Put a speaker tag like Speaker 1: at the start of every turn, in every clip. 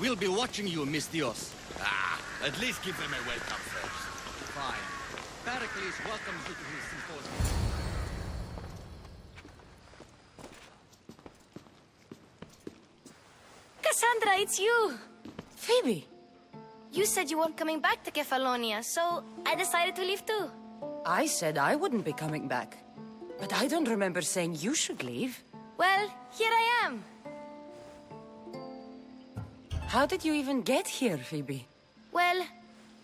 Speaker 1: We'll be watching you, Miss Dios.
Speaker 2: At least give them a welcome first.
Speaker 1: Fine. Perikles welcomes you to his symposium.
Speaker 3: Cassandra, it's you!
Speaker 4: Phoebe!
Speaker 3: You said you weren't coming back to Kefalonia, so I decided to leave too.
Speaker 4: I said I wouldn't be coming back. But I don't remember saying you should leave.
Speaker 3: Well, here I am.
Speaker 4: How did you even get here, Phoebe?
Speaker 3: Well,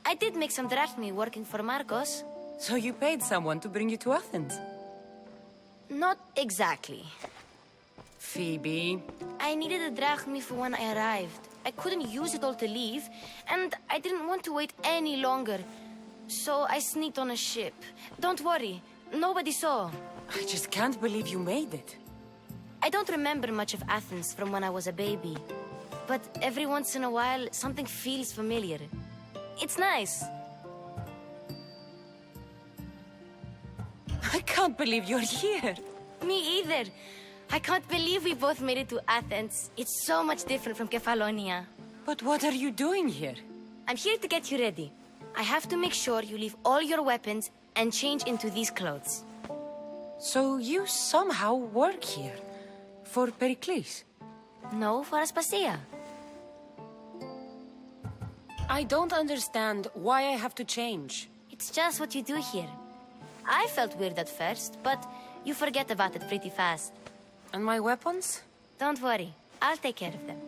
Speaker 3: I did make some drachmi working for Marcos.
Speaker 4: So you paid someone to bring you to Athens?
Speaker 3: Not exactly.
Speaker 4: Phoebe...
Speaker 3: I needed a drachmi for when I arrived. I couldn't use it all to leave, and I didn't want to wait any longer. So I sneaked on a ship. Don't worry, nobody saw.
Speaker 4: I just can't believe you made it.
Speaker 3: I don't remember much of Athens from when I was a baby. But every once in a while, something feels familiar. It's nice.
Speaker 4: I can't believe you're here.
Speaker 3: Me either. I can't believe we both made it to Athens. It's so much different from Kefalonia.
Speaker 4: But what are you doing here?
Speaker 3: I'm here to get you ready. I have to make sure you leave all your weapons and change into these clothes.
Speaker 4: So you somehow work here? For Perikles?
Speaker 3: No, for Aspasia.
Speaker 4: I don't understand why I have to change.
Speaker 3: It's just what you do here. I felt weird at first, but you forget about it pretty fast.
Speaker 4: And my weapons?
Speaker 3: Don't worry, I'll take care of them.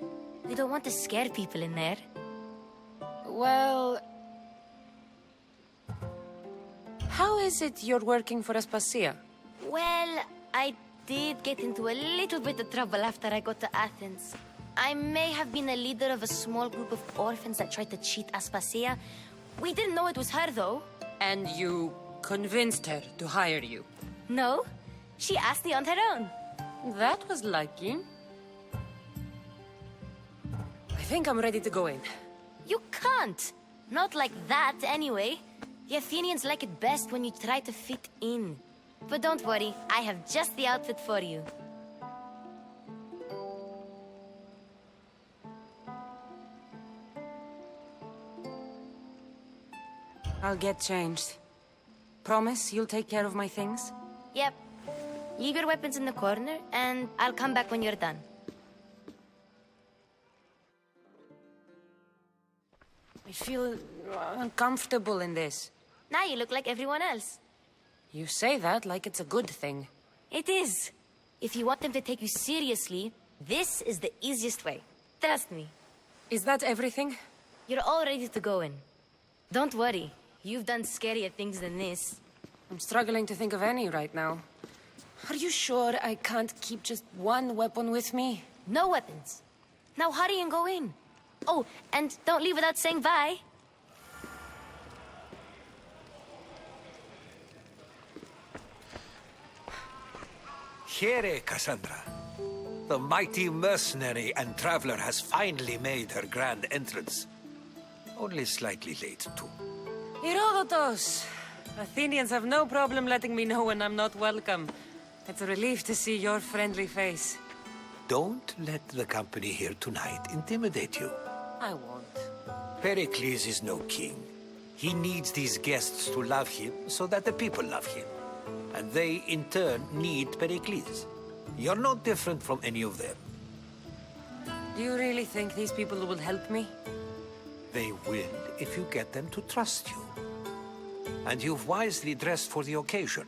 Speaker 3: We don't want to scare people in there.
Speaker 4: Well... How is it you're working for Aspasia?
Speaker 3: Well, I did get into a little bit of trouble after I got to Athens. I may have been a leader of a small group of orphans that tried to cheat Aspasia. We didn't know it was her, though.
Speaker 4: And you convinced her to hire you?
Speaker 3: No, she asked me on her own.
Speaker 4: That was lucky. I think I'm ready to go in.
Speaker 3: You can't. Not like that, anyway. The Athenians like it best when you try to fit in. But don't worry, I have just the outfit for you.
Speaker 4: I'll get changed. Promise you'll take care of my things?
Speaker 3: Yep. Leave your weapons in the corner, and I'll come back when you're done.
Speaker 4: I feel uncomfortable in this.
Speaker 3: Now you look like everyone else.
Speaker 4: You say that like it's a good thing.
Speaker 3: It is. If you want them to take you seriously, this is the easiest way. Trust me.
Speaker 4: Is that everything?
Speaker 3: You're all ready to go in. Don't worry. You've done scarier things than this.
Speaker 4: I'm struggling to think of any right now. Are you sure I can't keep just one weapon with me?
Speaker 3: No weapons. Now hurry and go in. Oh, and don't leave without saying bye.
Speaker 5: Here, Cassandra. The mighty mercenary and traveler has finally made her grand entrance. Only slightly late, too.
Speaker 4: Herodotus! Athenians have no problem letting me know when I'm not welcome. It's a relief to see your friendly face.
Speaker 5: Don't let the company here tonight intimidate you.
Speaker 4: I won't.
Speaker 5: Pericles is no king. He needs these guests to love him so that the people love him. And they, in turn, need Pericles. You're no different from any of them.
Speaker 4: Do you really think these people will help me?
Speaker 5: They will if you get them to trust you. And you've wisely dressed for the occasion.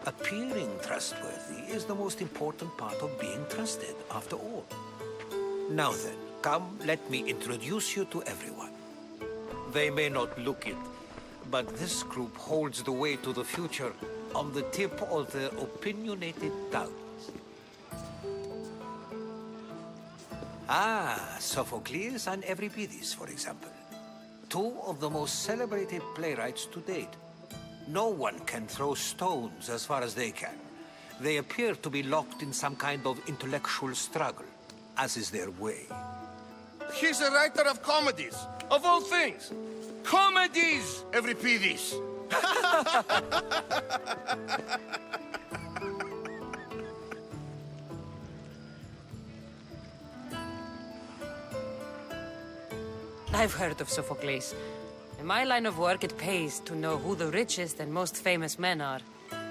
Speaker 5: Appearing trustworthy is the most important part of being trusted, after all. Now then, come, let me introduce you to everyone. They may not look it, but this group holds the way to the future on the tip of their opinionated tongues. Sophocles and Euripides, for example. Two of the most celebrated playwrights to date. No one can throw stones as far as they can. They appear to be locked in some kind of intellectual struggle, as is their way.
Speaker 2: He's a writer of comedies, of all things. Comedies, Euripides.
Speaker 4: I've heard of Sophocles. In my line of work, it pays to know who the richest and most famous men are.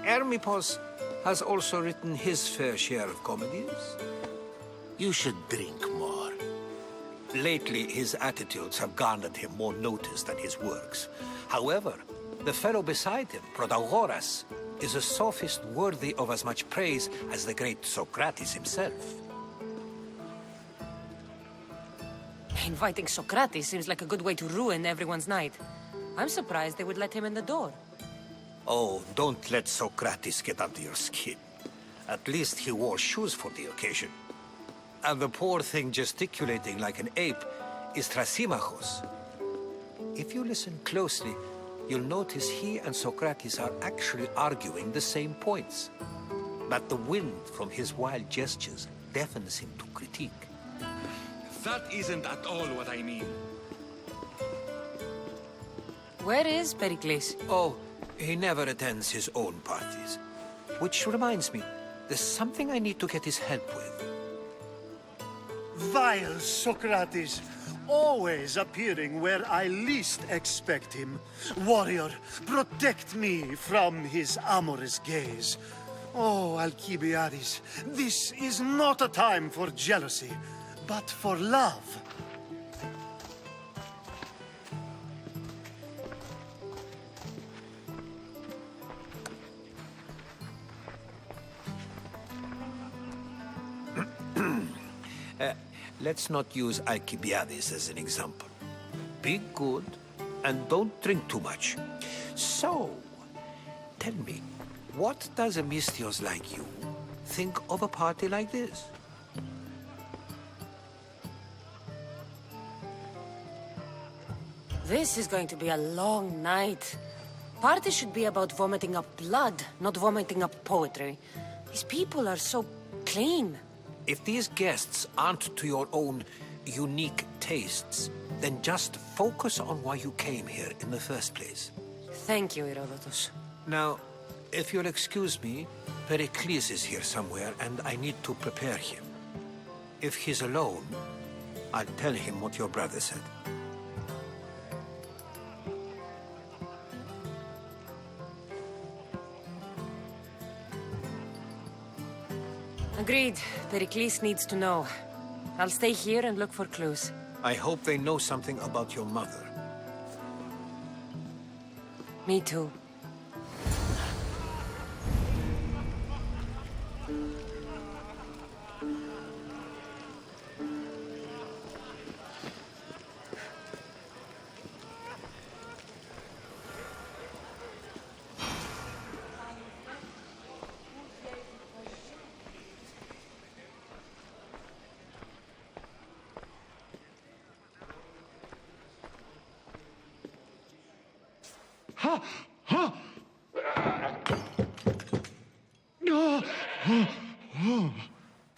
Speaker 5: Hermippos has also written his fair share of comedies.
Speaker 2: You should drink more.
Speaker 5: Lately, his attitudes have garnered him more notice than his works. However, the fellow beside him, Protagoras, is a sophist worthy of as much praise as the great Socrates himself.
Speaker 4: Inviting Socrates seems like a good way to ruin everyone's night. I'm surprised they would let him in the door.
Speaker 5: Oh, don't let Socrates get under your skin. At least he wore shoes for the occasion. And the poor thing gesticulating like an ape is Thrasymachos. If you listen closely, you'll notice he and Socrates are actually arguing the same points. But the wind from his wild gestures deafens him to critique.
Speaker 2: That isn't at all what I mean.
Speaker 4: Where is Perikles?
Speaker 5: Oh, he never attends his own parties. Which reminds me, there's something I need to get his help with.
Speaker 6: Vile Socrates, always appearing where I least expect him. Warrior, protect me from his amorous gaze. Oh, Alcibiades, this is not a time for jealousy, but for love.
Speaker 5: Let's not use Alcibiades as an example. Be good and don't drink too much. So, tell me, what does a Mystios like you think of a party like this?
Speaker 4: This is going to be a long night. Party should be about vomiting up blood, not vomiting up poetry. These people are so clean.
Speaker 5: If these guests aren't to your own unique tastes, then just focus on why you came here in the first place.
Speaker 4: Thank you, Herodotus.
Speaker 5: Now, if you'll excuse me, Perikles is here somewhere, and I need to prepare him. If he's alone, I'll tell him what your brother said.
Speaker 4: Agreed. Perikles needs to know. I'll stay here and look for clues.
Speaker 5: I hope they know something about your mother.
Speaker 4: Me too.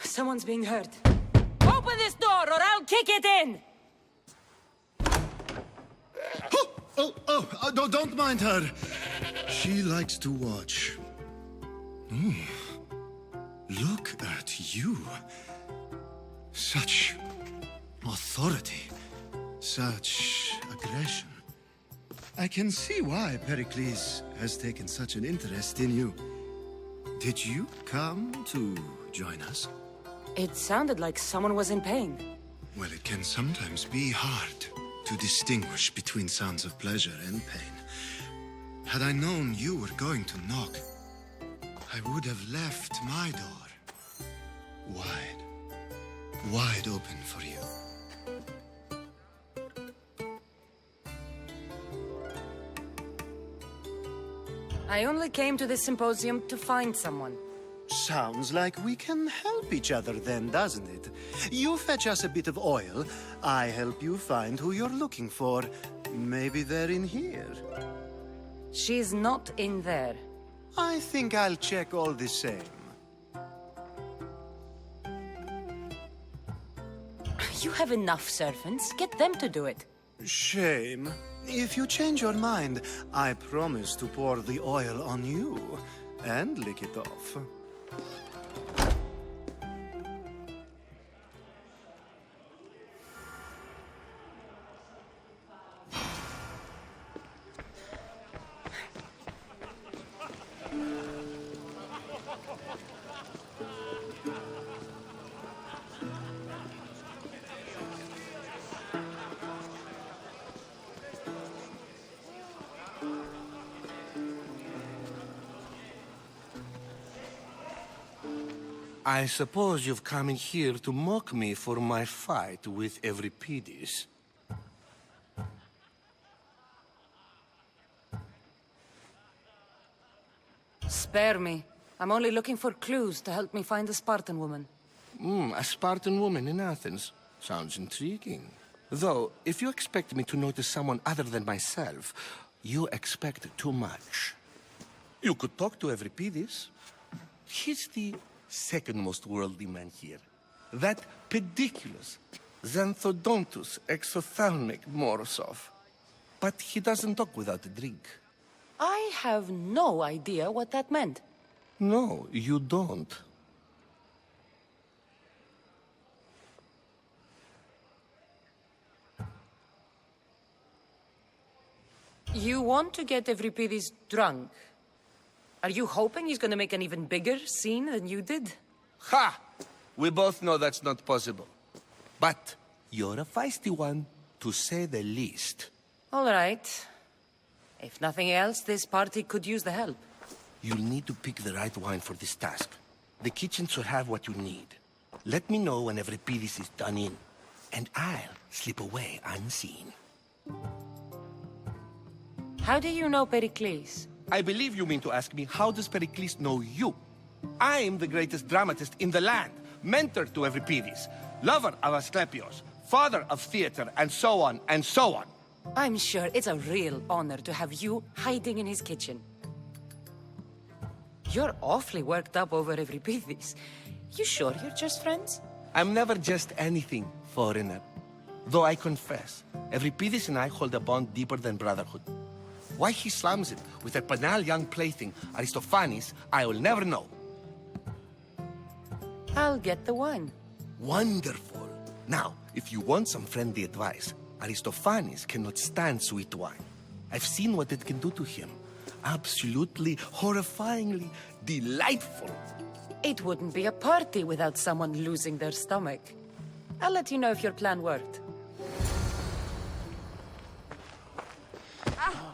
Speaker 4: Someone's being hurt. Open this door or I'll kick it in!
Speaker 6: Don't mind her. She likes to watch. Look at you. Such authority. Such aggression. I can see why Pericles has taken such an interest in you. Did you come to join us?
Speaker 4: It sounded like someone was in pain.
Speaker 6: Well, it can sometimes be hard to distinguish between sounds of pleasure and pain. Had I known you were going to knock, I would have left my door wide open for you.
Speaker 4: I only came to this symposium to find someone.
Speaker 6: Sounds like we can help each other then, doesn't it? You fetch us a bit of oil, I help you find who you're looking for. Maybe they're in here.
Speaker 4: She's not in there.
Speaker 6: I think I'll check all the same.
Speaker 4: You have enough servants. Get them to do it.
Speaker 6: Shame. If you change your mind, I promise to pour the oil on you and lick it off.
Speaker 2: I suppose you've come in here to mock me for my fight with Euripides.
Speaker 4: Spare me. I'm only looking for clues to help me find the Spartan woman.
Speaker 2: A Spartan woman in Athens. Sounds intriguing. Though, if you expect me to notice someone other than myself, you expect too much. You could talk to Euripides. He's the second most worldly man here. That pediculous, xanthodontus exophthalmic Morosov. But he doesn't talk without a drink.
Speaker 4: I have no idea what that meant.
Speaker 2: No, you don't.
Speaker 4: You want to get Euripides drunk? Are you hoping he's gonna make an even bigger scene than you did?
Speaker 2: Ha! We both know that's not possible. But you're a feisty one, to say the least.
Speaker 4: All right. If nothing else, this party could use the help.
Speaker 2: You'll need to pick the right wine for this task. The kitchen should have what you need. Let me know when Euripides is done in, and I'll slip away unseen.
Speaker 4: How do you know Perikles?
Speaker 2: I believe you mean to ask me, how does Pericles know you? I'm the greatest dramatist in the land, mentor to Euripides, lover of Asclepios, father of theater, and so on, and so on.
Speaker 4: I'm sure it's a real honor to have you hiding in his kitchen. You're awfully worked up over Euripides. You sure you're just friends?
Speaker 2: I'm never just anything, foreigner. Though I confess, Euripides and I hold a bond deeper than brotherhood. Why he slams it with a banal young plaything, Aristophanes, I will never know.
Speaker 4: I'll get the wine.
Speaker 2: Wonderful. Now, if you want some friendly advice, Aristophanes cannot stand sweet wine. I've seen what it can do to him. Absolutely, horrifyingly delightful.
Speaker 4: It wouldn't be a party without someone losing their stomach. I'll let you know if your plan worked.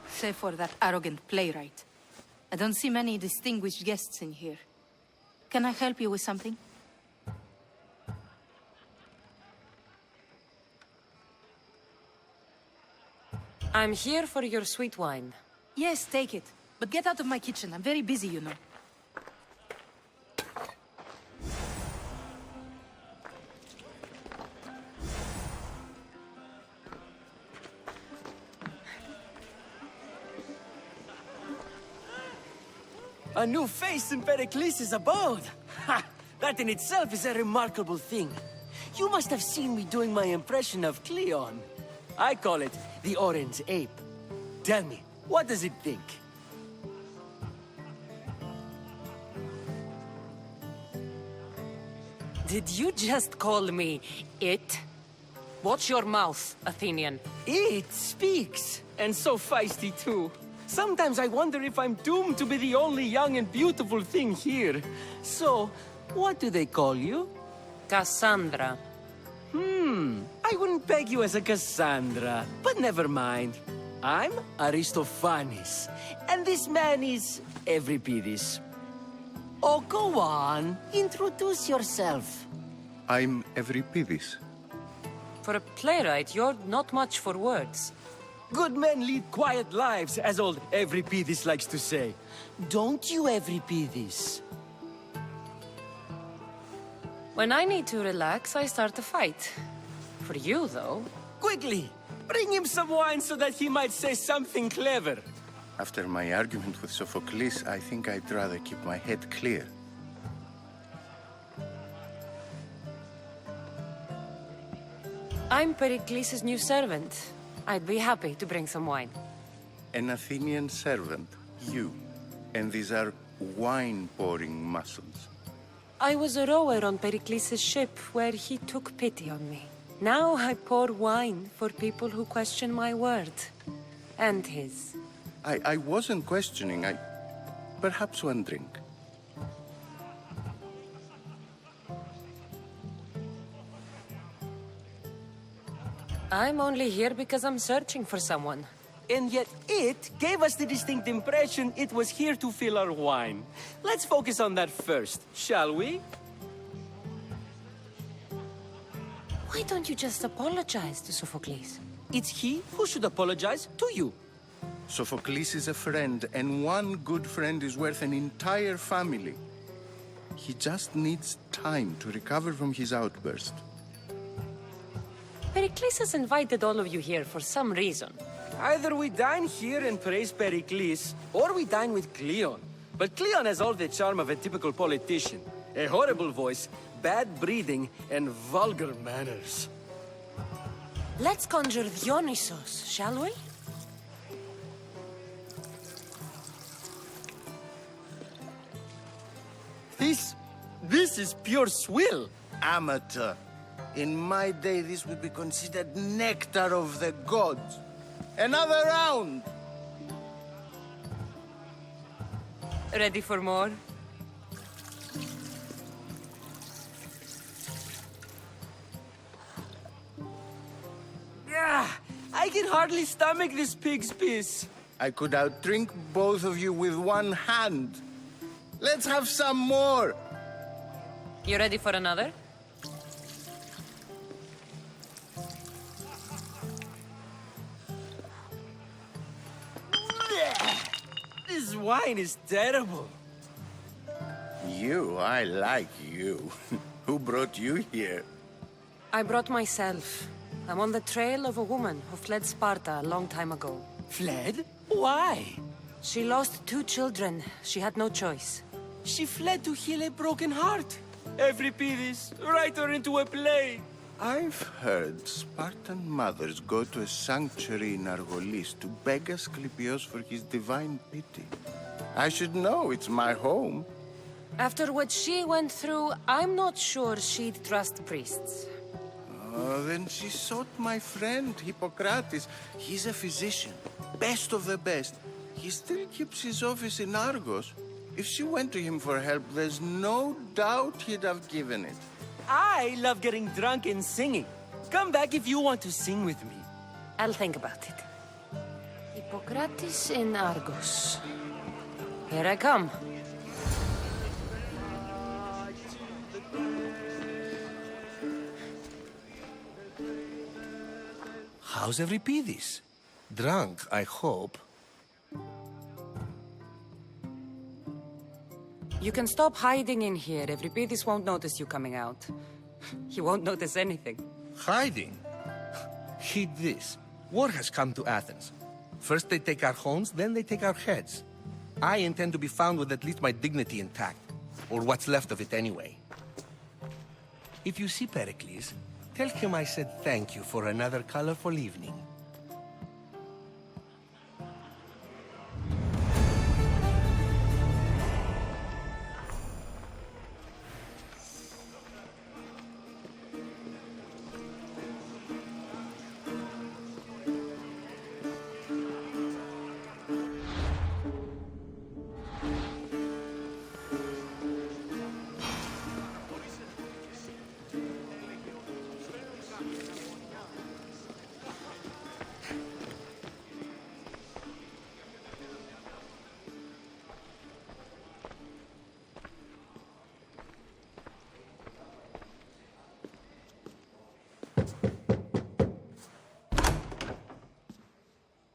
Speaker 7: Save for that arrogant playwright. I don't see many distinguished guests in here. Can I help you with something?
Speaker 4: I'm here for your sweet wine.
Speaker 7: Yes, take it. But get out of my kitchen. I'm very busy, you know.
Speaker 8: A new face in Perikles' abode! Ha! That in itself is a remarkable thing. You must have seen me doing my impression of Cleon. I call it the Orange Ape. Tell me, what does it think?
Speaker 4: Did you just call me it? Watch your mouth, Athenian.
Speaker 8: It speaks, and so feisty too. Sometimes I wonder if I'm doomed to be the only young and beautiful thing here. So, what do they call you?
Speaker 4: Cassandra.
Speaker 8: I wouldn't peg you as a Cassandra, but never mind. I'm Aristophanes, and this man is Euripides. Oh, go on. Introduce yourself.
Speaker 9: I'm Euripides.
Speaker 4: For a playwright, you're not much for words.
Speaker 8: Good men lead quiet lives, as old Euripides likes to say. Don't you, Euripides?
Speaker 4: When I need to relax, I start a fight. For you, though.
Speaker 8: Quickly, bring him some wine so that he might say something clever.
Speaker 9: After my argument with Sophocles, I think I'd rather keep my head clear.
Speaker 4: I'm Pericles' new servant. I'd be happy to bring some wine.
Speaker 9: An Athenian servant, you. And these are wine-pouring muscles.
Speaker 4: I was a rower on Pericles' ship where he took pity on me. Now I pour wine for people who question my word. And his.
Speaker 9: I wasn't questioning, perhaps one drink.
Speaker 4: I'm only here because I'm searching for someone.
Speaker 8: And yet it gave us the distinct impression it was here to fill our wine. Let's focus on that first, shall we?
Speaker 4: Why don't you just apologize to Sophocles?
Speaker 8: It's he who should apologize to you.
Speaker 9: Sophocles is a friend, and one good friend is worth an entire family. He just needs time to recover from his outburst.
Speaker 4: Perikles has invited all of you here for some reason.
Speaker 8: Either we dine here and praise Perikles, or we dine with Cleon. But Cleon has all the charm of a typical politician. A horrible voice, bad breeding, and vulgar manners.
Speaker 4: Let's conjure Dionysos, shall we?
Speaker 8: This is pure swill.
Speaker 9: Amateur. In my day, this would be considered nectar of the gods. Another round!
Speaker 4: Ready for more?
Speaker 8: I can hardly stomach this pig's piss.
Speaker 9: I could outdrink both of you with one hand. Let's have some more!
Speaker 4: You ready for another?
Speaker 8: This wine is terrible.
Speaker 9: I like you. Who brought you here?
Speaker 4: I brought myself. I'm on the trail of a woman who fled Sparta a long time ago.
Speaker 8: Fled? Why?
Speaker 4: She lost 2 children. She had no choice.
Speaker 8: She fled to heal a broken heart. Euripides, write her into a play.
Speaker 9: I've heard Spartan mothers go to a sanctuary in Argolis to beg Asclepios for his divine pity. I should know, it's my home.
Speaker 4: After what she went through, I'm not sure she'd trust priests.
Speaker 9: Oh, then she sought my friend, Hippocrates. He's a physician, best of the best. He still keeps his office in Argos. If she went to him for help, there's no doubt he'd have given it.
Speaker 8: I love getting drunk and singing. Come back if you want to sing with me.
Speaker 4: I'll think about it. Hippocrates in Argos. Here I come.
Speaker 2: How's Euripides? Drunk, I hope.
Speaker 4: You can stop hiding in here. Euripides won't notice you coming out. He won't notice anything.
Speaker 2: Hiding? Heed this. War has come to Athens. First they take our homes, then they take our heads. I intend to be found with at least my dignity intact. Or what's left of it anyway. If you see Perikles, tell him I said thank you for another colorful evening.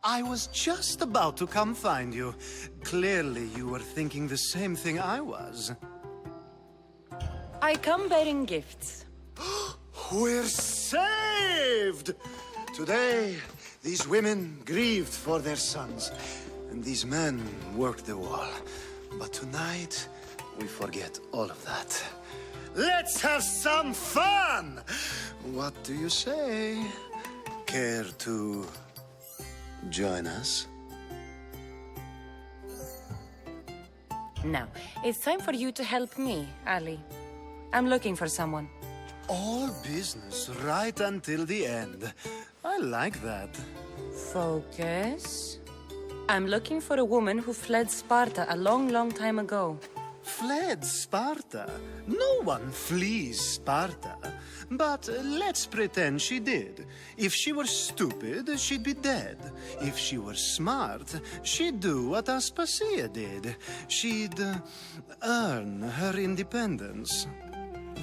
Speaker 6: I was just about to come find you. Clearly, you were thinking the same thing I was.
Speaker 4: I come bearing gifts.
Speaker 6: We're saved! Today, these women grieved for their sons, and these men worked the wall. But tonight, we forget all of that. Let's have some fun! What do you say? Care to join us?
Speaker 4: Now, it's time for you to help me, Ali. I'm looking for someone.
Speaker 6: All business right until the end. I like that.
Speaker 4: Focus. I'm looking for a woman who fled Sparta a long, long time ago.
Speaker 6: Fled Sparta? No one flees Sparta. But let's pretend she did. If she were stupid, she'd be dead. If she were smart, she'd do what Aspasia did. She'd earn her independence.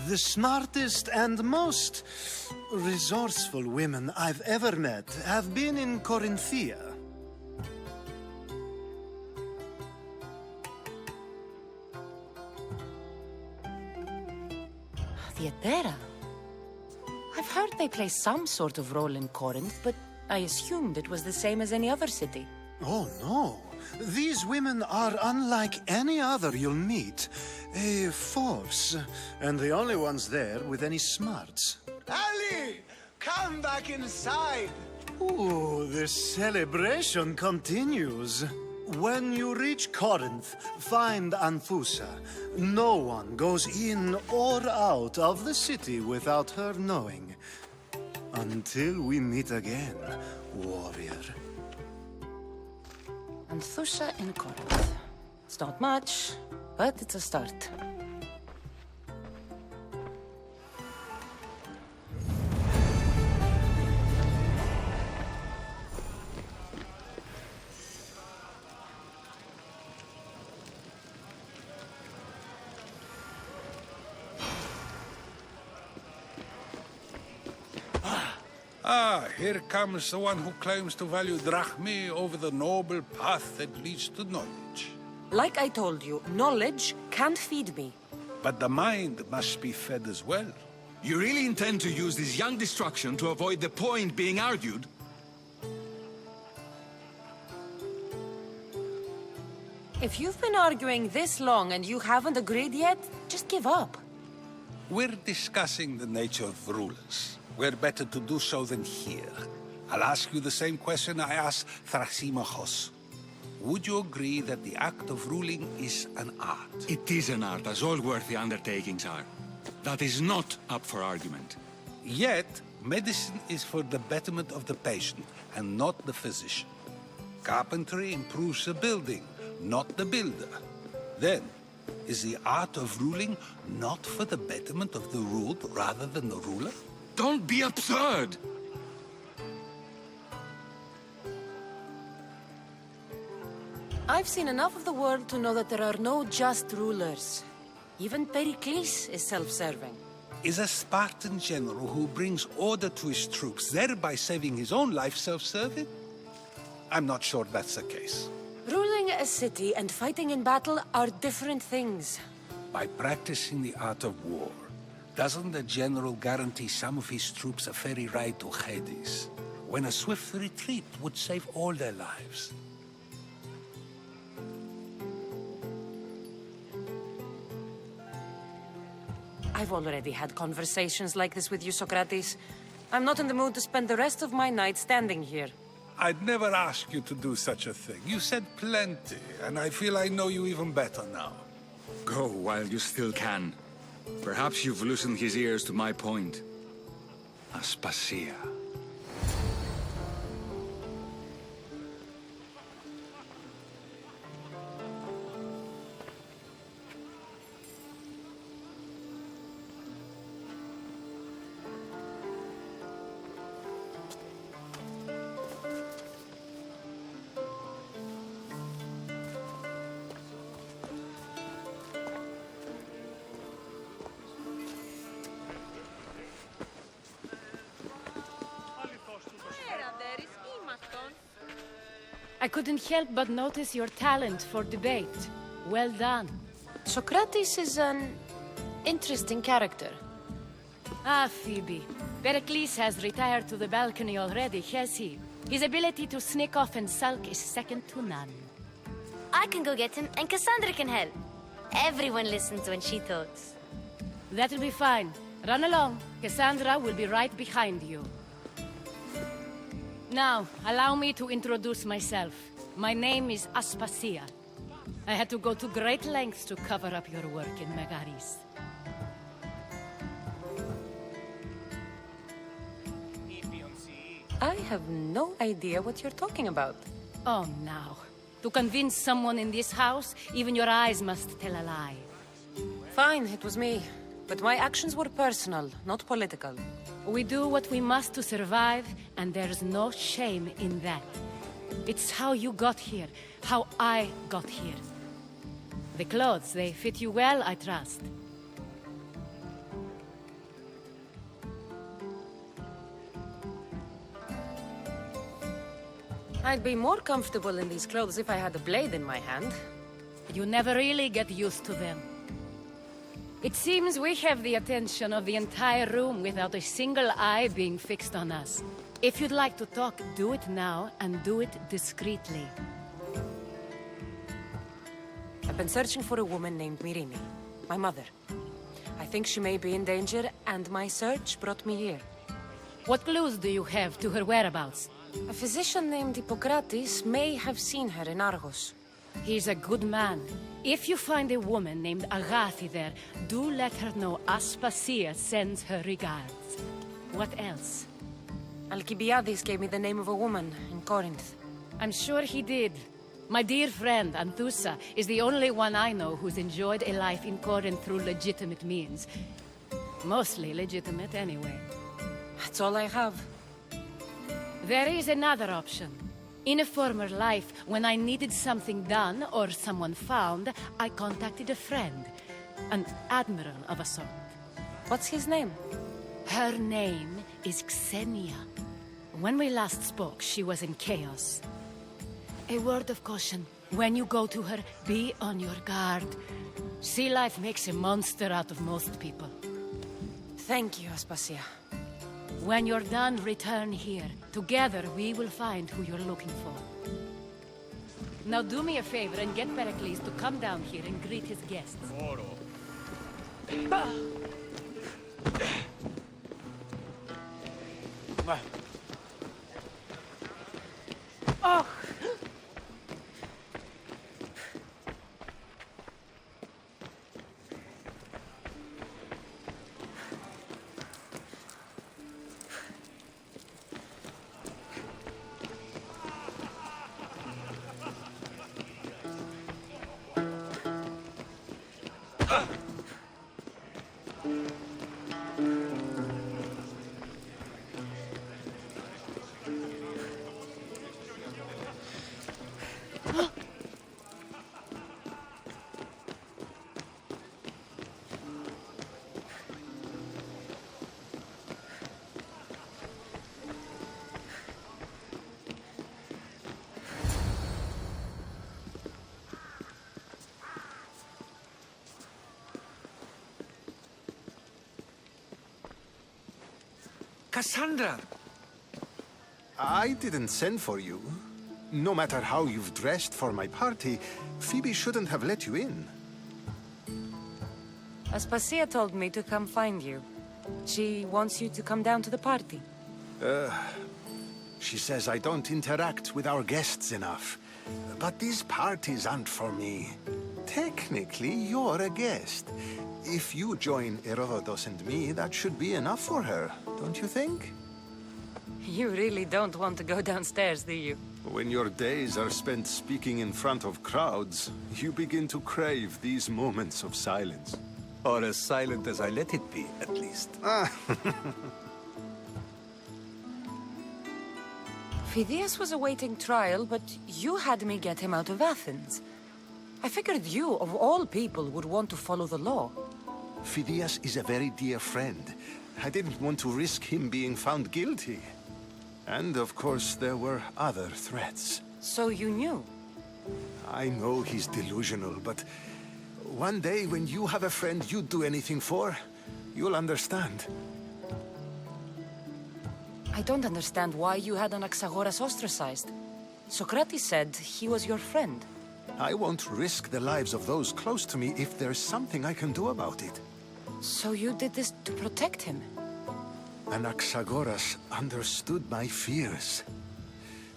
Speaker 6: The smartest and most resourceful women I've ever met have been in Corinthia.
Speaker 4: The Adera. I've heard they play some sort of role in Corinth, but I assumed it was the same as any other city.
Speaker 6: Oh, no. These women are unlike any other you'll meet. A force, and the only ones there with any smarts.
Speaker 10: Ali! Come back inside!
Speaker 6: Ooh, the celebration continues. When you reach Corinth, find Anthusa. No one goes in or out of the city without her knowing. Until we meet again, warrior.
Speaker 4: Anthusa in Corinth. It's not much, but it's a start.
Speaker 11: Ah, here comes the one who claims to value drachmae over the noble path that leads to knowledge.
Speaker 4: Like I told you, knowledge can't feed me.
Speaker 11: But the mind must be fed as well.
Speaker 12: You really intend to use this young destruction to avoid the point being argued?
Speaker 4: If you've been arguing this long and you haven't agreed yet, just give up.
Speaker 11: We're discussing the nature of rulers. Where better to do so than here? I'll ask you the same question I asked Thrasymachos. Would you agree that the act of ruling is an art?
Speaker 12: It is an art, as all worthy undertakings are. That is not up for argument.
Speaker 11: Yet, medicine is for the betterment of the patient, and not the physician. Carpentry improves the building, not the builder. Then, is the art of ruling not for the betterment of the ruled rather than the ruler?
Speaker 12: Don't be absurd!
Speaker 4: I've seen enough of the world to know that there are no just rulers. Even Perikles is self-serving.
Speaker 11: Is a Spartan general who brings order to his troops, thereby saving his own life, self-serving? I'm not sure that's the case.
Speaker 4: Ruling a city and fighting in battle are different things.
Speaker 11: By practicing the art of war, doesn't the general guarantee some of his troops a ferry ride to Hades, when a swift retreat would save all their lives?
Speaker 4: I've already had conversations like this with you, Socrates. I'm not in the mood to spend the rest of my night standing here.
Speaker 11: I'd never ask you to do such a thing. You said plenty, and I feel I know you even better now.
Speaker 12: Go while you still can. Perhaps you've loosened his ears to my point. Aspasia.
Speaker 13: I couldn't help but notice your talent for debate. Well done.
Speaker 4: Socrates is an interesting character.
Speaker 13: Ah, Phoebe. Pericles has retired to the balcony already, has he? His ability to sneak off and sulk is second to none.
Speaker 3: I can go get him, and Cassandra can help. Everyone listens when she talks.
Speaker 13: That'll be fine. Run along. Cassandra will be right behind you. Now, allow me to introduce myself. My name is Aspasia. I had to go to great lengths to cover up your work in Megaris.
Speaker 4: I have no idea what you're talking about.
Speaker 13: Oh, now. To convince someone in this house, even your eyes must tell a lie.
Speaker 4: Fine, it was me. But my actions were personal, not political.
Speaker 13: We do what we must to survive, and there's no shame in that. It's how you got here, how I got here. The clothes, they fit you well, I trust.
Speaker 4: I'd be more comfortable in these clothes if I had a blade in my hand.
Speaker 13: You never really get used to them. It seems we have the attention of the entire room without a single eye being fixed on us. If you'd like to talk, do it now, and do it discreetly.
Speaker 4: I've been searching for a woman named Mirini, my mother. I think she may be in danger, and my search brought me here.
Speaker 13: What clues do you have to her whereabouts?
Speaker 4: A physician named Hippocrates may have seen her in Argos.
Speaker 13: He's a good man. If you find a woman named Agathi there, do let her know Aspasia sends her regards. What else?
Speaker 4: Alcibiades gave me the name of a woman in Corinth.
Speaker 13: I'm sure he did. My dear friend, Anthusa, is the only one I know who's enjoyed a life in Corinth through legitimate means. Mostly legitimate, anyway.
Speaker 4: That's all I have.
Speaker 13: There is another option. In a former life, when I needed something done or someone found, I contacted a friend. An admiral of a sort.
Speaker 4: What's his name?
Speaker 13: Her name is Xenia. When we last spoke, she was in chaos. A word of caution. When you go to her, be on your guard. Sea life makes a monster out of most people.
Speaker 4: Thank you, Aspasia.
Speaker 13: When you're done, return here. Together, we will find who you're looking for. Now do me a favor and get Perikles to come down here and greet his guests.
Speaker 4: Oh!
Speaker 5: Cassandra!
Speaker 14: I didn't send for you. No matter how you've dressed for my party, Phoebe shouldn't have let you in.
Speaker 4: Aspasia told me to come find you. She wants you to come down to the party.
Speaker 14: She says I don't interact with our guests enough. But these parties aren't for me. Technically, you're a guest. If you join Herodotus and me, that should be enough for her, don't you think?
Speaker 4: You really don't want to go downstairs, do you?
Speaker 14: When your days are spent speaking in front of crowds, you begin to crave these moments of silence.
Speaker 5: Or as silent as I let it be, at least.
Speaker 4: Phidias was awaiting trial, but you had me get him out of Athens. I figured you, of all people, would want to follow the law.
Speaker 14: Phidias is a very dear friend. I didn't want to risk him being found guilty. And of course, there were other threats.
Speaker 4: So you knew?
Speaker 14: I know he's delusional, but one day when you have a friend you'd do anything for, you'll understand.
Speaker 4: I don't understand why you had Anaxagoras ostracized. Socrates said he was your friend.
Speaker 14: I won't risk the lives of those close to me if there's something I can do about it.
Speaker 4: So you did this to protect him?
Speaker 14: Anaxagoras understood my fears.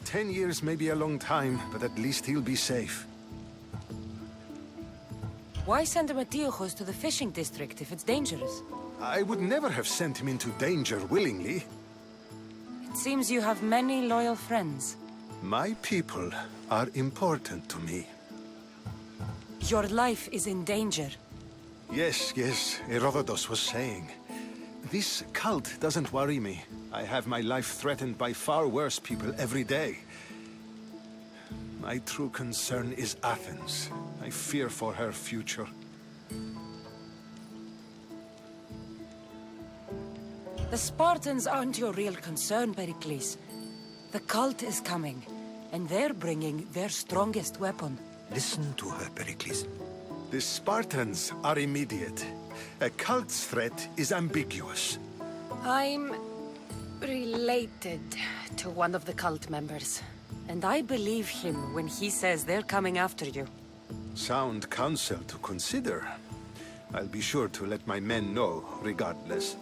Speaker 14: 10 years may be a long time, but at least he'll be safe.
Speaker 4: Why send Emetiochos to the fishing district if it's dangerous?
Speaker 14: I would never have sent him into danger willingly.
Speaker 4: It seems you have many loyal friends.
Speaker 14: My people are important to me.
Speaker 4: Your life is in danger.
Speaker 14: Yes, Herodotus was saying. This cult doesn't worry me. I have my life threatened by far worse people every day. My true concern is Athens. I fear for her future.
Speaker 4: The Spartans aren't your real concern, Perikles. The cult is coming. And they're bringing their strongest weapon.
Speaker 5: Listen to her, Perikles.
Speaker 14: The Spartans are immediate. A cult's threat is ambiguous.
Speaker 4: I'm related to one of the cult members. And I believe him when he says they're coming after you.
Speaker 14: Sound counsel to consider. I'll be sure to let my men know, regardless.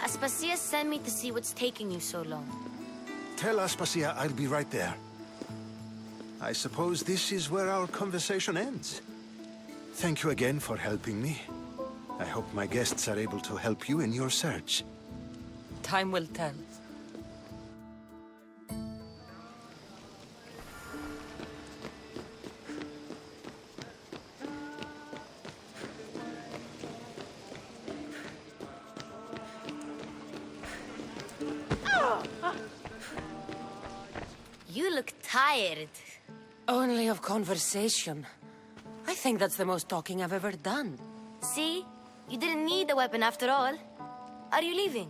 Speaker 3: Aspasia sent me to see what's taking you so long.
Speaker 14: Tell Aspasia I'll be right there. I suppose this is where our conversation ends. Thank you again for helping me. I hope my guests are able to help you in your search.
Speaker 4: Time will tell.
Speaker 3: You look tired.
Speaker 4: Only of conversation. I think that's the most talking I've ever done.
Speaker 3: See? You didn't need the weapon after all. Are you leaving?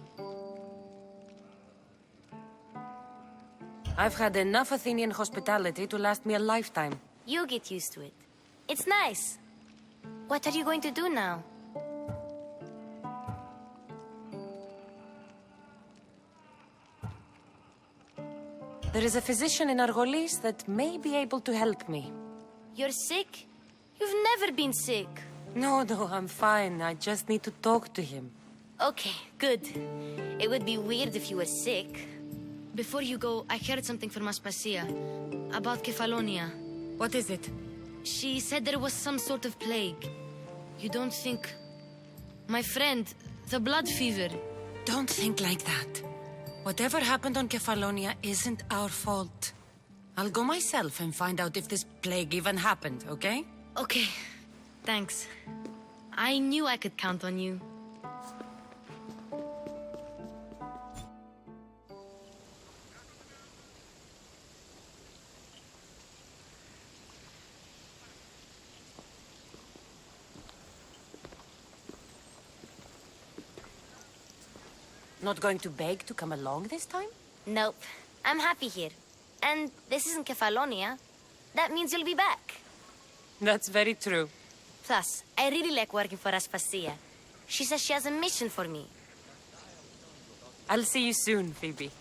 Speaker 4: I've had enough Athenian hospitality to last me a lifetime.
Speaker 3: You get used to it. It's nice. What are you going to do now?
Speaker 4: There is a physician in Argolis that may be able to help me.
Speaker 3: You're sick? You've never been sick.
Speaker 4: No, I'm fine. I just need to talk to him.
Speaker 3: Okay, good. It would be weird if you were sick. Before you go, I heard something from Aspasia about Kefalonia.
Speaker 4: What is it?
Speaker 3: She said there was some sort of plague. You don't think... My friend, the blood fever.
Speaker 4: Don't think like that. Whatever happened on Kefalonia isn't our fault. I'll go myself and find out if this plague even happened, okay?
Speaker 3: Okay, thanks. I knew I could count on you.
Speaker 4: Not going to beg to come along this time?
Speaker 3: Nope. I'm happy here. And this isn't Kefalonia. That means you'll be back.
Speaker 4: That's very true.
Speaker 3: Plus, I really like working for Aspasia. She says she has a mission for me.
Speaker 4: I'll see you soon, Phoebe.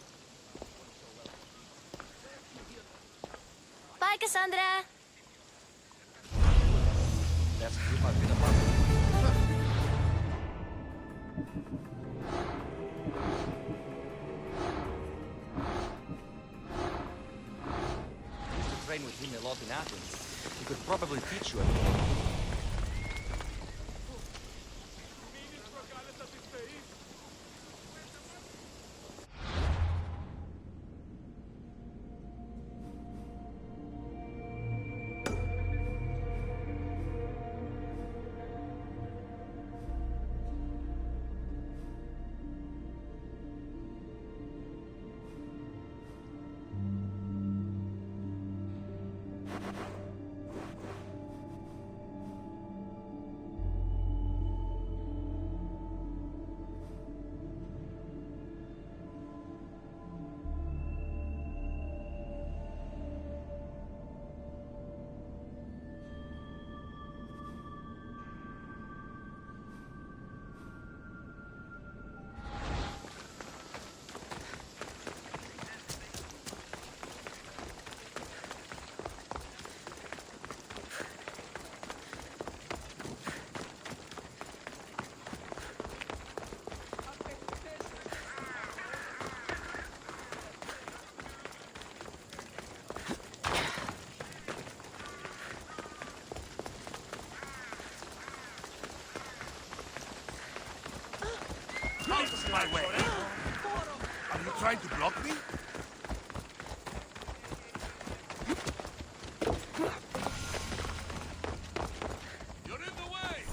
Speaker 3: Bye, Cassandra!
Speaker 1: Train with him a lot in Athens. He could probably teach you a
Speaker 2: My way. Are you trying to block me? You're in the way!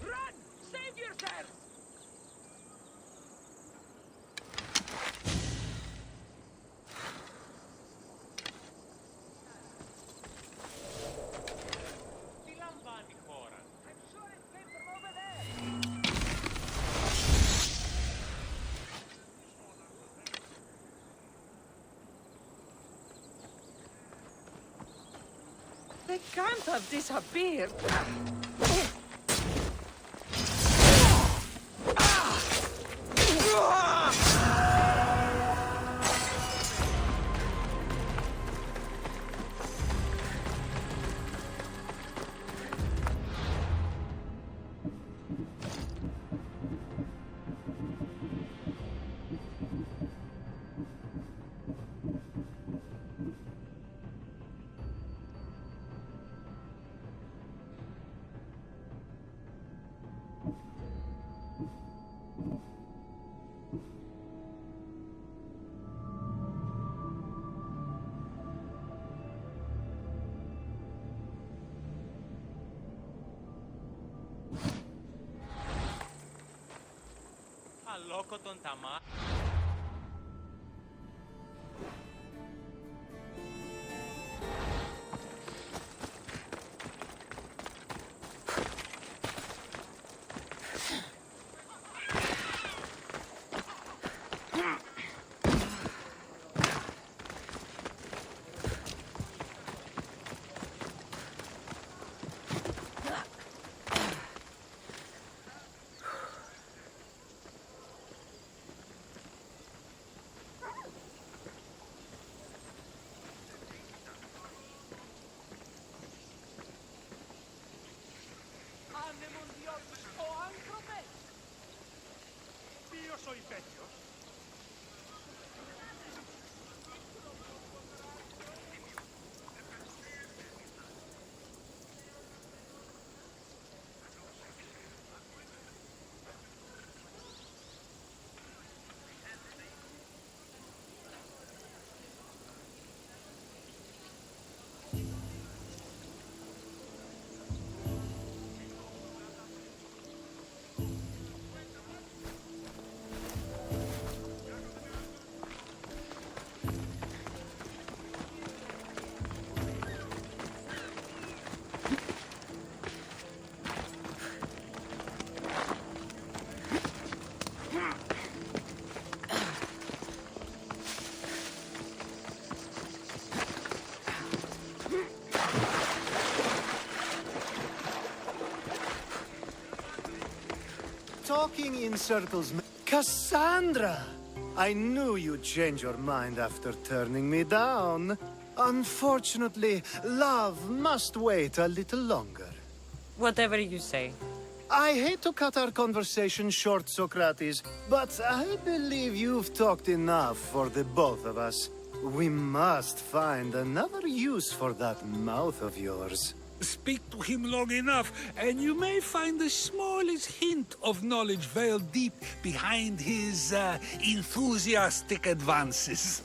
Speaker 8: Run! Save yourself!
Speaker 4: They can't have disappeared.
Speaker 15: Αλόκο τον ταμά.
Speaker 10: ο υπέτειος.
Speaker 6: Talking in circles. Cassandra! I knew you'd change your mind after turning me down. Unfortunately, love must wait a little longer.
Speaker 4: Whatever you say.
Speaker 6: I hate to cut our conversation short, Socrates, but I believe you've talked enough for the both of us. We must find another use for that mouth of yours.
Speaker 11: Speak to him long enough, and you may find the smallest hint of knowledge veiled deep behind his enthusiastic advances.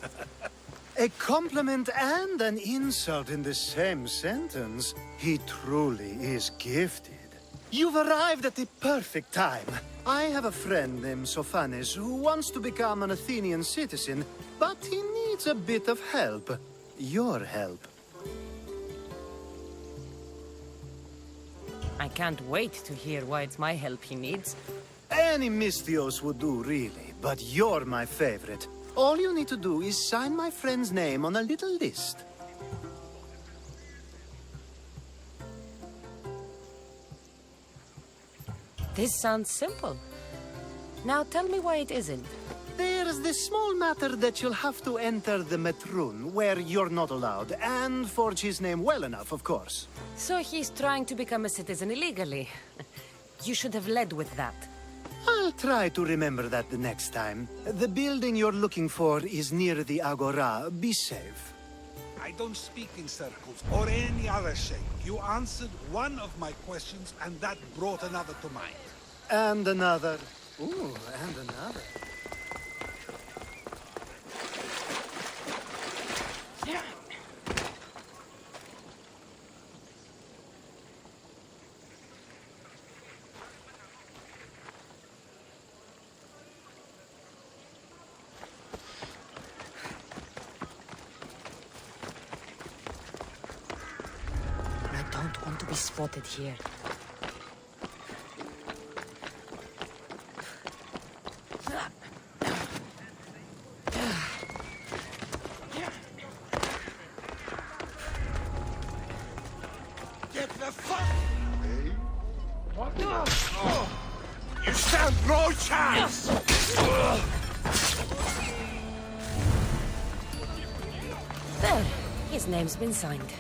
Speaker 6: A compliment and an insult in the same sentence. He truly is gifted. You've arrived at the perfect time. I have a friend named Sophanes who wants to become an Athenian citizen, but he needs a bit of help. Your help.
Speaker 4: I can't wait to hear why it's my help he needs.
Speaker 6: Any Mystios would do, really, but you're my favorite. All you need to do is sign my friend's name on a little list.
Speaker 4: This sounds simple. Now tell me why it isn't.
Speaker 6: There's the small matter that you'll have to enter the Metroon, where you're not allowed, and forge his name well enough, of course.
Speaker 4: So he's trying to become a citizen illegally. You should have led with that.
Speaker 6: I'll try to remember that the next time. The building you're looking for is near the Agora. Be safe.
Speaker 11: I don't speak in circles or any other shape. You answered one of my questions, and that brought another to mind.
Speaker 6: And another. Ooh, and another.
Speaker 4: I don't want to be spotted here.
Speaker 10: Get the fuck! What? Oh, you stand no chance!
Speaker 4: There. His name's been signed.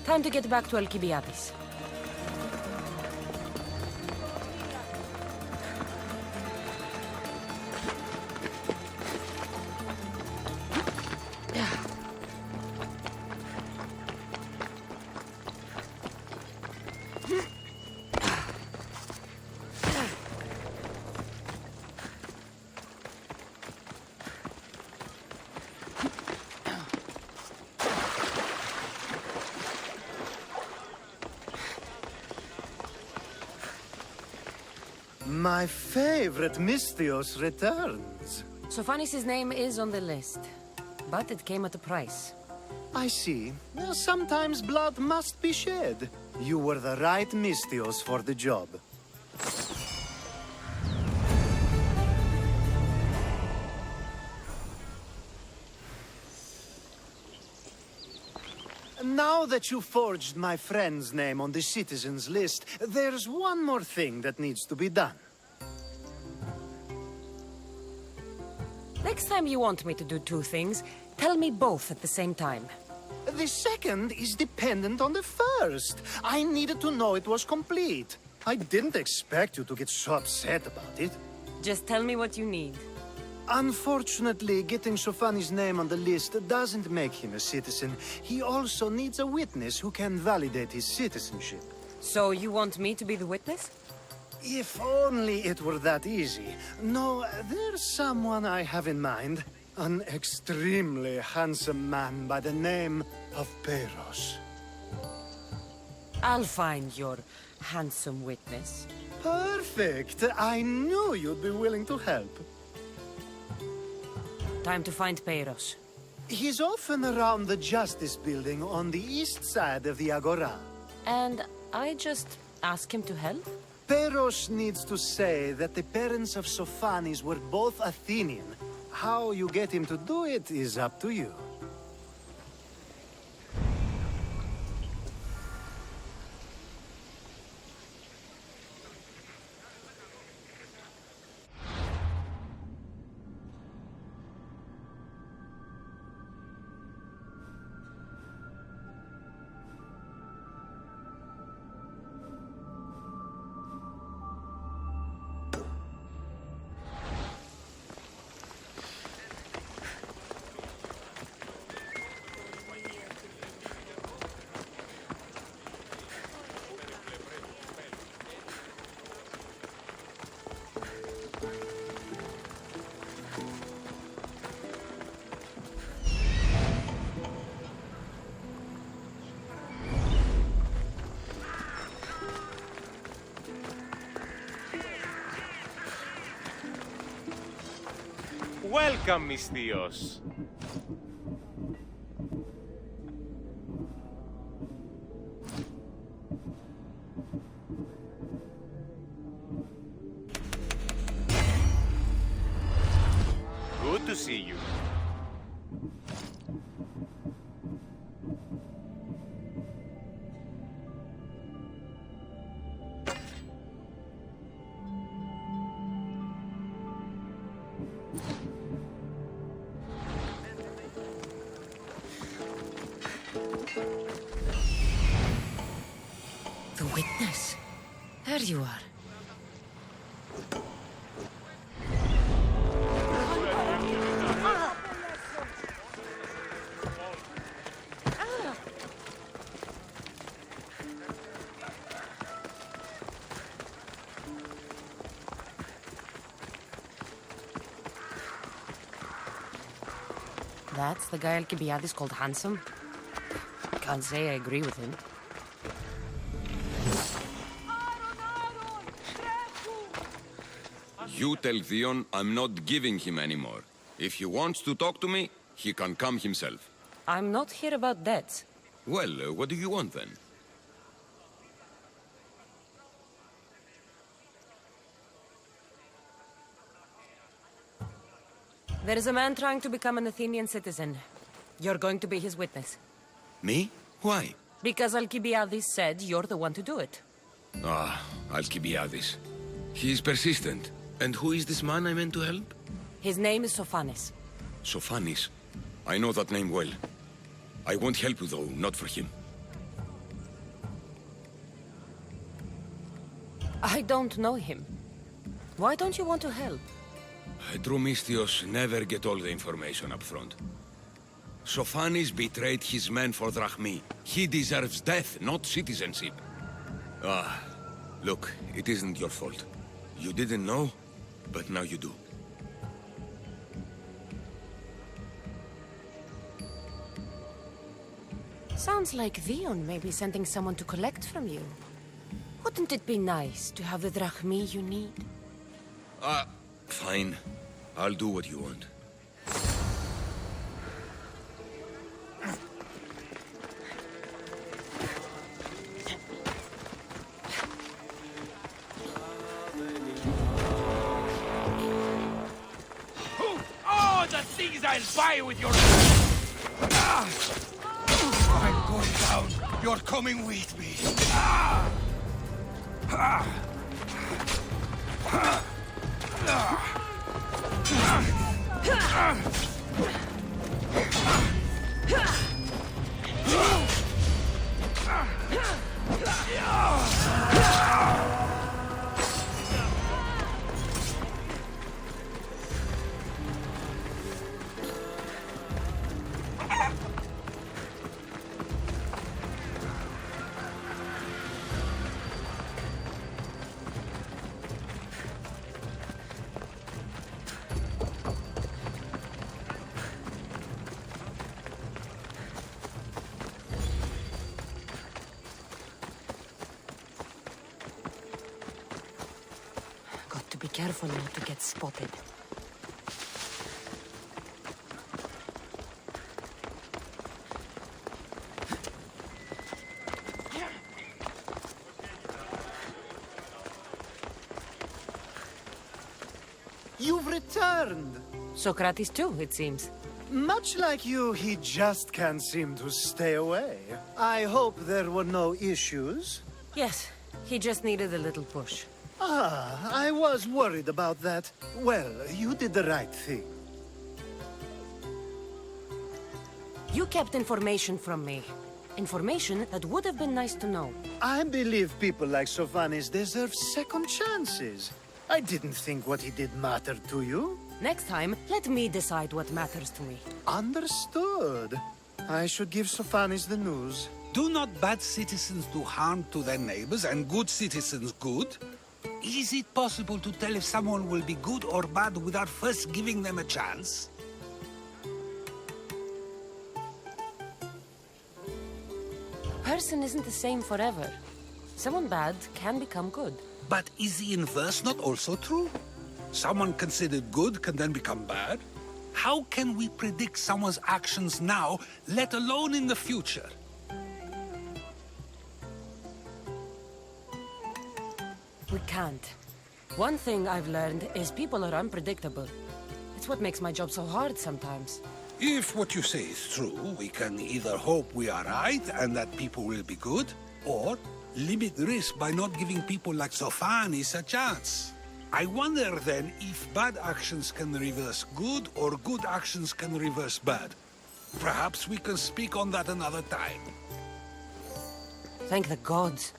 Speaker 4: Time to get back to Alcibiades.
Speaker 6: My favorite Misthios returns.
Speaker 4: Sophanis' name is on the list, but it came at a price.
Speaker 6: I see. Sometimes blood must be shed. You were the right Misthios for the job. Now that you forged my friend's name on the citizens list, there's one more thing that needs to be done.
Speaker 4: Next time you want me to do two things, tell me both at the same time.
Speaker 6: The second is dependent on the first. I needed to know it was complete. I didn't expect you to get so upset about it.
Speaker 4: Just tell me what you need.
Speaker 6: Unfortunately, getting Sophanis' name on the list doesn't make him a citizen. He also needs a witness who can validate his citizenship.
Speaker 4: So you want me to be the witness?
Speaker 6: If only it were that easy. No, there's someone I have in mind. An extremely handsome man by the name of Perikles.
Speaker 4: I'll find your handsome witness.
Speaker 6: Perfect! I knew you'd be willing to help.
Speaker 4: Time to find Perikles.
Speaker 6: He's often around the Justice Building on the east side of the Agora.
Speaker 4: And I just ask him to help?
Speaker 6: Perikles needs to say that the parents of Sophanis were both Athenian. How you get him to do it is up to you.
Speaker 15: Welcome, Misthios. Good to see you.
Speaker 4: The witness. There you are. That's the guy Alcibiades called handsome? Can't say I agree with him.
Speaker 16: You tell Theon I'm not giving him anymore. If he wants to talk to me, he can come himself.
Speaker 4: I'm not here about debts.
Speaker 16: Well, what do you want then?
Speaker 4: There is a man trying to become an Athenian citizen. You're going to be his witness.
Speaker 16: Me? Why?
Speaker 4: Because Alcibiades said you're the one to do it.
Speaker 16: Ah, Alcibiades. He is persistent. And who is this man I meant to help?
Speaker 4: His name is Sophanes.
Speaker 16: Sophanes. I know that name well. I won't help you though, not for him.
Speaker 4: I don't know him. Why don't you want to help?
Speaker 16: Drumistios never get all the information up front. Sophanes betrayed his men for Drachmi. He deserves death, not citizenship. Ah, look, it isn't your fault. You didn't know, but now you do.
Speaker 4: Sounds like Theon may be sending someone to collect from you. Wouldn't it be nice to have the drachmi you need?
Speaker 16: Fine. I'll do what you want.
Speaker 10: Oh, the things I'll buy with your... I'm going down. You're coming with me.
Speaker 4: Got to be careful not to get spotted.
Speaker 6: You've returned!
Speaker 4: Socrates too, it seems.
Speaker 6: Much like you, he just can't seem to stay away. I hope there were no issues.
Speaker 4: Yes, he just needed a little push.
Speaker 6: Ah, I was worried about that. Well, you did the right thing.
Speaker 4: You kept information from me. Information that would have been nice to know.
Speaker 6: I believe people like Sophanes deserve second chances. I didn't think what he did mattered to you.
Speaker 4: Next time, let me decide what matters to me.
Speaker 6: Understood. I should give Sophanes the news.
Speaker 11: Do not bad citizens do harm to their neighbors and good citizens good? Is it possible to tell if someone will be good or bad without first giving them a chance?
Speaker 4: Person isn't the same forever. Someone bad can become good.
Speaker 11: But is the inverse not also true? Someone considered good can then become bad? How can we predict someone's actions now, let alone in the future?
Speaker 4: We can't. One thing I've learned is people are unpredictable. It's what makes my job so hard sometimes.
Speaker 11: If what you say is true, we can either hope we are right and that people will be good, or limit risk by not giving people like Sophanes a chance. I wonder then if bad actions can reverse good or good actions can reverse bad. Perhaps we can speak on that another time.
Speaker 4: Thank the gods.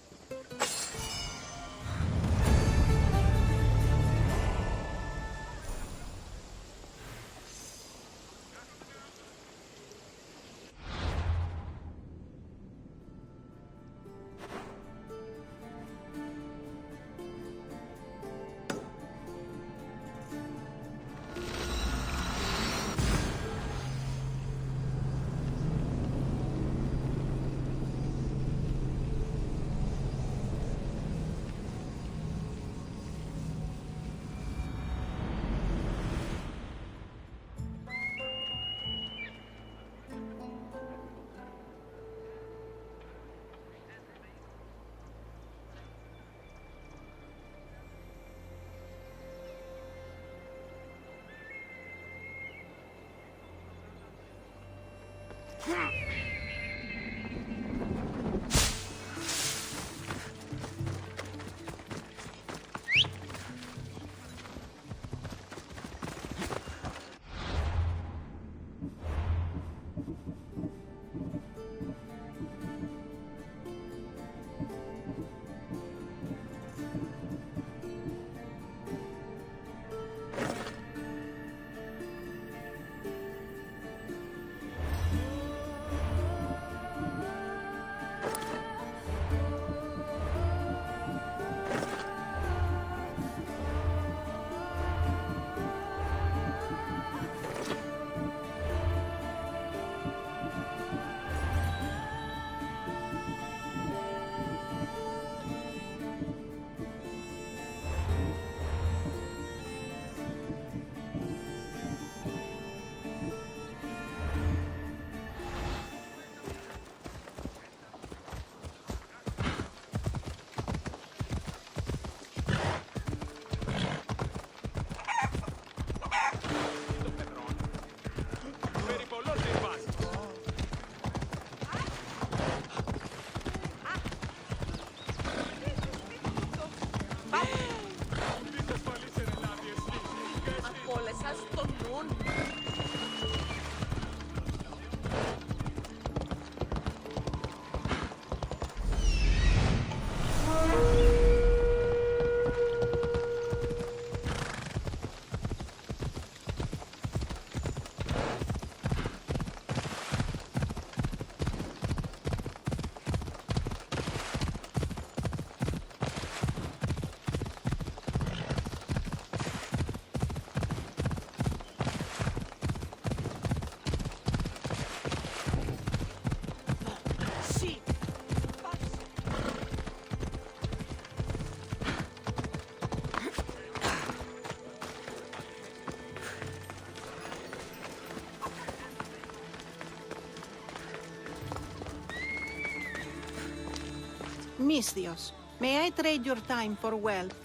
Speaker 17: Misthios, may I trade your time for wealth?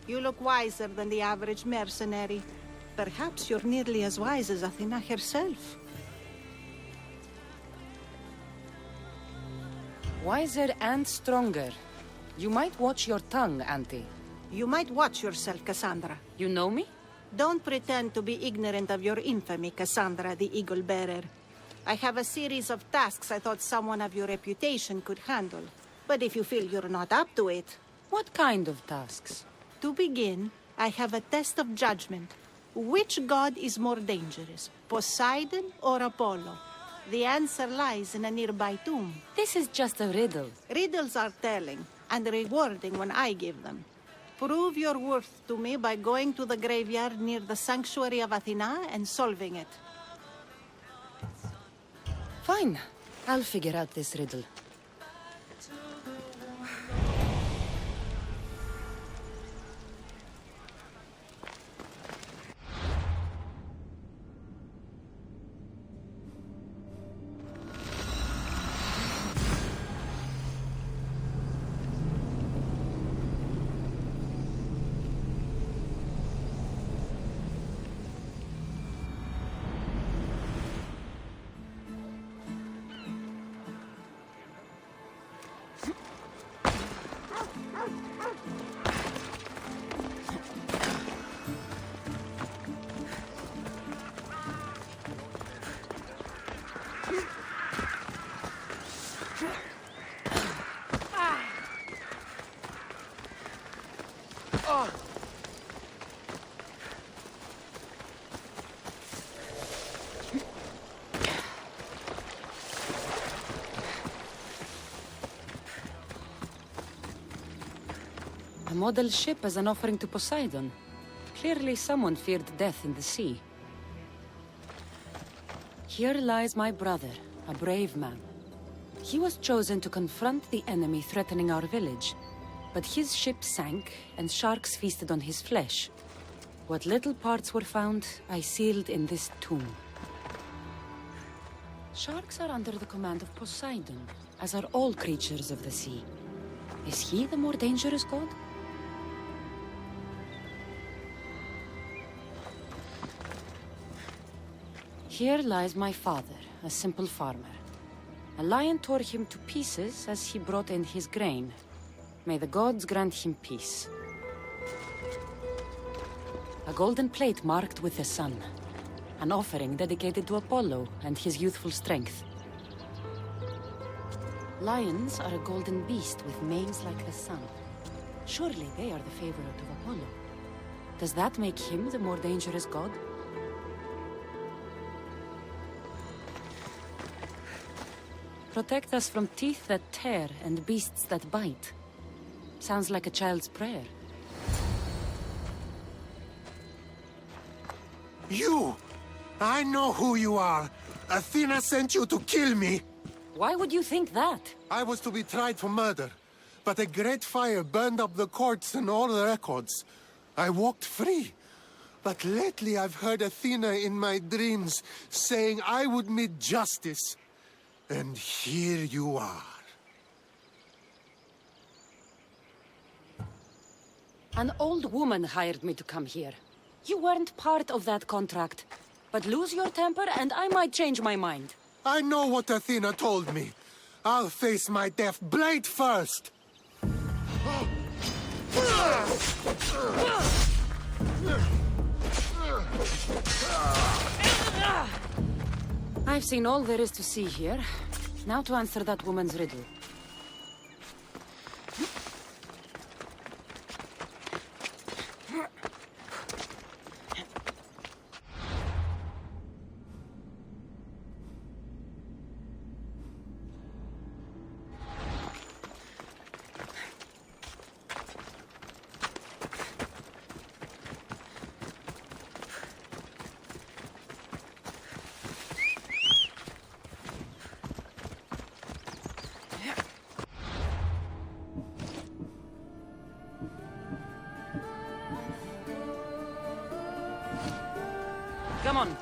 Speaker 17: You look wiser than the average mercenary. Perhaps you're nearly as wise as Athena herself.
Speaker 4: Wiser and stronger. You might watch your tongue, Auntie.
Speaker 17: You might watch yourself, Cassandra.
Speaker 4: You know me?
Speaker 17: Don't pretend to be ignorant of your infamy, Cassandra the Eagle Bearer. I have a series of tasks I thought someone of your reputation could handle. But if you feel you're not up to it...
Speaker 4: What kind of tasks?
Speaker 17: To begin, I have a test of judgment. Which god is more dangerous, Poseidon or Apollo? The answer lies in a nearby tomb.
Speaker 4: This is just a riddle.
Speaker 17: Riddles are telling, and rewarding when I give them. Prove your worth to me by going to the graveyard near the sanctuary of Athena and solving it.
Speaker 4: Fine. I'll figure out this riddle. A model ship as an offering to Poseidon. Clearly someone feared death in the sea. Here lies my brother, a brave man. He was chosen to confront the enemy threatening our village. But his ship sank, and sharks feasted on his flesh. What little parts were found, I sealed in this tomb. Sharks are under the command of Poseidon, as are all creatures of the sea. Is he the more dangerous god? Here lies my father, a simple farmer. A lion tore him to pieces as he brought in his grain. May the gods grant him peace. A golden plate marked with the sun. An offering dedicated to Apollo and his youthful strength. Lions are a golden beast with manes like the sun. Surely they are the favorite of Apollo. Does that make him the more dangerous god? Protect us from teeth that tear and beasts that bite. Sounds like a child's prayer.
Speaker 14: You! I know who you are. Athena sent you to kill me.
Speaker 4: Why would you think that?
Speaker 14: I was to be tried for murder, but a great fire burned up the courts and all the records. I walked free. But lately I've heard Athena in my dreams saying I would meet justice. And here you are.
Speaker 4: An old woman hired me to come here. You weren't part of that contract. But lose your temper and I might change my mind.
Speaker 14: I know what Athena told me. I'll face my death blade first.
Speaker 4: I've seen all there is to see here. Now to answer that woman's riddle. Come on.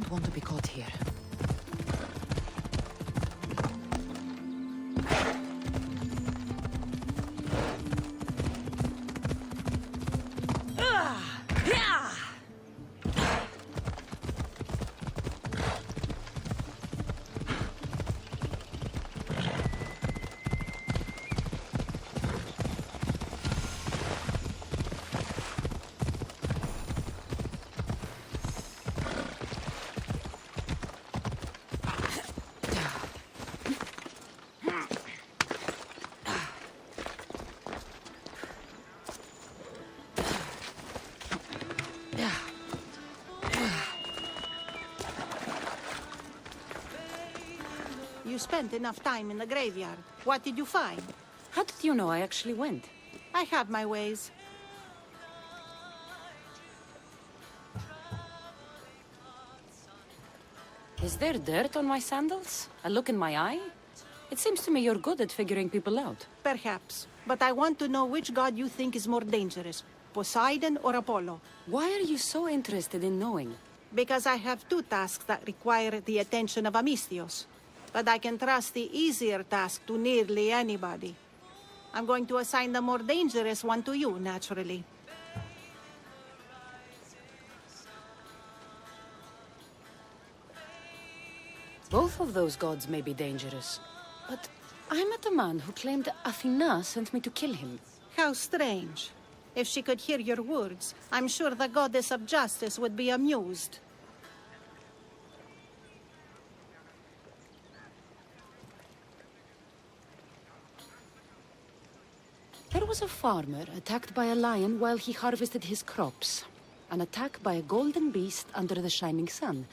Speaker 13: Want to be caught here.
Speaker 17: You spent enough time in the graveyard. What did you find?
Speaker 4: How did you know I actually went?
Speaker 17: I have my ways.
Speaker 4: Is there dirt on my sandals? A look in my eye? It seems to me you're good at figuring people out.
Speaker 17: Perhaps. But I want to know which god you think is more dangerous, Poseidon or Apollo.
Speaker 4: Why are you so interested in knowing?
Speaker 17: Because I have two tasks that require the attention of Amistios. But I can trust the easier task to nearly anybody. I'm going to assign the more dangerous one to you, naturally.
Speaker 4: Both of those gods may be dangerous. But I met a man who claimed Athena sent me to kill him.
Speaker 17: How strange. If she could hear your words, I'm sure the goddess of justice would be amused.
Speaker 4: There was a farmer attacked by a lion while he harvested his crops. An attack by a golden beast under the shining sun.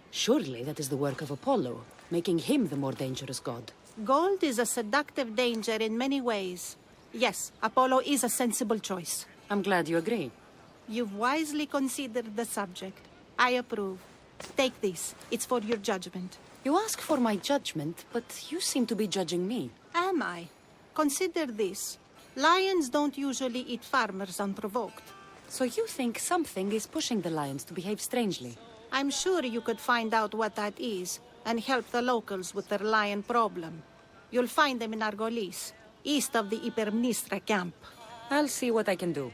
Speaker 4: Surely that is the work of Apollo, making him the more dangerous god.
Speaker 17: Gold is a seductive danger in many ways. Yes, Apollo is a sensible choice.
Speaker 4: I'm glad you agree.
Speaker 17: You've wisely considered the subject. I approve. Take this. It's for your judgment.
Speaker 4: You ask for my judgment, but you seem to be judging me.
Speaker 17: Am I? Consider this. Lions don't usually eat farmers unprovoked.
Speaker 4: So you think something is pushing the lions to behave strangely?
Speaker 17: I'm sure you could find out what that is and help the locals with their lion problem. You'll find them in Argolis, east of the Hypermnestra camp.
Speaker 4: I'll see what I can do.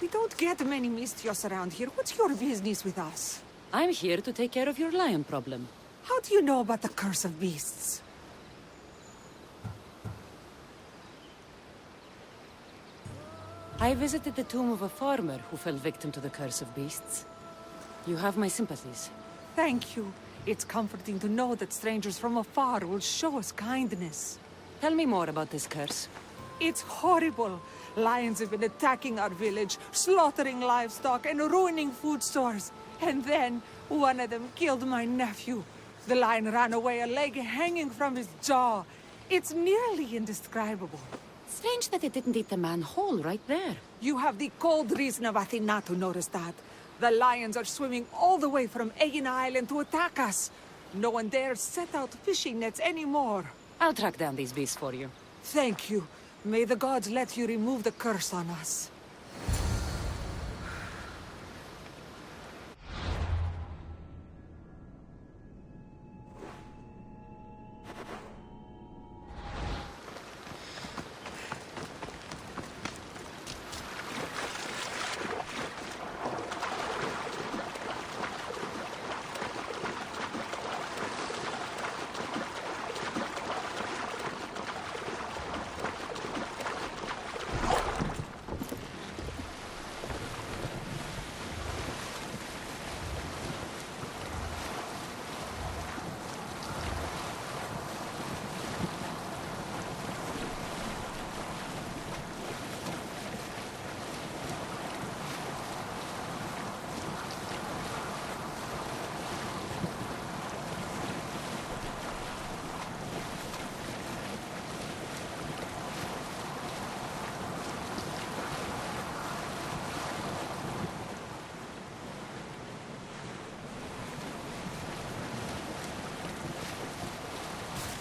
Speaker 18: We don't get many Mistios around here. What's your business with us?
Speaker 4: I'm here to take care of your lion problem.
Speaker 18: How do you know about the curse of beasts?
Speaker 4: I visited the tomb of a farmer who fell victim to the curse of beasts. You have my sympathies.
Speaker 18: Thank you. It's comforting to know that strangers from afar will show us kindness.
Speaker 4: Tell me more about this curse.
Speaker 18: It's horrible. Lions have been attacking our village, slaughtering livestock and ruining food stores. And then, one of them killed my nephew. The lion ran away, a leg hanging from his jaw. It's nearly indescribable.
Speaker 4: Strange that it didn't eat the man whole right there.
Speaker 18: You have the cold reason of Athena to notice that. The lions are swimming all the way from Aegina Island to attack us. No one dares set out fishing nets anymore.
Speaker 4: I'll track down these beasts for you.
Speaker 18: Thank you. May the gods let you remove the curse on us.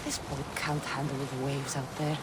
Speaker 4: This boat can't handle the waves out there.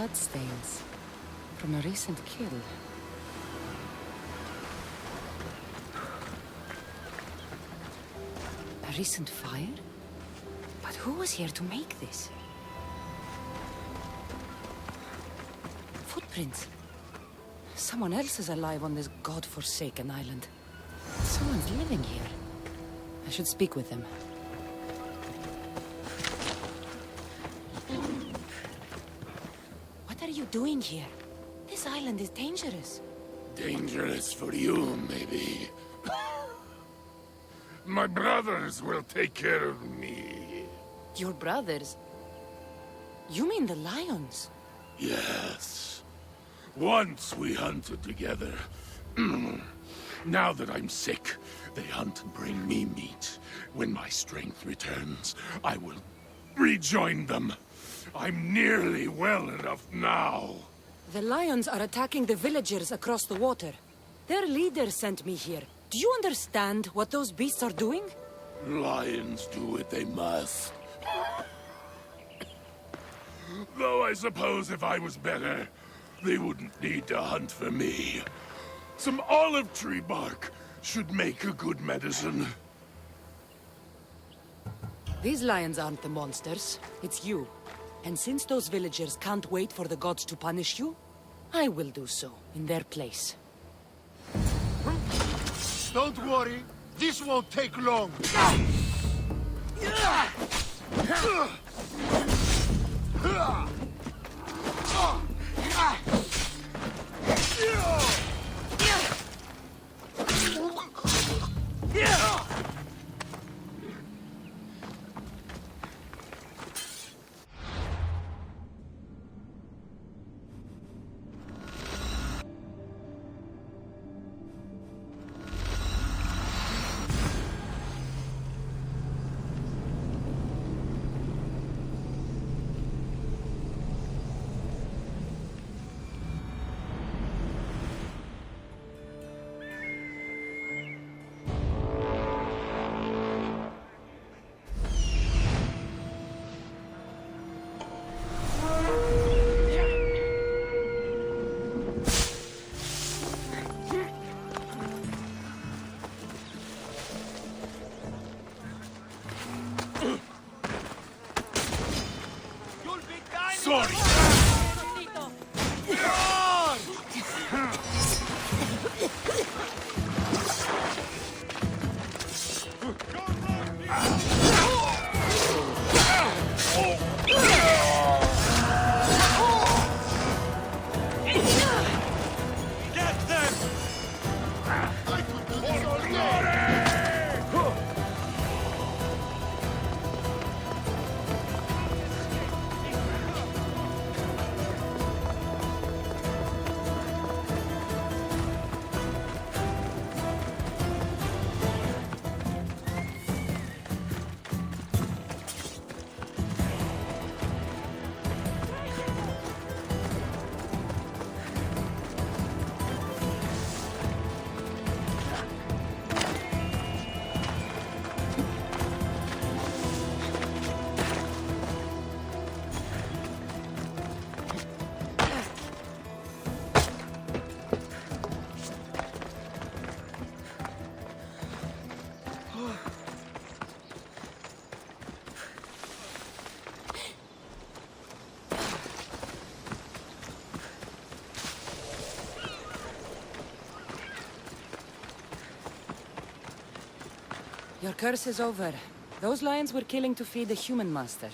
Speaker 4: bloodstains from a recent kill. A recent fire? But who was here to make this? Footprints. Someone else is alive on this god-forsaken island. Someone's living here. I should speak with them. What are you doing here? This island is dangerous.
Speaker 19: Dangerous for you, maybe. My brothers will take care of me.
Speaker 4: Your brothers? You mean the lions?
Speaker 19: Yes. Once we hunted together. Now that I'm sick, they hunt and bring me meat. When my strength returns, I will rejoin them. I'm nearly well enough now.
Speaker 4: The lions are attacking the villagers across the water. Their leader sent me here. Do you understand what those beasts are doing?
Speaker 19: Lions do what they must. Though I suppose if I was better, they wouldn't need to hunt for me. Some olive tree bark should make a good medicine.
Speaker 4: These lions aren't the monsters. It's you. And since those villagers can't wait for the gods to punish you, I will do so in their place.
Speaker 10: Don't worry, this won't take long.
Speaker 19: Sorry.
Speaker 10: Get them!
Speaker 4: Your curse is over. Those lions were killing to feed the human master.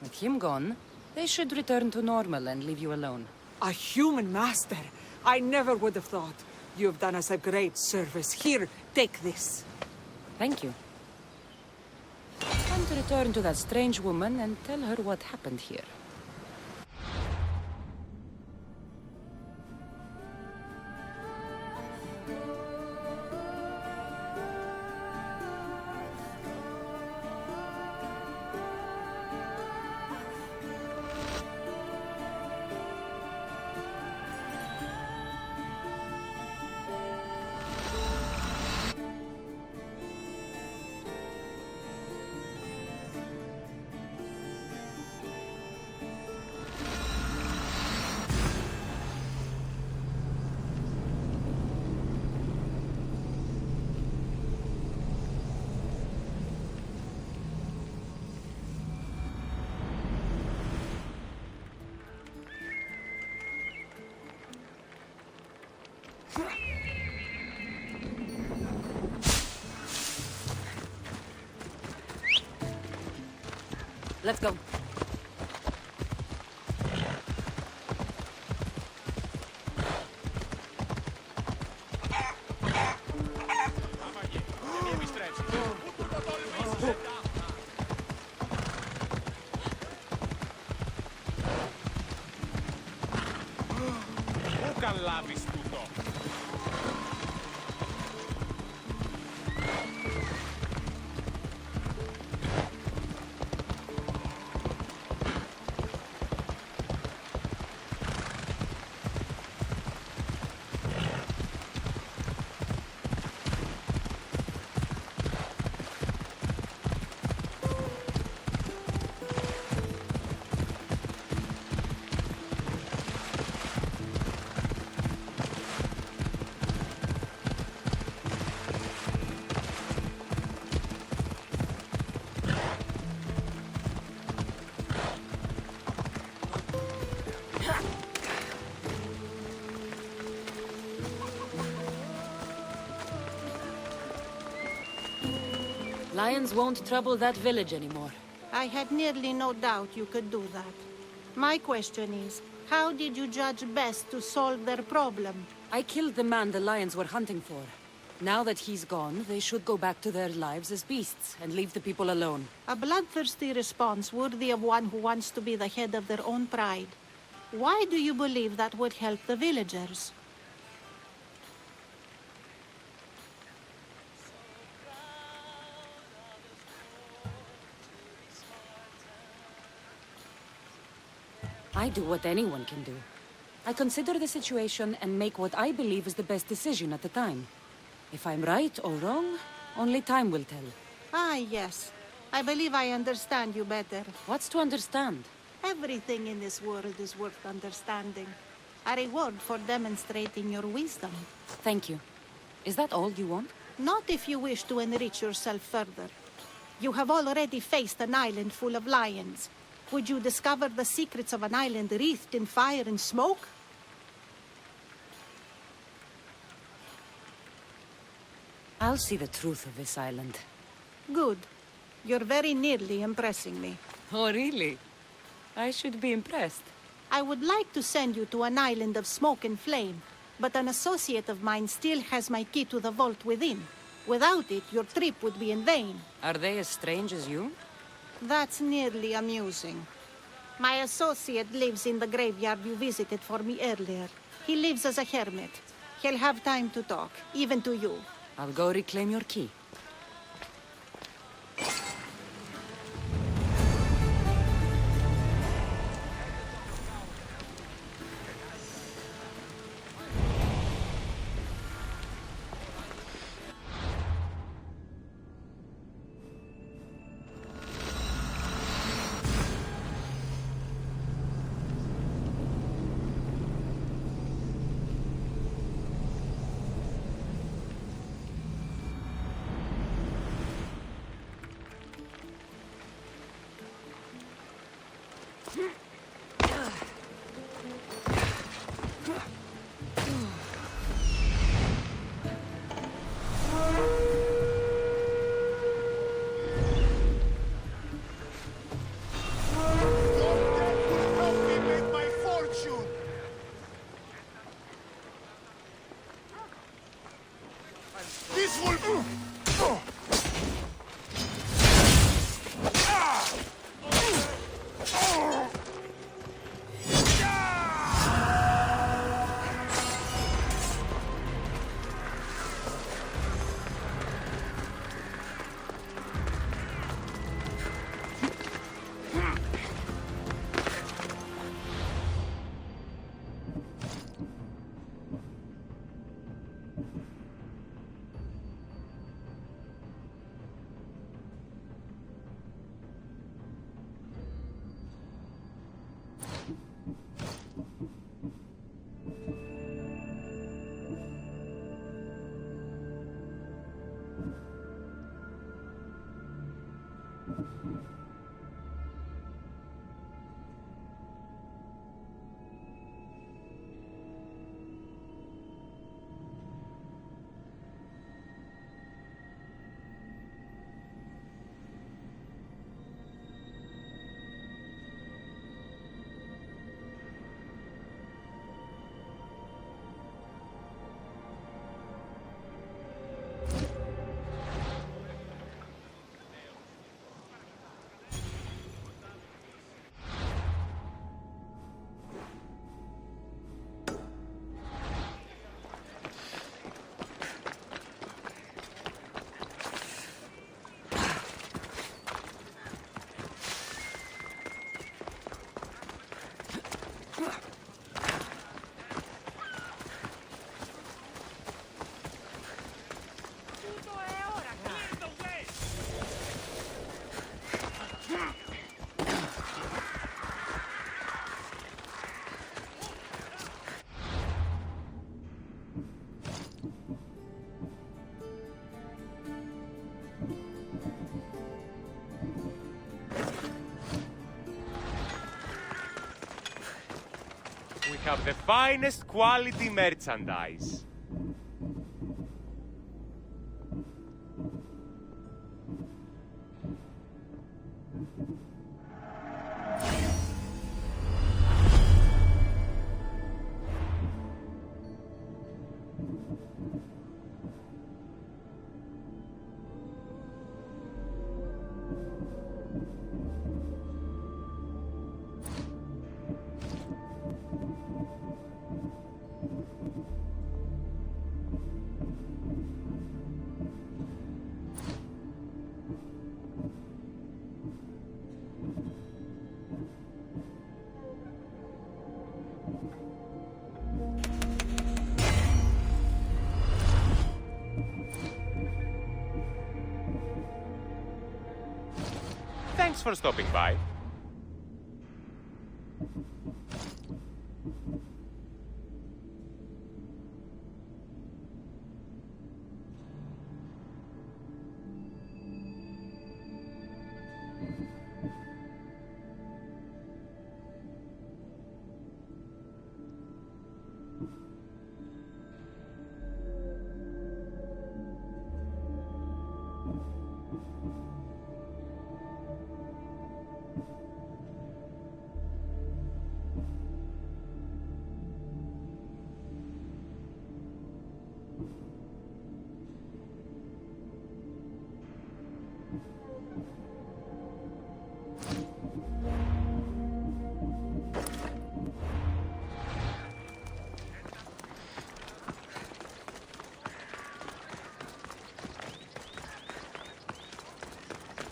Speaker 4: With him gone, they should return to normal and leave you alone.
Speaker 18: A human master? I never would have thought. You have done us a great service. Here, take this.
Speaker 4: Thank you. Time to return to that strange woman and tell her what happened here. Let's go.
Speaker 15: Πού καν λάβεις τούτο.
Speaker 4: Lions won't trouble that village anymore.
Speaker 17: I had nearly no doubt you could do that. My question is, how did you judge best to solve their problem?
Speaker 4: I killed the man the lions were hunting for. Now that he's gone, they should go back to their lives as beasts and leave the people alone.
Speaker 17: A bloodthirsty response worthy of one who wants to be the head of their own pride. Why do you believe that would help the villagers?
Speaker 4: I do what anyone can do. I consider the situation and make what I believe is the best decision at the time. If I'm right or wrong, only time will tell.
Speaker 17: Ah, yes. I believe I understand you better.
Speaker 4: What's to understand?
Speaker 17: Everything in this world is worth understanding. A reward for demonstrating your wisdom.
Speaker 4: Thank you. Is that all you want?
Speaker 17: Not if you wish to enrich yourself further. You have already faced an island full of lions. Would you discover the secrets of an island wreathed in fire and smoke?
Speaker 4: I'll see the truth of this island.
Speaker 17: Good. You're very nearly impressing me.
Speaker 4: Oh, really? I should be impressed.
Speaker 17: I would like to send you to an island of smoke and flame, but an associate of mine still has my key to the vault within. Without it, your trip would be in vain.
Speaker 4: Are they as strange as you?
Speaker 17: That's nearly amusing. My associate lives in the graveyard you visited for me earlier. He lives as a hermit. He'll have time to talk, even to you.
Speaker 4: I'll go reclaim your key.
Speaker 15: We have the finest quality merchandise. Thanks for stopping by.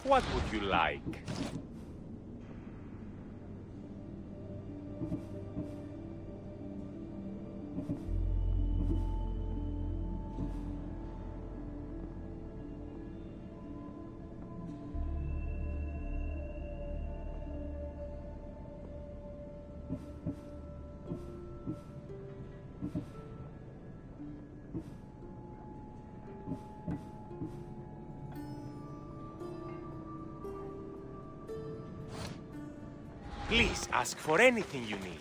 Speaker 15: What would you like? Please ask for anything you need.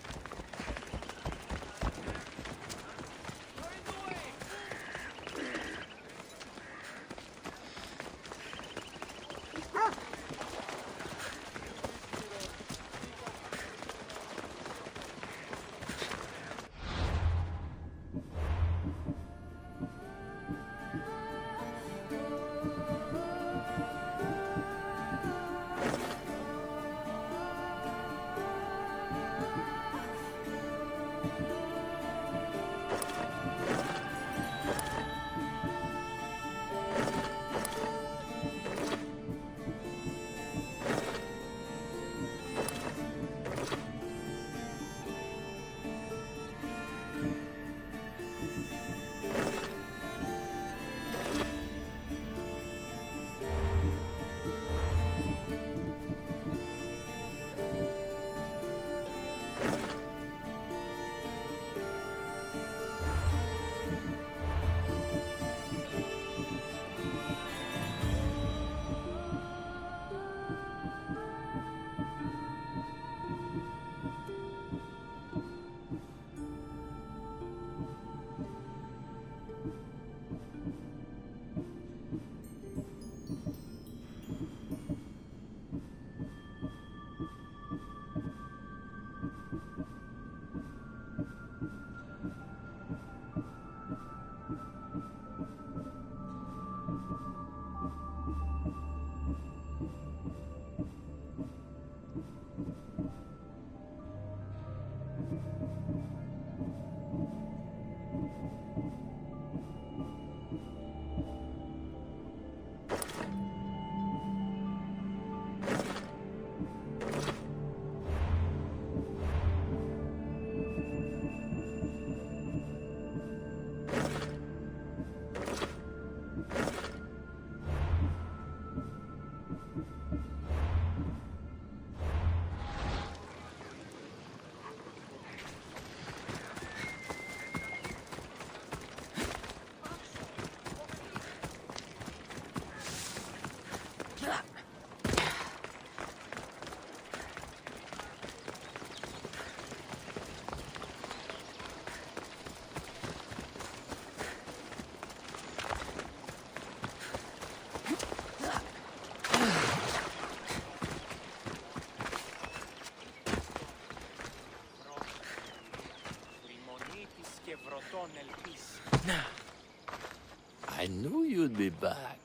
Speaker 20: be back.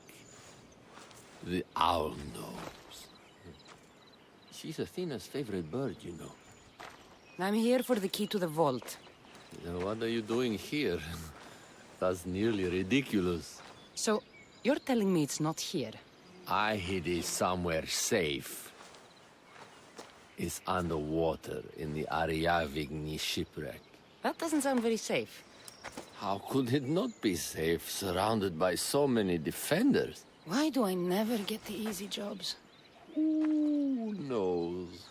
Speaker 20: The owl knows. She's Athena's favorite bird, you know.
Speaker 4: I'm here for the key to the vault.
Speaker 20: What are you doing here? That's nearly ridiculous.
Speaker 4: So, you're telling me it's not here?
Speaker 20: I hid it somewhere safe. It's underwater in the Ariavigny shipwreck.
Speaker 4: That doesn't sound very safe.
Speaker 20: How could it not be safe, surrounded by so many defenders?
Speaker 13: Why do I never get the easy jobs?
Speaker 20: Who knows?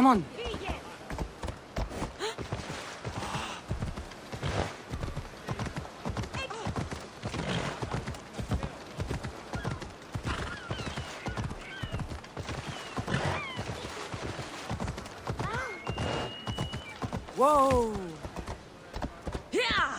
Speaker 4: Come on. Whoa! Yeah!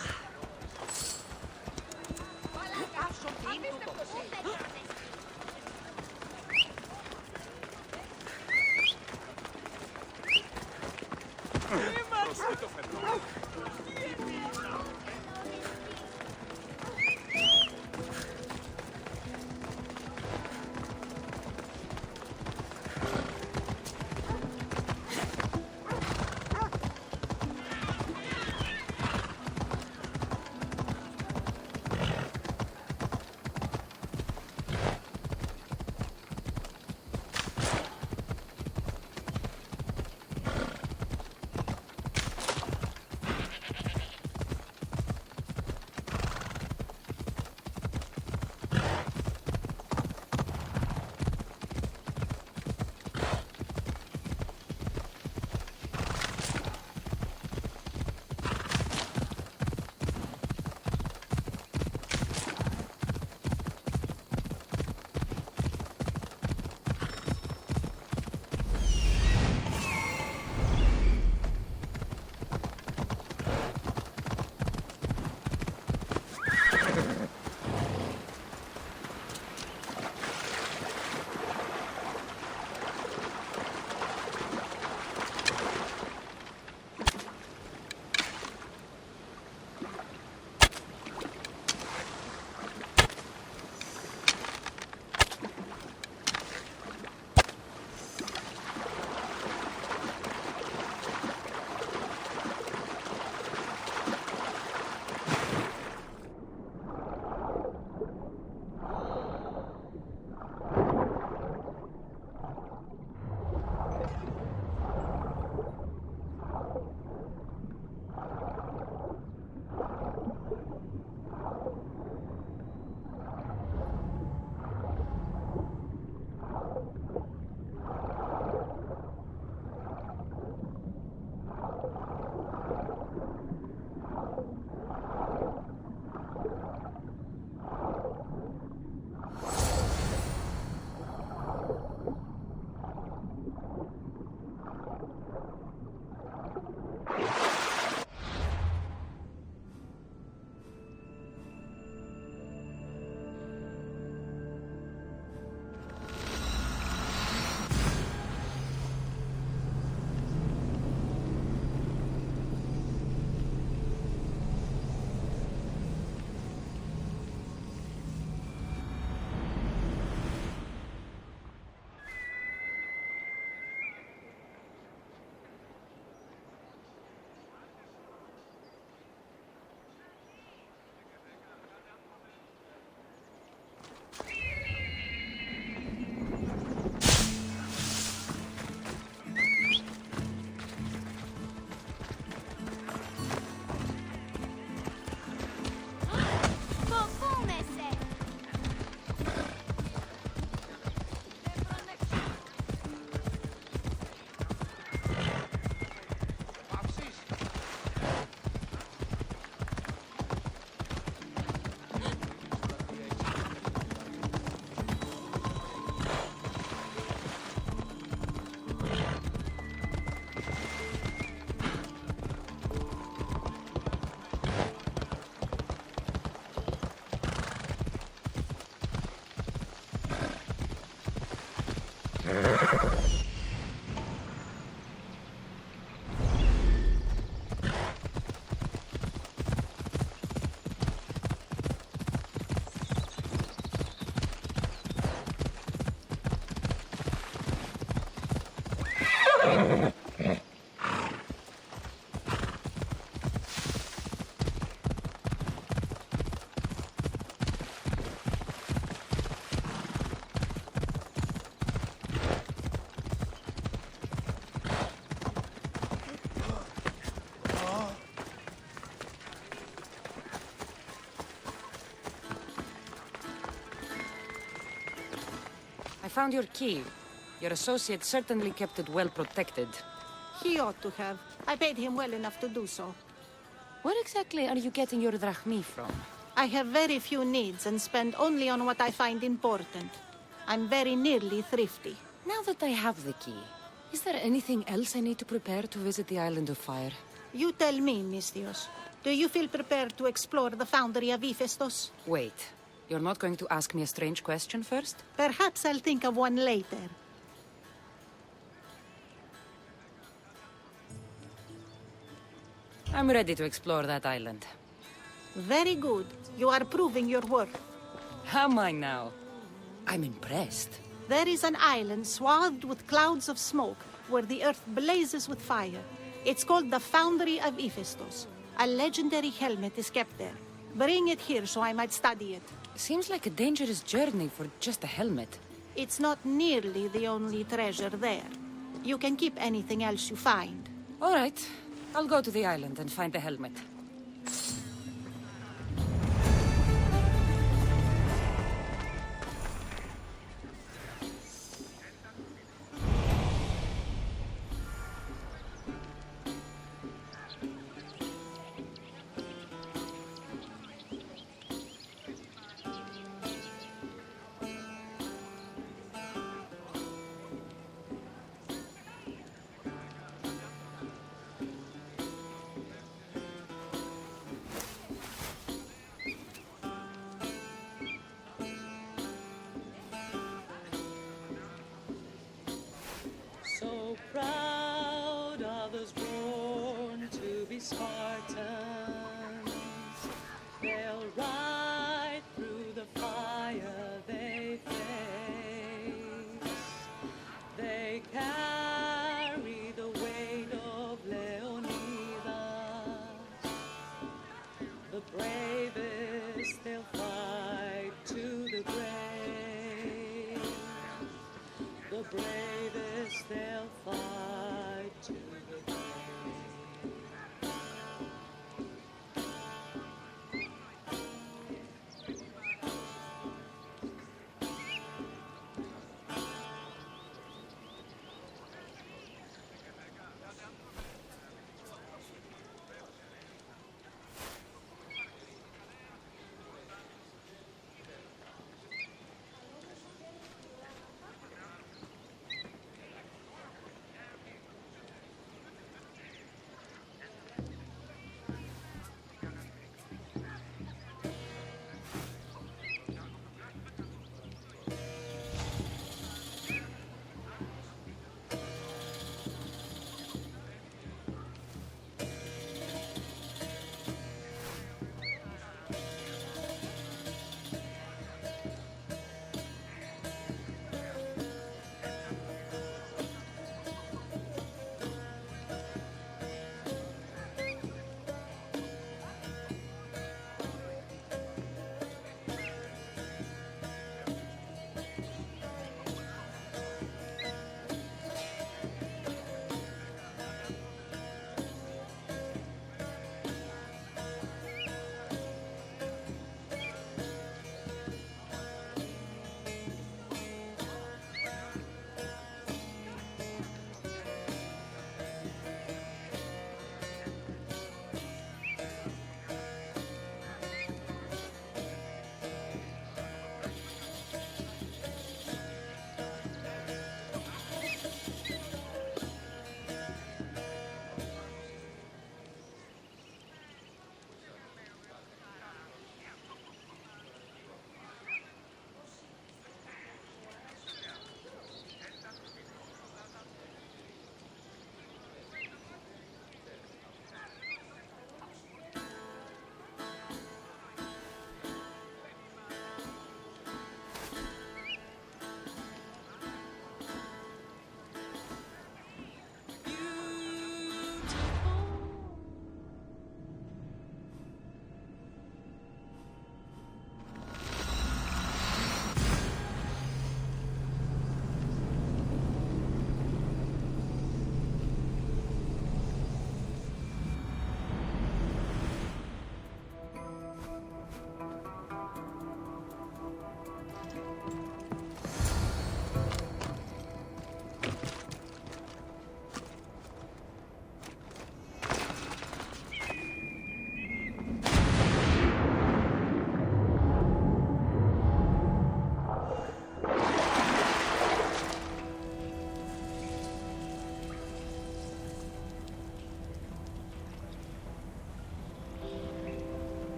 Speaker 4: I found your key. Your associate certainly kept it well protected.
Speaker 17: He ought to have. I paid him well enough to do so.
Speaker 4: Where exactly are you getting your drachmi from?
Speaker 17: I have very few needs and spend only on what I find important. I'm very nearly thrifty.
Speaker 4: Now that I have the key, is there anything else I need to prepare to visit the Island of Fire?
Speaker 17: You tell me, Misthios. Do you feel prepared to explore the foundry of Hephaestus?
Speaker 4: Wait, you're not going to ask me a strange question first?
Speaker 17: Perhaps I'll think of one later.
Speaker 4: I'm ready to explore that island.
Speaker 17: Very good. You are proving your worth.
Speaker 4: Am I now? I'm impressed.
Speaker 17: There is an island swathed with clouds of smoke where the earth blazes with fire. It's called the Foundry of Hephaestus. A legendary helmet is kept there. Bring it here so I might study it.
Speaker 4: Seems like a dangerous journey for just a helmet.
Speaker 17: It's not nearly the only treasure there. You can keep anything else you find.
Speaker 4: All right. I'll go to the island and find the helmet.
Speaker 21: So proud of those born to be Spartans. They'll ride through the fire they face. They carry the weight of Leonidas. The bravest they'll fight to the grave. The bravest they'll fight to the grave.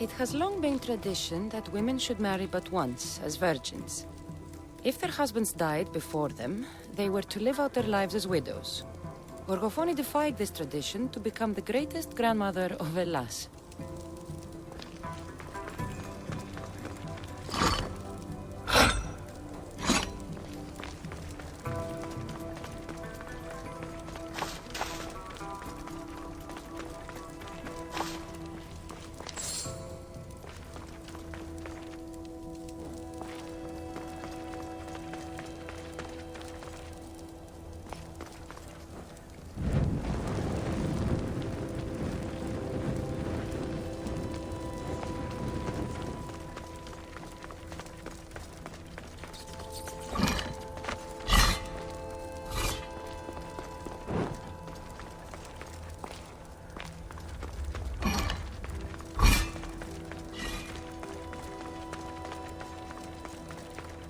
Speaker 4: It has long been tradition that women should marry but once, as virgins. If their husbands died before them, they were to live out their lives as widows. Gorgofoni defied this tradition to become the greatest grandmother of Hellas.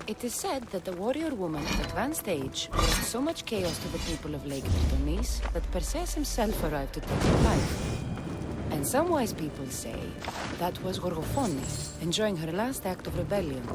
Speaker 4: It is said that the warrior woman of advanced age brought so much chaos to the people of Lake Tritonus that Perseus himself arrived to take her life. And some wise people say that was Gorgofoni, enjoying her last act of rebellion.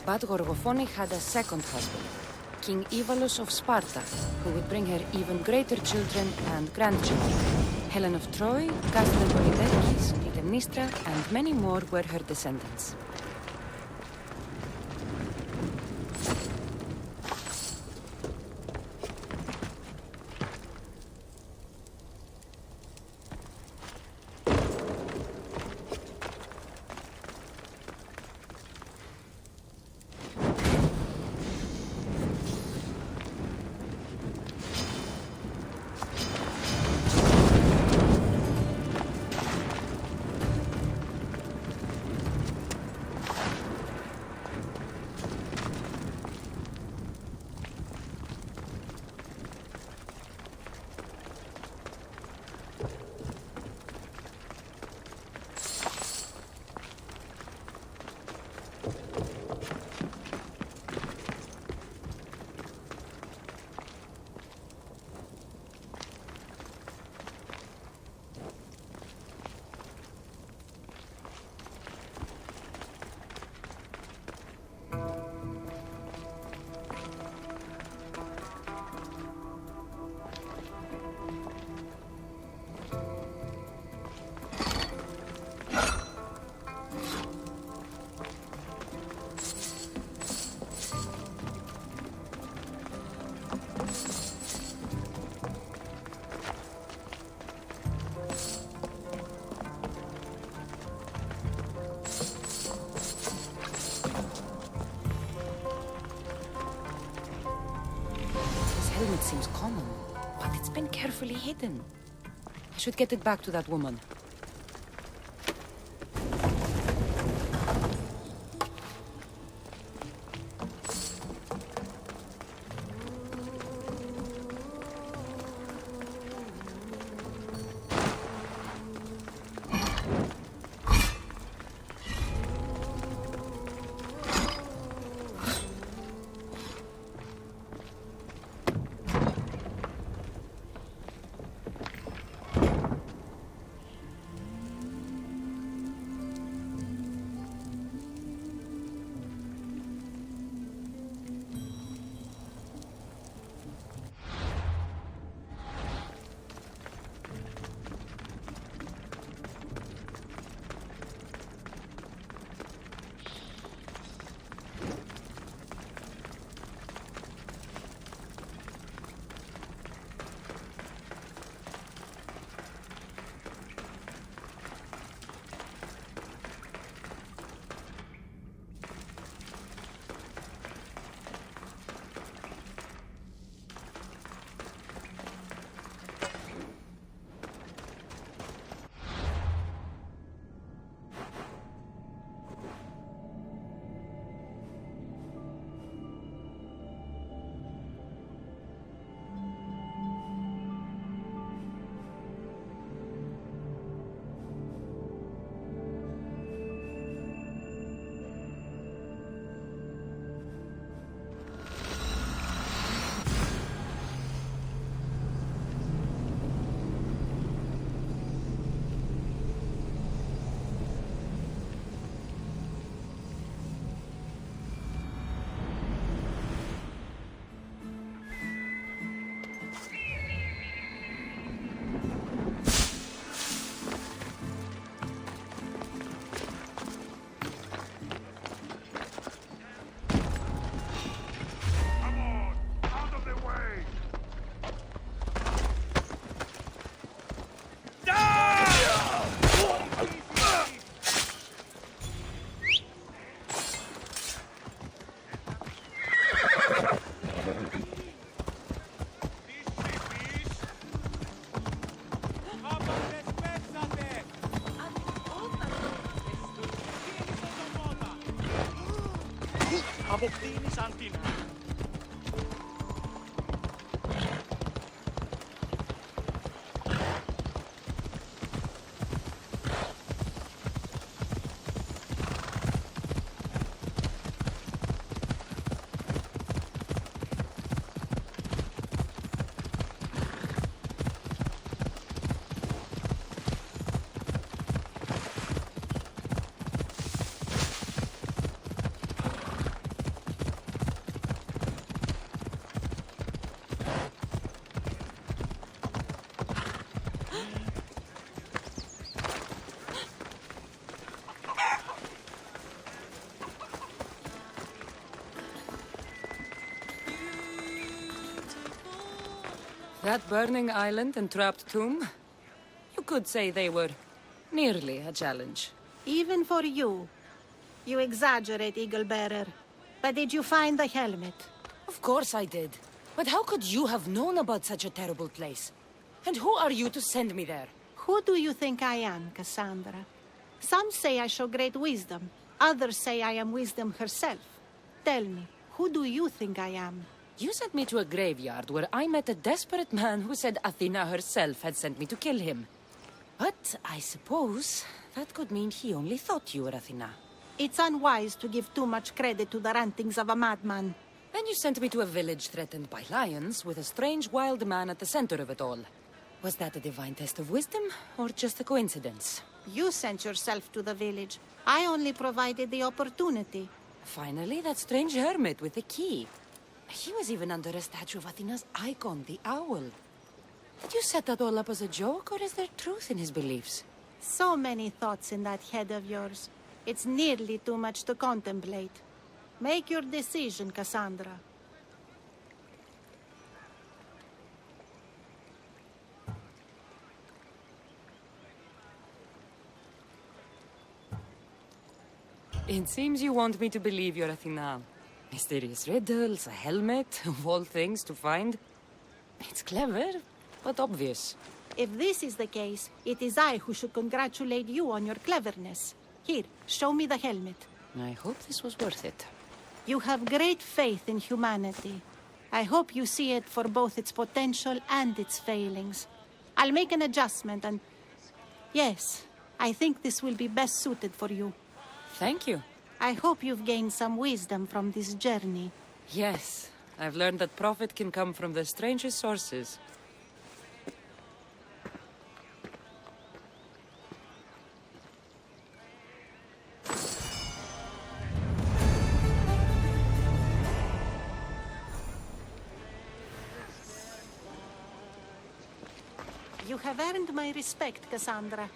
Speaker 4: But Gorgofoni had a second husband, King Ivalos of Sparta, who would bring her even greater children and grandchildren. Helen of Troy, Castor Polyderkis, Clytemnestra, and many more were her descendants. seems common, but it's been carefully hidden. I should get it back to that woman.
Speaker 1: Αποκτήνεις αντίνα.
Speaker 4: That burning island and trapped tomb? You could say they were nearly a challenge.
Speaker 17: Even for you. You exaggerate, Eagle Bearer. But did you find the helmet?
Speaker 4: Of course I did. But how could you have known about such a terrible place? And who are you to send me there?
Speaker 17: Who do you think I am, Cassandra? Some say I show great wisdom. Others say I am wisdom herself. Tell me, who do you think I am?
Speaker 4: You sent me to a graveyard where I met a desperate man who said Athena herself had sent me to kill him. But I suppose that could mean he only thought you were Athena.
Speaker 17: It's unwise to give too much credit to the rantings of a madman.
Speaker 4: Then you sent me to a village threatened by lions with a strange wild man at the center of it all. Was that a divine test of wisdom, or just a coincidence?
Speaker 17: You sent yourself to the village. I only provided the opportunity.
Speaker 4: Finally, that strange hermit with the key. He was even under a statue of Athena's icon, the owl. Did you set that all up as a joke, or is there truth in his beliefs?
Speaker 17: So many thoughts in that head of yours. It's nearly too much to contemplate. Make your decision, Cassandra.
Speaker 4: It seems you want me to believe you're Athena. Mysterious riddles, a helmet, of all things to find. It's clever, but obvious.
Speaker 17: If this is the case, it is I who should congratulate you on your cleverness. Here, show me the helmet.
Speaker 4: I hope this was worth it.
Speaker 17: You have great faith in humanity. I hope you see it for both its potential and its failings. I'll make an adjustment and... Yes, I think this will be best suited for you.
Speaker 4: Thank you.
Speaker 17: I hope you've gained some wisdom from this journey.
Speaker 4: Yes, I've learned that profit can come from the strangest sources.
Speaker 17: You have earned my respect, Cassandra.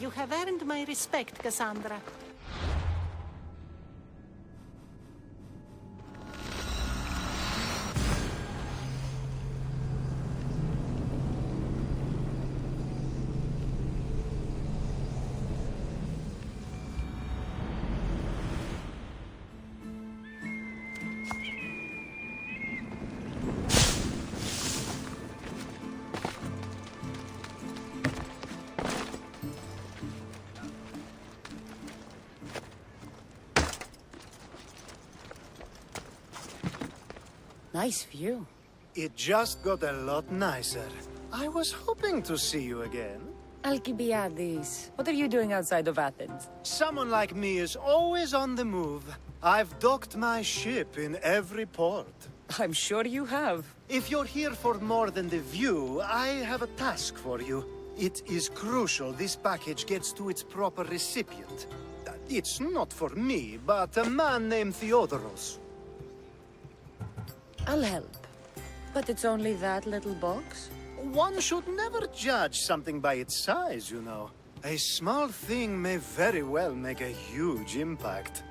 Speaker 17: You have earned my respect, Cassandra.
Speaker 4: Nice view.
Speaker 6: It just got a lot nicer. I was hoping to see you again.
Speaker 4: Alcibiades, what are you doing outside of Athens?
Speaker 6: Someone like me is always on the move. I've docked my ship in every port.
Speaker 4: I'm sure you have.
Speaker 6: If you're here for more than the view, I have a task for you. It is crucial this package gets to its proper recipient. It's not for me, but a man named Theodoros.
Speaker 4: I'll help. But it's only that little box?
Speaker 6: One should never judge something by its size, you know. A small thing may very well make a huge impact.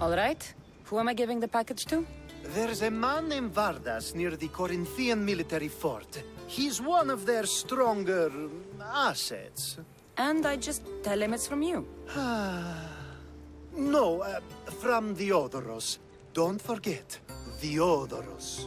Speaker 4: All right. Who am I giving the package to?
Speaker 6: There's a man named Vardas near the Corinthian military fort. He's one of their stronger assets.
Speaker 4: And I just tell him it's from you.
Speaker 6: No, from Theodoros. Don't forget, Theodoros.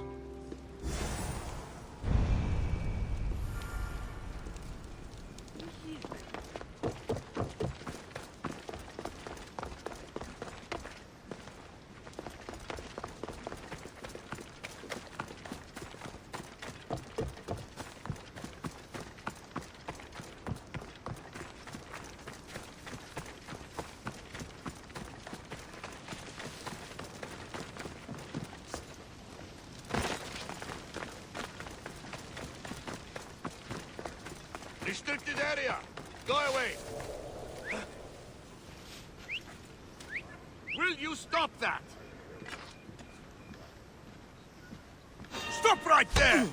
Speaker 10: Restricted area! Go away! Will you stop that? Stop right there!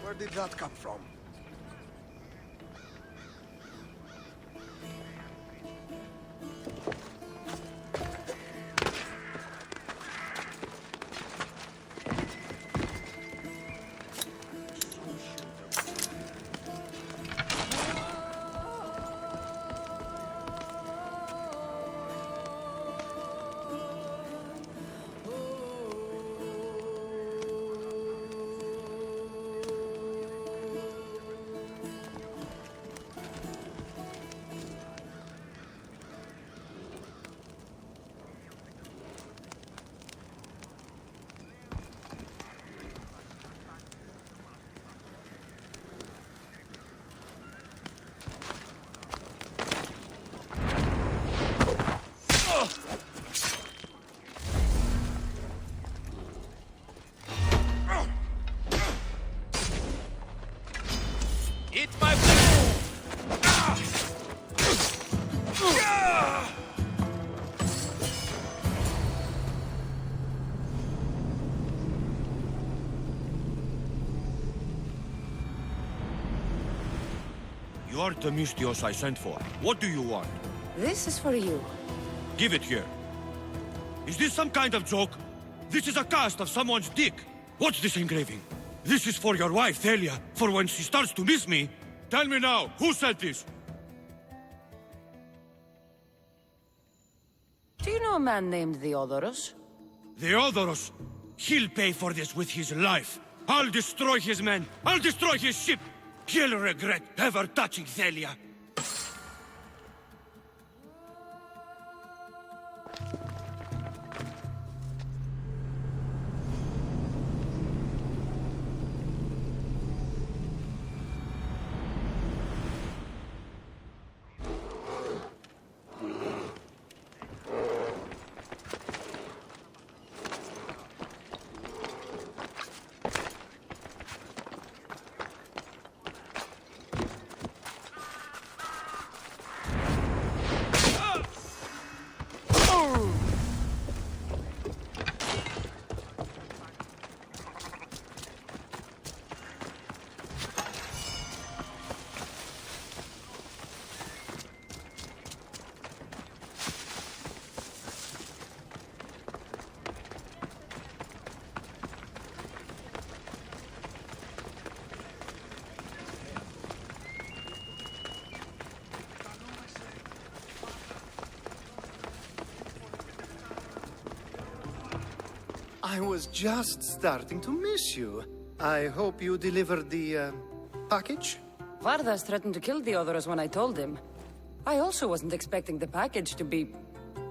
Speaker 10: Where did that come from?
Speaker 1: Eat my
Speaker 7: You're the Mystios I sent for. What do you want?
Speaker 4: This is for you.
Speaker 7: Give it here. Is this some kind of joke? This is a cast of someone's dick. What's this engraving? This is for your wife, Thalia, for when she starts to miss me. Tell me now, who said this?
Speaker 4: Do you know a man named Theodoros?
Speaker 7: Theodoros? He'll pay for this with his life. I'll destroy his men. I'll destroy his ship. He'll regret ever touching Thalia.
Speaker 6: I was just starting to miss you. I hope you delivered the, package?
Speaker 4: Vardas threatened to kill Theodoros when I told him. I also wasn't expecting the package to be,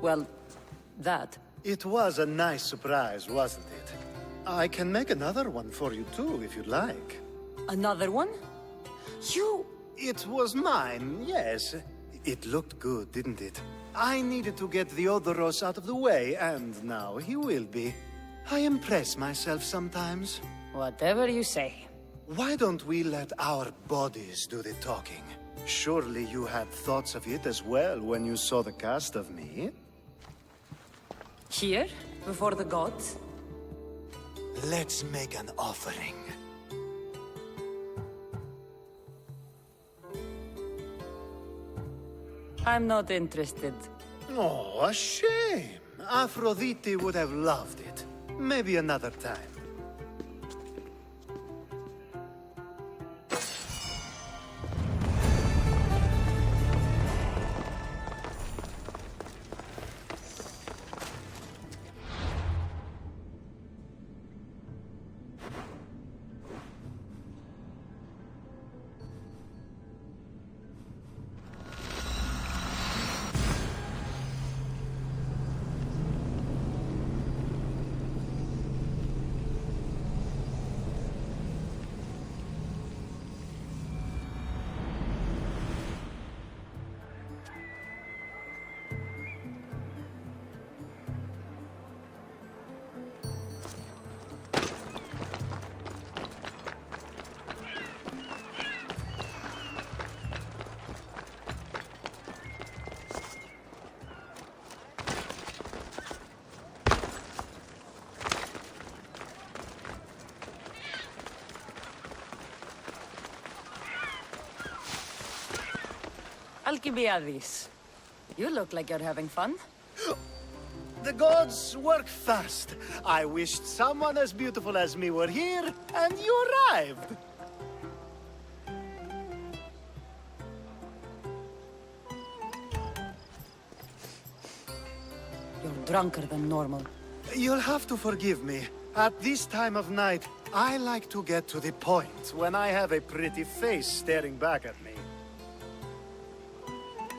Speaker 4: well, that.
Speaker 6: It was a nice surprise, wasn't it? I can make another one for you too, if you'd like.
Speaker 4: Another one? You...
Speaker 6: It was mine, yes. It looked good, didn't it? I needed to get Theodoros out of the way, and now he will be. I impress myself sometimes.
Speaker 4: Whatever you say.
Speaker 6: Why don't we let our bodies do the talking? Surely you had thoughts of it as well when you saw the cast of me?
Speaker 4: Here? Before the gods?
Speaker 6: Let's make an offering.
Speaker 4: I'm not interested.
Speaker 6: Oh, a shame. Aphrodite would have loved it. Maybe another time.
Speaker 4: Alcibiades, you look like you're having fun.
Speaker 6: The gods work fast. I wished someone as beautiful as me were here, and you arrived.
Speaker 4: You're drunker than normal.
Speaker 6: You'll have to forgive me. At this time of night, I like to get to the point when I have a pretty face staring back at me.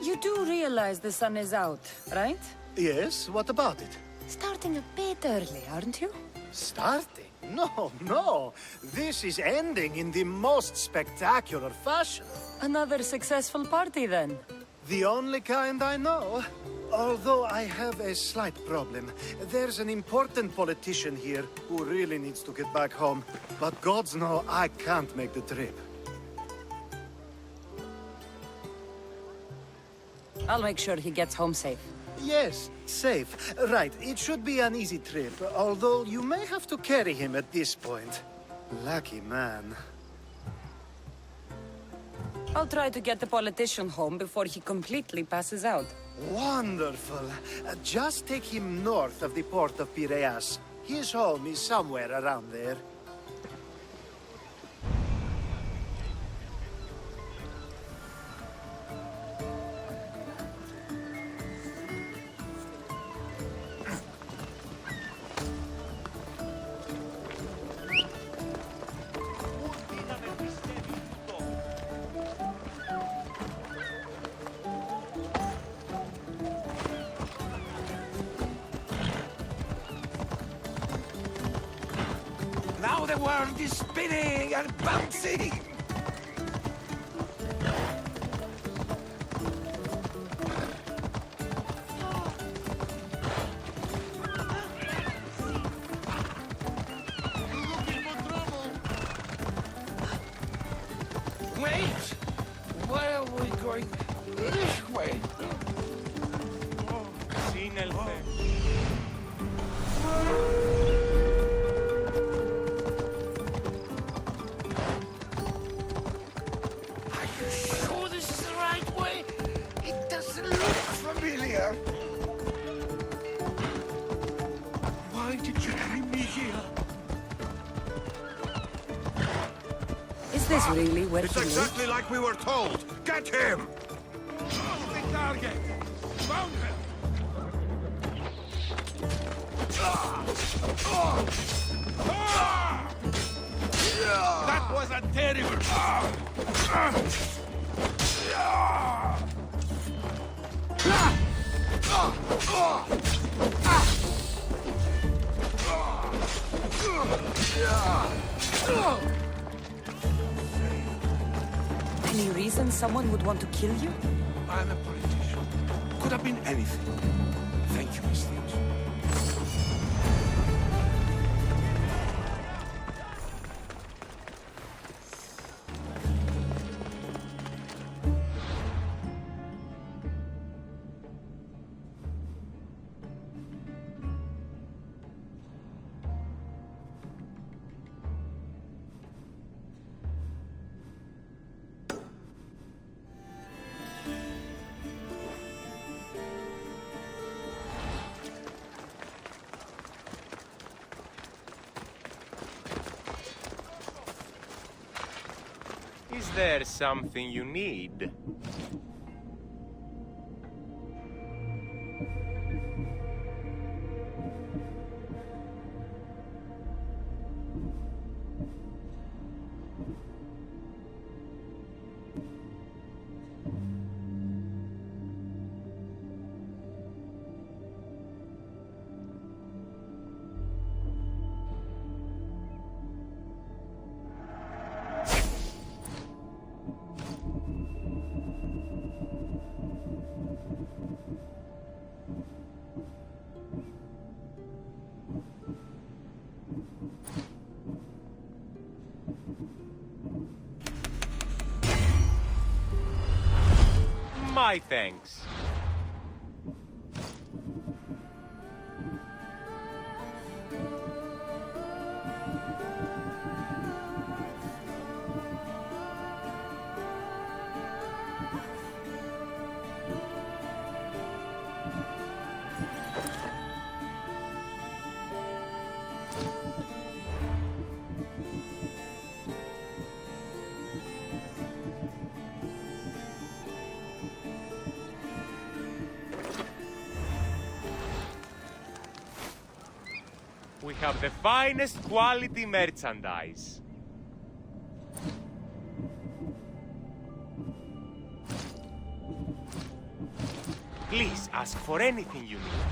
Speaker 4: You do realize the sun is out, right?
Speaker 6: Yes, what about it?
Speaker 4: Starting a bit early, aren't you?
Speaker 6: Starting? No, no. This is ending in the most spectacular fashion.
Speaker 4: Another successful party, then.
Speaker 6: The only kind I know. Although I have a slight problem. There's an important politician here who really needs to get back home. But gods know I can't make the trip.
Speaker 4: I'll make sure he gets home safe.
Speaker 6: Yes, safe. Right, it should be an easy trip, although you may have to carry him at this point. Lucky man.
Speaker 4: I'll try to get the politician home before he completely passes out.
Speaker 6: Wonderful. Just take him north of the port of Piraeus. His home is somewhere around there.
Speaker 5: Now the world is spinning and bouncing!
Speaker 2: Wait! Why are we going this way?
Speaker 15: Σύνελθε.
Speaker 2: Sure this is the right way? It doesn't look familiar.
Speaker 7: Why did you bring me here?
Speaker 4: Is this really where
Speaker 7: It's
Speaker 4: he lives?
Speaker 7: exactly like we were told. Get him! The target! Found him! That was a terrible...
Speaker 4: Any reason someone would want to kill you?
Speaker 11: I'm a politician. Could have been anything. Thank you, Miss Theos.
Speaker 15: Is there something you need? My thanks. have the finest quality merchandise. Please ask for anything you need.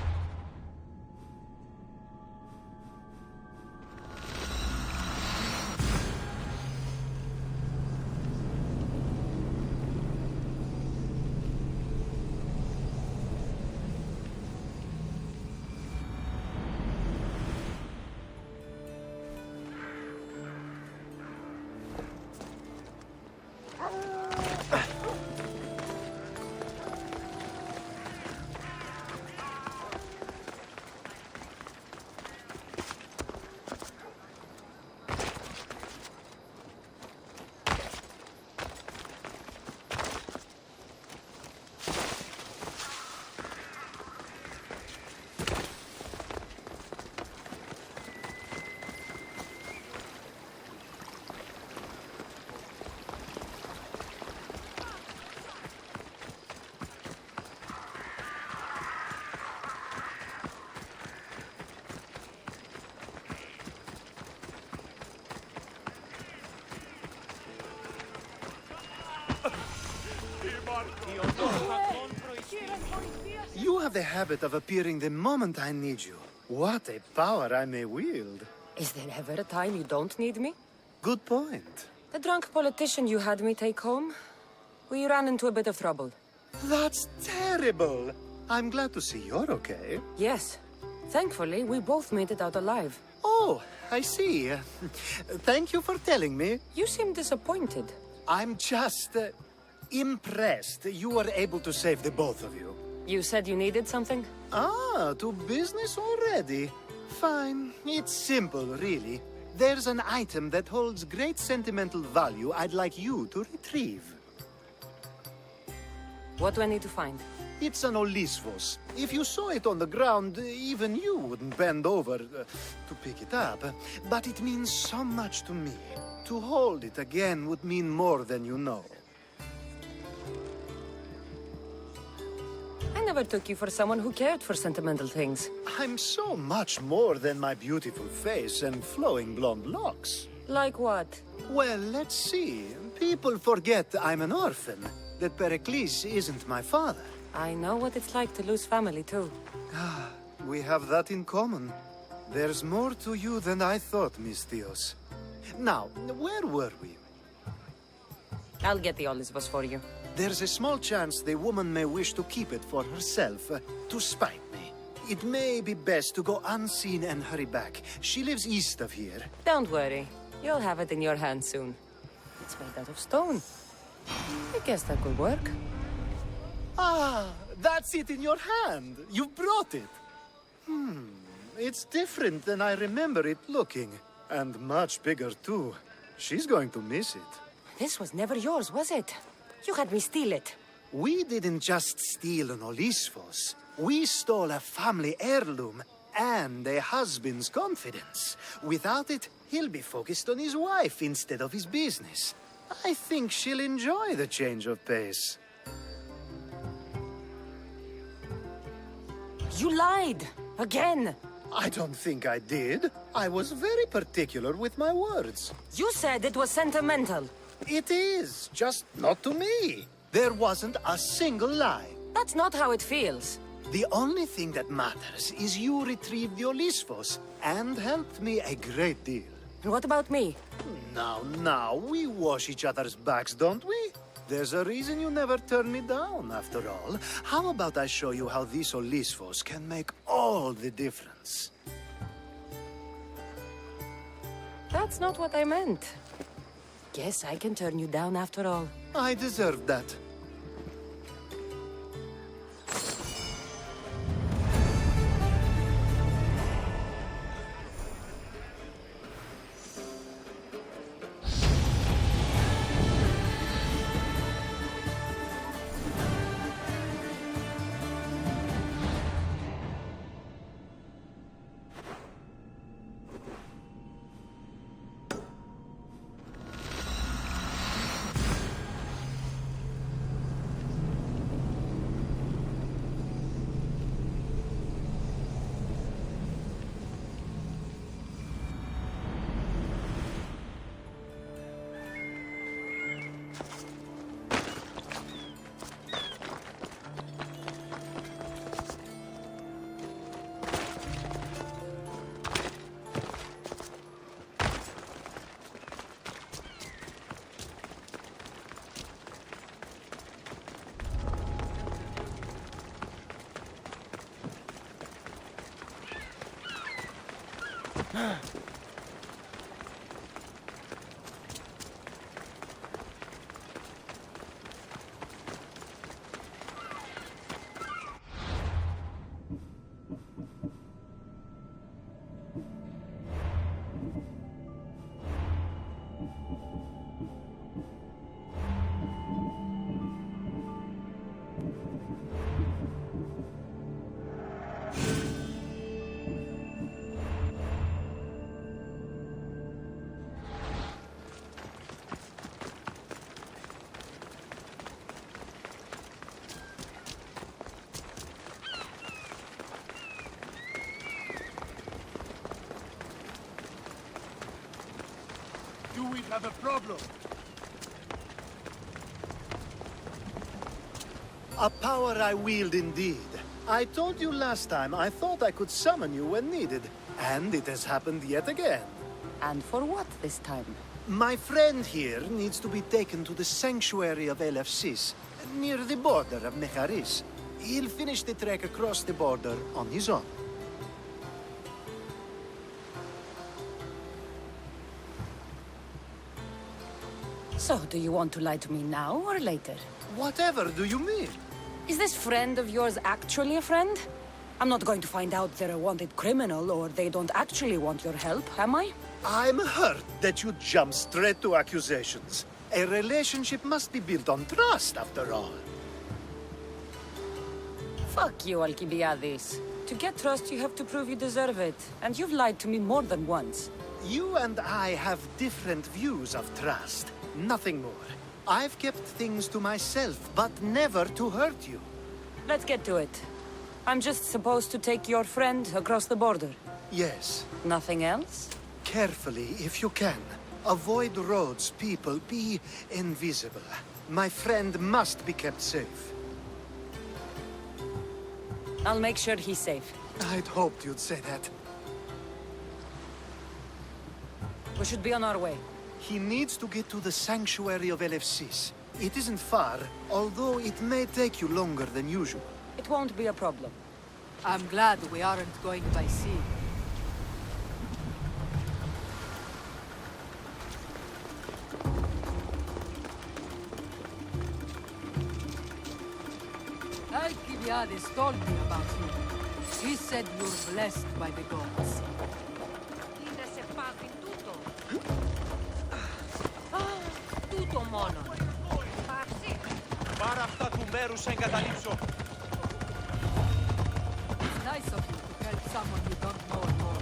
Speaker 6: You have the habit of appearing the moment I need you. What a power I may wield.
Speaker 4: Is there ever a time you don't need me?
Speaker 6: Good point.
Speaker 4: The drunk politician you had me take home? We ran into a bit of trouble.
Speaker 6: That's terrible. I'm glad to see you're okay.
Speaker 4: Yes. Thankfully, we both made it out alive.
Speaker 6: Oh, I see. Thank you for telling me.
Speaker 4: You seem disappointed.
Speaker 6: I'm just impressed you were able to save the both of you.
Speaker 4: You said you needed something?
Speaker 6: Ah, to business already. Fine. It's simple, really. There's an item that holds great sentimental value I'd like you to retrieve.
Speaker 4: What do I need to find?
Speaker 6: It's an Olisvos. If you saw it on the ground, even you wouldn't bend over to pick it up. But it means so much to me. To hold it again would mean more than you know.
Speaker 4: I never took you for someone who cared for sentimental things.
Speaker 6: I'm so much more than my beautiful face and flowing blonde locks.
Speaker 4: Like what?
Speaker 6: Well, let's see. People forget I'm an orphan, that Perikles isn't my father.
Speaker 4: I know what it's like to lose family, too.
Speaker 6: Ah, we have that in common. There's more to you than I thought, Miss Theos. Now, where were we?
Speaker 4: I'll get the Olisvos for you.
Speaker 6: There's a small chance the woman may wish to keep it for herself, to spite me. It may be best to go unseen and hurry back. She lives east of here.
Speaker 4: Don't worry. You'll have it in your hand soon. It's made out of stone. I guess that could work.
Speaker 6: Ah, that's it in your hand. You brought it. It's different than I remember it looking. And much bigger, too. She's going to miss it.
Speaker 4: This was never yours, was it? You had me steal it.
Speaker 6: We didn't just steal an Olisvos. We stole a family heirloom and a husband's confidence. Without it, he'll be focused on his wife instead of his business. I think she'll enjoy the change of pace.
Speaker 4: You lied! Again!
Speaker 6: I don't think I did. I was very particular with my words.
Speaker 4: You said it was sentimental.
Speaker 6: It is, just not to me. There wasn't a single lie.
Speaker 4: That's not how it feels.
Speaker 6: The only thing that matters is you retrieved the Olisvos and helped me a great deal.
Speaker 4: And what about me?
Speaker 6: Now, we wash each other's backs, don't we? There's a reason you never turn me down, after all. How about I show you how these Olisvos can make all the difference?
Speaker 4: That's not what I meant. Guess I can turn you down after all.
Speaker 6: I deserve that. Do we have a problem? A power I wield indeed. I told you last time I thought I could summon you when needed. And it has happened yet again.
Speaker 4: And for what this time?
Speaker 6: My friend here needs to be taken to the sanctuary of Elefsis, near the border of Mecharis. He'll finish the trek across the border on his own.
Speaker 4: So, do you want to lie to me now or later?
Speaker 6: Whatever do you mean?
Speaker 4: Is this friend of yours actually a friend? I'm not going to find out they're a wanted criminal or they don't actually want your help, am I?
Speaker 6: I'm hurt that you jump straight to accusations. A relationship must be built on trust, after all.
Speaker 4: Fuck you, Alcibiades. To get trust, you have to prove you deserve it. And you've lied to me more than once.
Speaker 6: You and I have different views of trust. Nothing more. I've kept things to myself, but never to hurt you.
Speaker 4: Let's get to it. I'm just supposed to take your friend across the border.
Speaker 6: Yes.
Speaker 4: Nothing else?
Speaker 6: Carefully, if you can. Avoid roads, people. Be invisible. My friend must be kept safe.
Speaker 4: I'll make sure he's safe.
Speaker 6: I'd hoped you'd say that.
Speaker 4: We should be on our way.
Speaker 6: He needs to get to the sanctuary of Elefsis. It isn't far, although it may take you longer than usual.
Speaker 4: It won't be a problem.
Speaker 18: I'm glad we aren't going by sea. Alcibiades told me about you. He said you're blessed by the gods.
Speaker 21: Τούτο μόνο.
Speaker 15: Πάρ' αυτά του μέρους σε εγκαταλείψω.
Speaker 18: It's nice of you to help someone you don't know at all.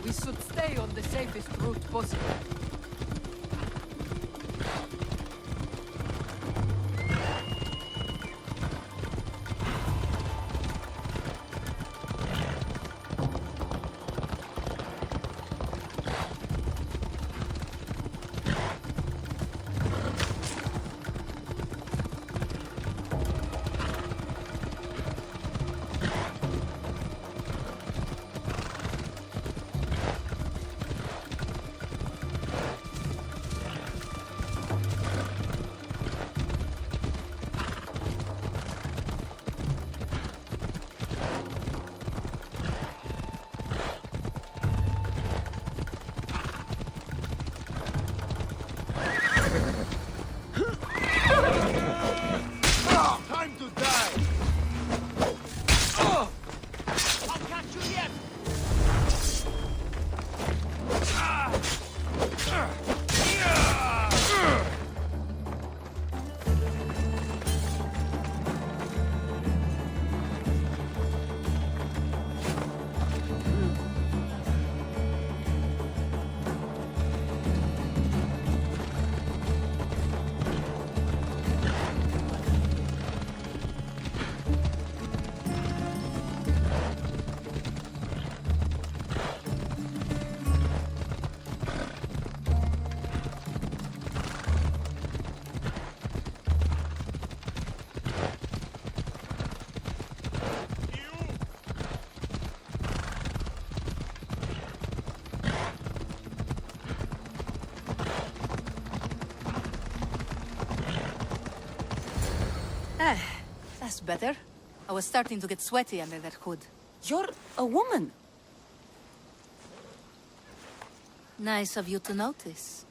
Speaker 18: We should stay on the safest route possible.
Speaker 13: That's better. I was starting to get sweaty under that hood.
Speaker 4: You're a woman.
Speaker 13: Nice of you to notice.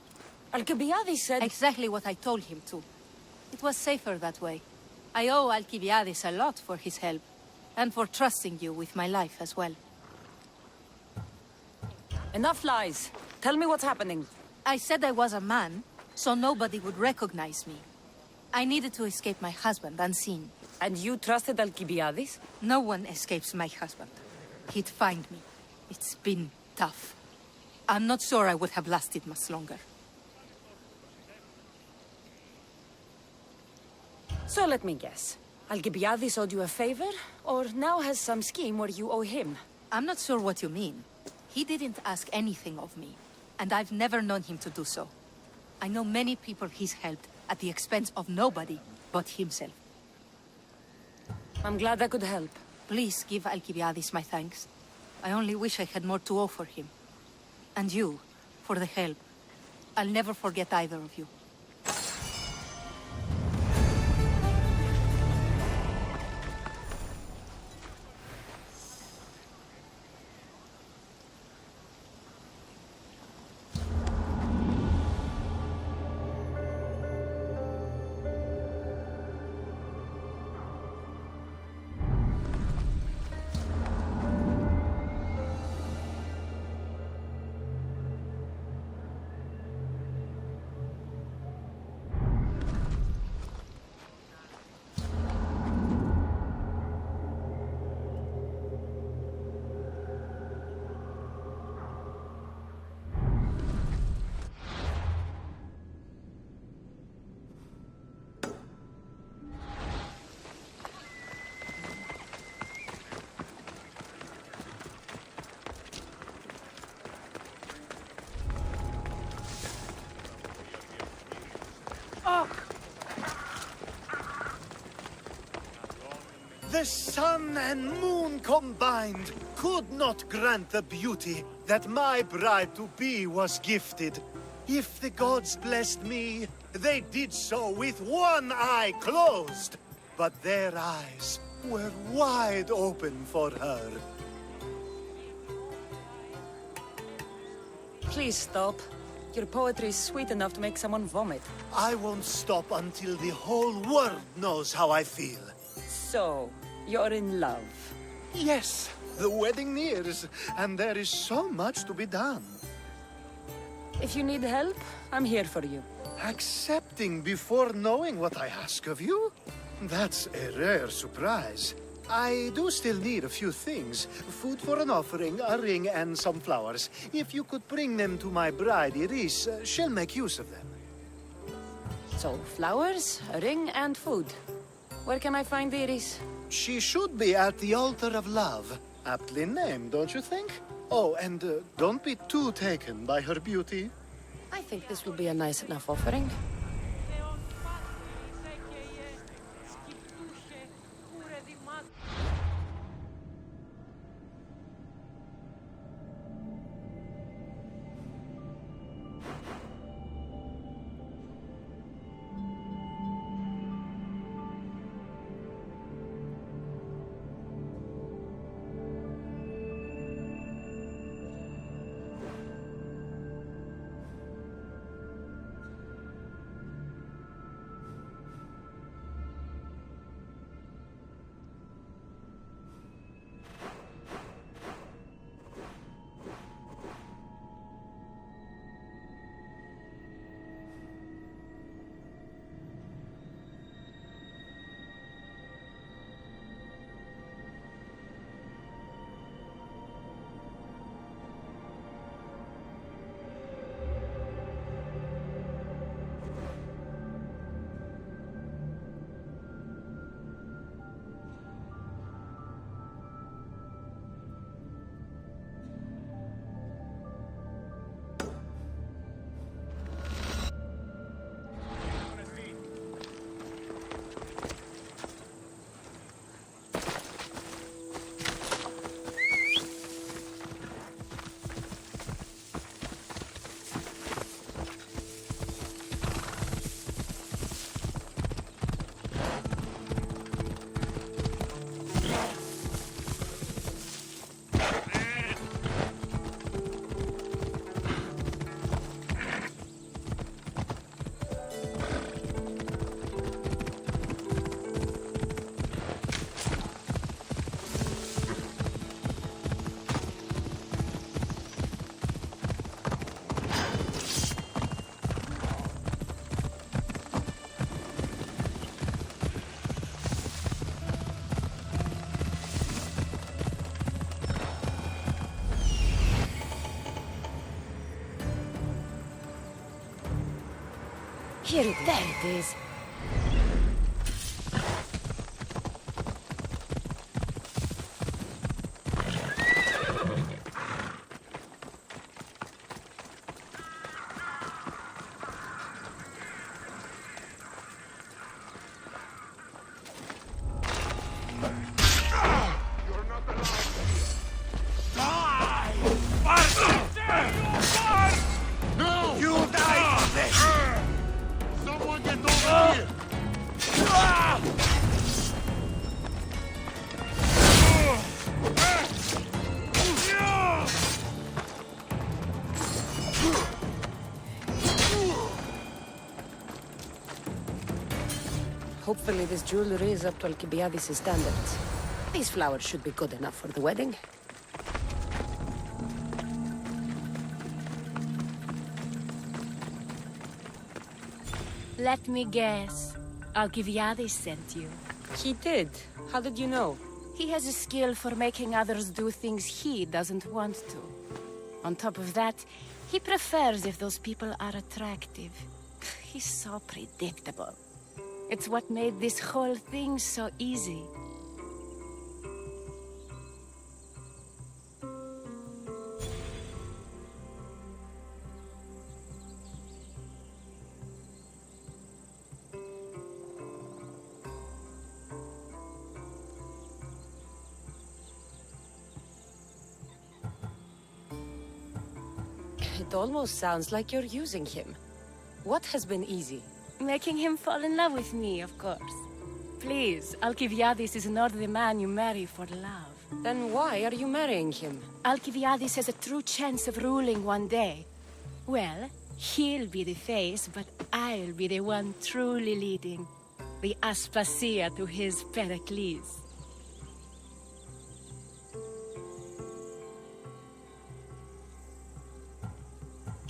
Speaker 4: Alcibiades said...
Speaker 13: Exactly what I told him to. It was safer that way. I owe Alcibiades a lot for his help. And for trusting you with my life as well.
Speaker 4: Enough lies. Tell me what's happening.
Speaker 13: I said I was a man, so nobody would recognize me. I needed to escape my husband unseen.
Speaker 4: And you trusted Alcibiades?
Speaker 13: No one escapes my husband. He'd find me. It's been tough. I'm not sure I would have lasted much longer.
Speaker 4: So let me guess. Alcibiades owed you a favor, or now has some scheme where you owe him?
Speaker 13: I'm not sure what you mean. He didn't ask anything of me, and I've never known him to do so. I know many people he's helped at the expense of nobody but himself.
Speaker 4: I'm glad I could help.
Speaker 13: Please give Alcibiades my thanks. I only wish I had more to offer him. And you, for the help. I'll never forget either of you.
Speaker 6: The sun and moon combined could not grant the beauty that my bride-to-be was gifted. If the gods blessed me, they did so with one eye closed. But their eyes were wide open for her.
Speaker 4: Please stop. Your poetry is sweet enough to make someone vomit.
Speaker 6: I won't stop until the whole world knows how I feel.
Speaker 4: So, you're in love?
Speaker 6: Yes, the wedding nears, and there is so much to be done.
Speaker 4: If you need help, I'm here for you.
Speaker 6: Accepting before knowing what I ask of you? That's a rare surprise. I do still need a few things. Food for an offering, a ring, and some flowers. If you could bring them to my bride, Iris, she'll make use of them.
Speaker 4: So, flowers, a ring, and food. Where can I find Iris?
Speaker 6: She should be at the altar of love. Aptly named, don't you think? Oh, and don't be too taken by her beauty.
Speaker 4: I think this will be a nice enough offering.
Speaker 13: Here, there it is.
Speaker 19: No! You die for this! Someone get over here!
Speaker 4: Hopefully this jewelry is up to Alcibiades' standards. These flowers should be good enough for the wedding.
Speaker 13: Let me guess. Alcibiades sent you.
Speaker 4: He did. How did you know?
Speaker 13: He has a skill for making others do things he doesn't want to. On top of that, he prefers if those people are attractive. He's so predictable. It's what made this whole thing so easy.
Speaker 4: It almost sounds like you're using him. What has been easy?
Speaker 13: Making him fall in love with me, of course. Please, Alcibiades is not the man you marry for love.
Speaker 4: Then why are you marrying him?
Speaker 13: Alcibiades has a true chance of ruling one day. Well, he'll be the face, but I'll be the one truly leading. The Aspasia to his Perikles.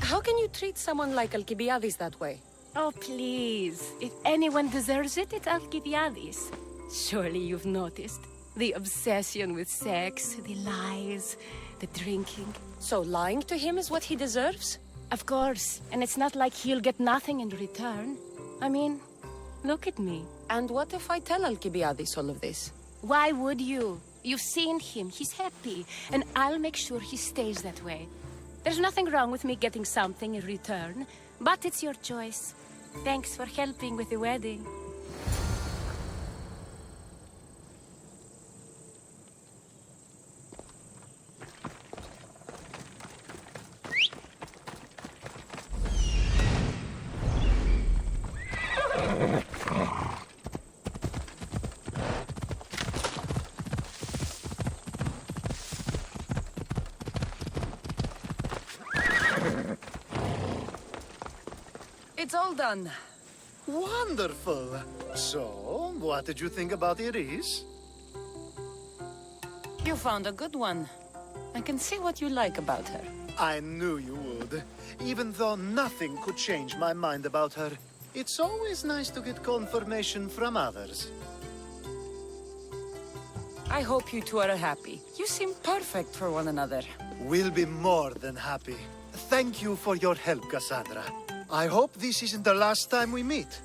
Speaker 4: How can you treat someone like Alcibiades that way?
Speaker 13: Oh, please. If anyone deserves it, it's Alcibiades. Surely you've noticed. The obsession with sex, the lies, the drinking.
Speaker 4: So lying to him is what he deserves?
Speaker 13: Of course. And it's not like he'll get nothing in return. I mean, look at me.
Speaker 4: And what if I tell Alcibiades all of this?
Speaker 13: Why would you? You've seen him. He's happy. And I'll make sure he stays that way. There's nothing wrong with me getting something in return, but it's your choice. Thanks for helping with the wedding.
Speaker 4: It's all done.
Speaker 6: Wonderful. So, what did you think about Iris?
Speaker 4: You found a good one. I can see what you like about her.
Speaker 6: I knew you would. Even though nothing could change my mind about her, it's always nice to get confirmation from others.
Speaker 4: I hope you two are happy. You seem perfect for one another.
Speaker 6: We'll be more than happy. Thank you for your help, Cassandra. I hope this isn't the last time we meet.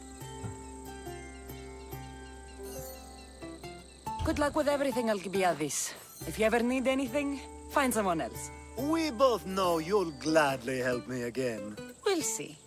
Speaker 4: Good luck with everything, Alcibiades. If you ever need anything, find someone else.
Speaker 6: We both know you'll gladly help me again.
Speaker 4: We'll see.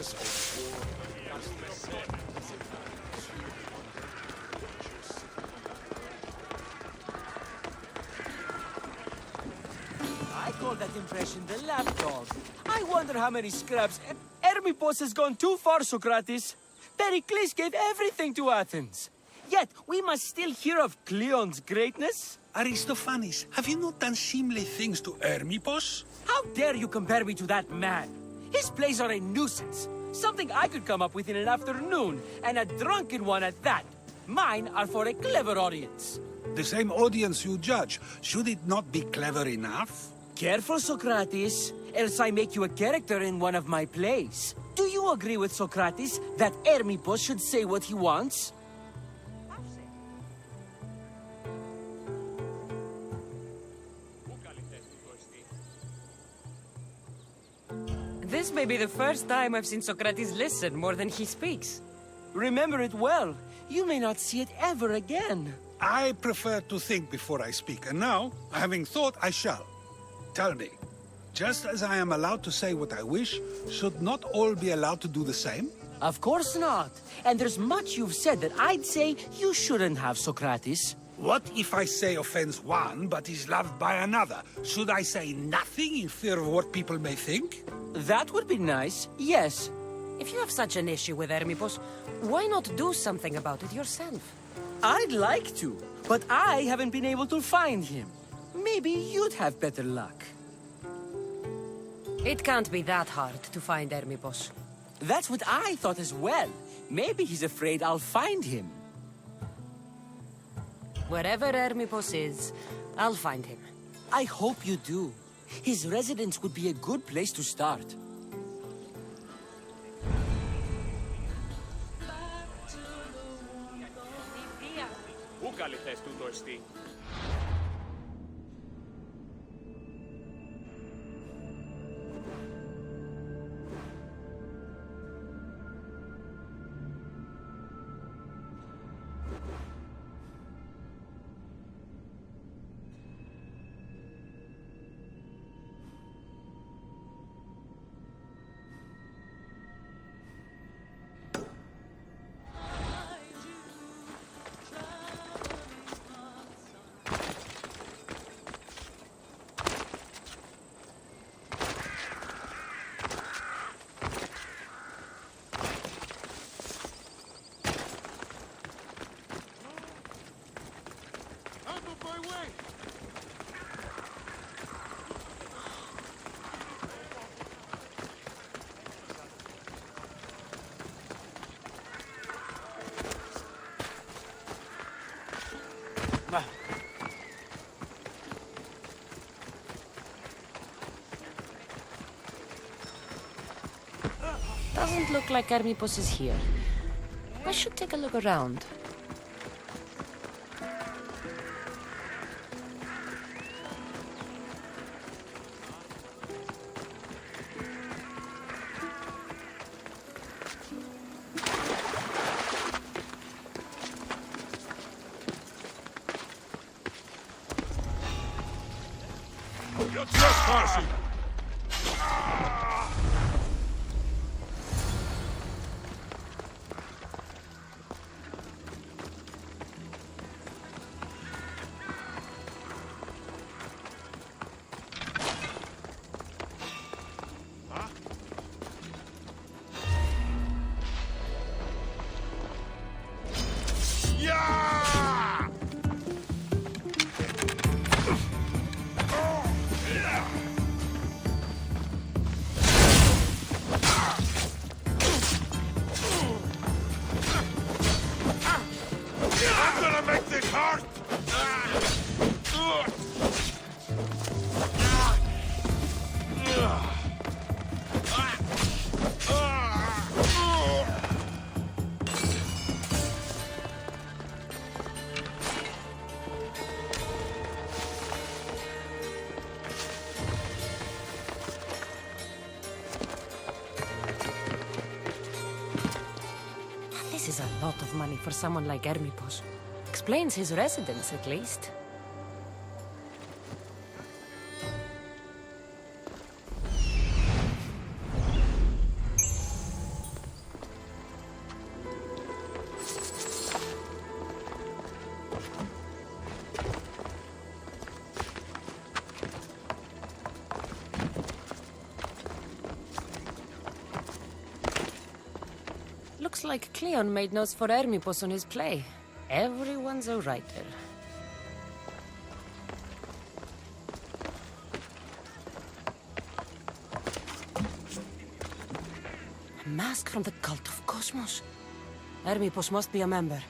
Speaker 11: goddess of war.
Speaker 8: I call that impression the lapdog. I wonder how many scraps... Hermippos has gone too far, Socrates. Perikles gave everything to Athens. Yet, we must still hear of Cleon's greatness.
Speaker 11: Aristophanes, have you not done seemly things to Hermippos?
Speaker 8: How dare you compare me to that man? His plays are a nuisance. Something I could come up with in an afternoon, and a drunken one at that. Mine are for a clever audience.
Speaker 11: The same audience you judge. Should it not be clever enough?
Speaker 8: Careful, Socrates, else I make you a character in one of my plays. Do you agree with Socrates that Hermippos should say what he wants?
Speaker 9: This may be the first time I've seen Socrates listen more than he speaks.
Speaker 8: Remember it well. You may not see it ever again.
Speaker 11: I prefer to think before I speak, and now, having thought, I shall. Tell me, just as I am allowed to say what I wish, should not all be allowed to do the same?
Speaker 8: Of course not. And there's much you've said that I'd say you shouldn't have, Socrates.
Speaker 11: What if I say offends one, but is loved by another? Should I say nothing in fear of what people may think?
Speaker 8: That would be nice, yes.
Speaker 9: If you have such an issue with Hermippos, why not do something about it yourself?
Speaker 8: I'd like to, but I haven't been able to find him. Maybe you'd have better luck.
Speaker 9: It can't be that hard to find Hermippos.
Speaker 8: That's what I thought as well. Maybe he's afraid I'll find him.
Speaker 9: Wherever Hermippos is, I'll find him.
Speaker 8: I hope you do. His residence would be a good place to start.
Speaker 15: Πού καλή θες τούτο εστί?
Speaker 9: Doesn't look like Hermippos is here. I should take a look around.
Speaker 19: You're trespassing!
Speaker 9: This is a lot of money for someone like Hermippos. Explains his residence, at least. Looks like Cleon made notes for Hermipos on his play. Everyone's a writer. A mask from the cult of Cosmos. Hermipos must be a member.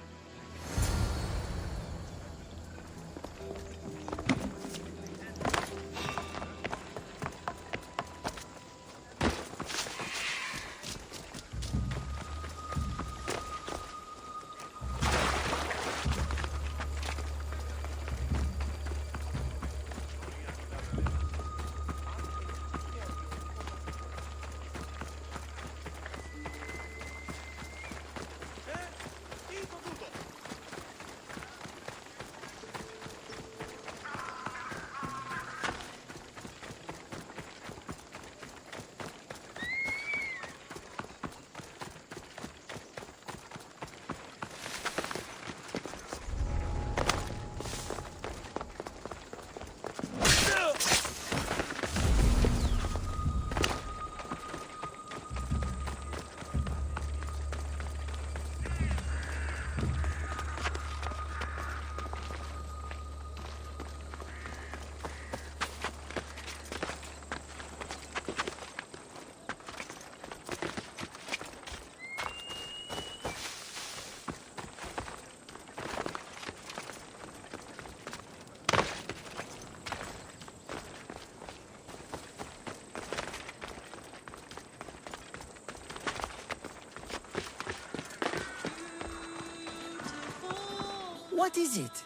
Speaker 8: What is it?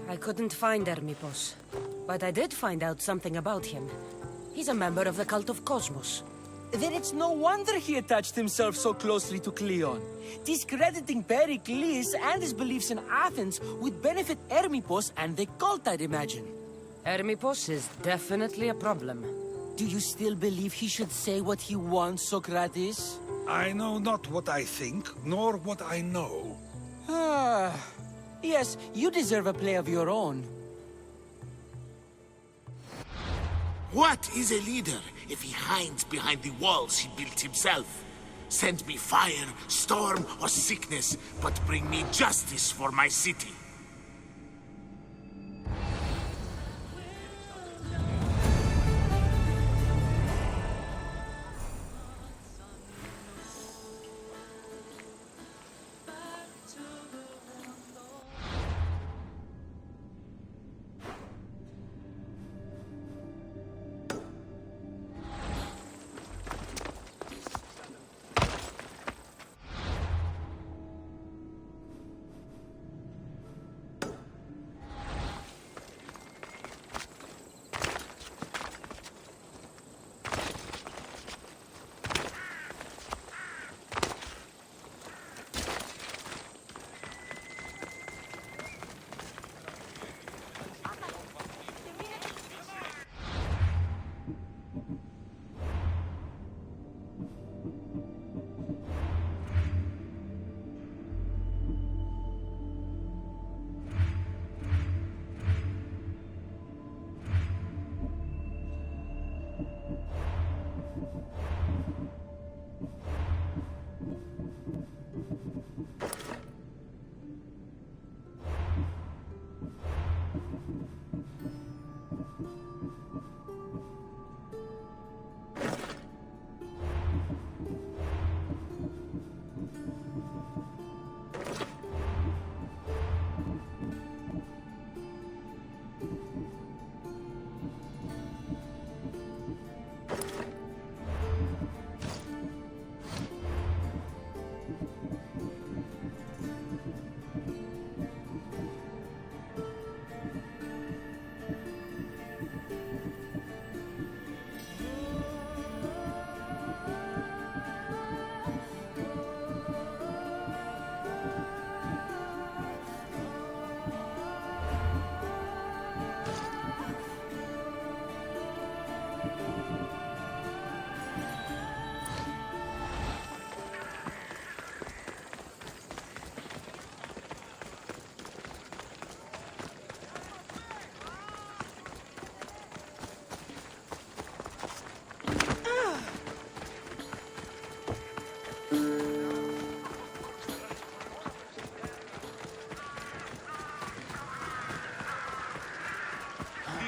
Speaker 9: I couldn't find Hermipos, but I did find out something about him. He's a member of the cult of Cosmos.
Speaker 8: Then it's no wonder he attached himself so closely to Cleon. Discrediting Perikles and his beliefs in Athens would benefit Hermipos and the cult, I'd imagine.
Speaker 9: Hermipos is definitely a problem.
Speaker 8: Do you still believe he should say what he wants, Socrates?
Speaker 11: I know not what I think, nor what I know.
Speaker 8: Yes, you deserve a play of your own.
Speaker 12: What is a leader if he hides behind the walls he built himself? Send me fire, storm, or sickness, but bring me justice for my city.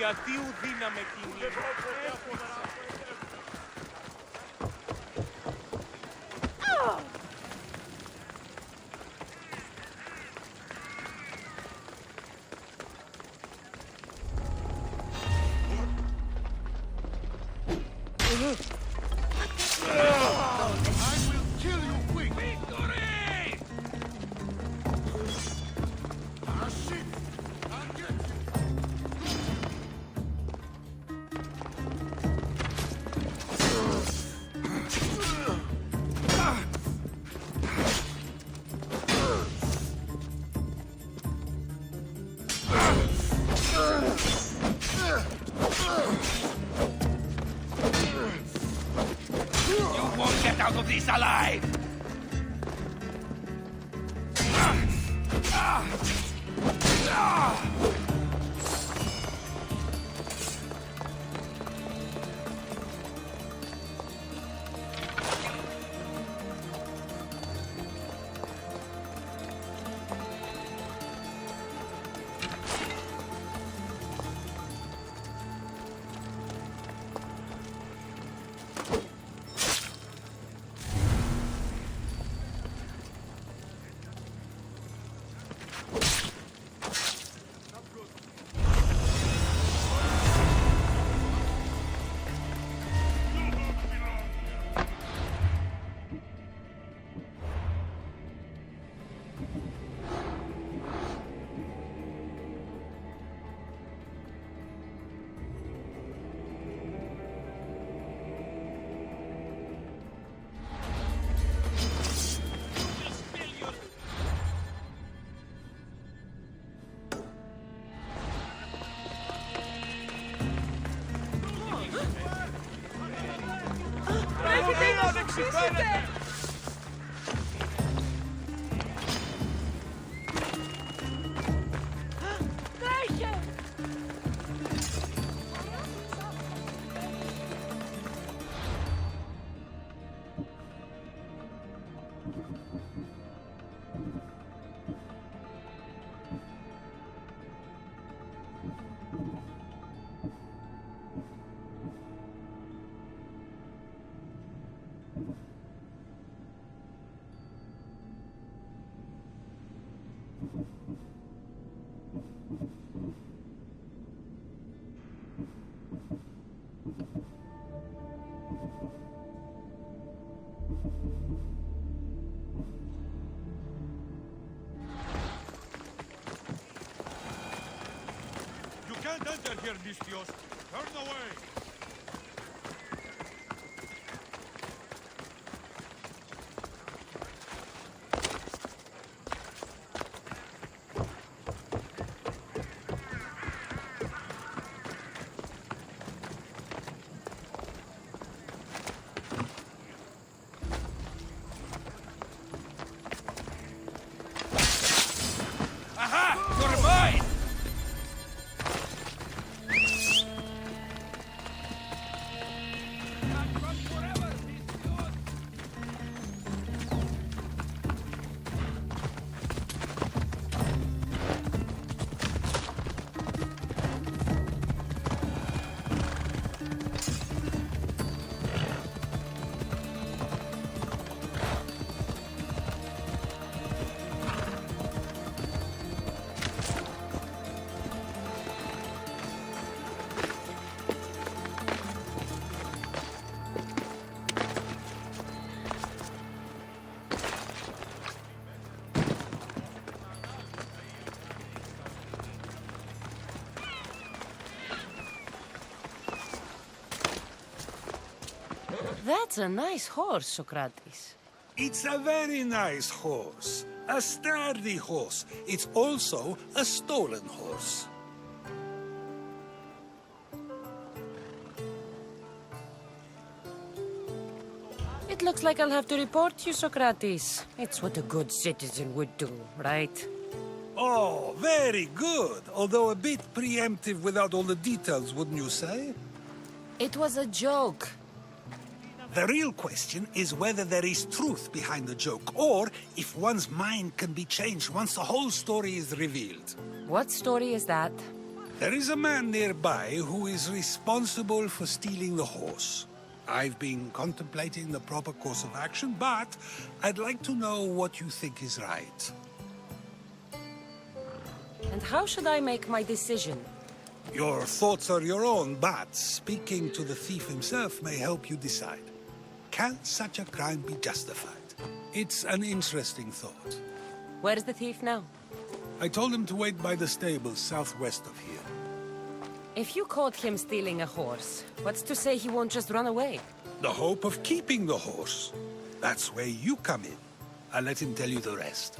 Speaker 15: Γιατί ουδύναμε κοινή.
Speaker 10: Out of this alive!
Speaker 7: Can't enter here, Mistios. Turn away.
Speaker 10: Aha! You're mine!
Speaker 9: That's a nice horse, Socrates.
Speaker 11: It's a very nice horse. A sturdy horse. It's also a stolen horse.
Speaker 9: It looks like I'll have to report you, Socrates. It's what a good citizen would do, right?
Speaker 11: Oh, very good. Although a bit preemptive without all the details, wouldn't you say?
Speaker 9: It was a joke.
Speaker 11: The real question is whether there is truth behind the joke, or if one's mind can be changed once the whole story is revealed.
Speaker 9: What story is that?
Speaker 11: There is a man nearby who is responsible for stealing the horse. I've been contemplating the proper course of action, but I'd like to know what you think is right.
Speaker 9: And how should I make my decision?
Speaker 11: Your thoughts are your own, but speaking to the thief himself may help you decide. Can such a crime be justified? It's an interesting thought.
Speaker 9: Where is the thief now?
Speaker 11: I told him to wait by the stables southwest of here.
Speaker 9: If you caught him stealing a horse, what's to say he won't just run away?
Speaker 11: The hope of keeping the horse. That's where you come in. I'll let him tell you the rest.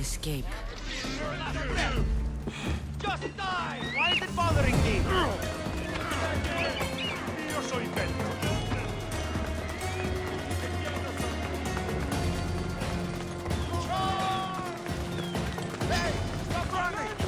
Speaker 9: Escape.
Speaker 1: Just die! Why is it bothering me? Io sono Hey, stop running!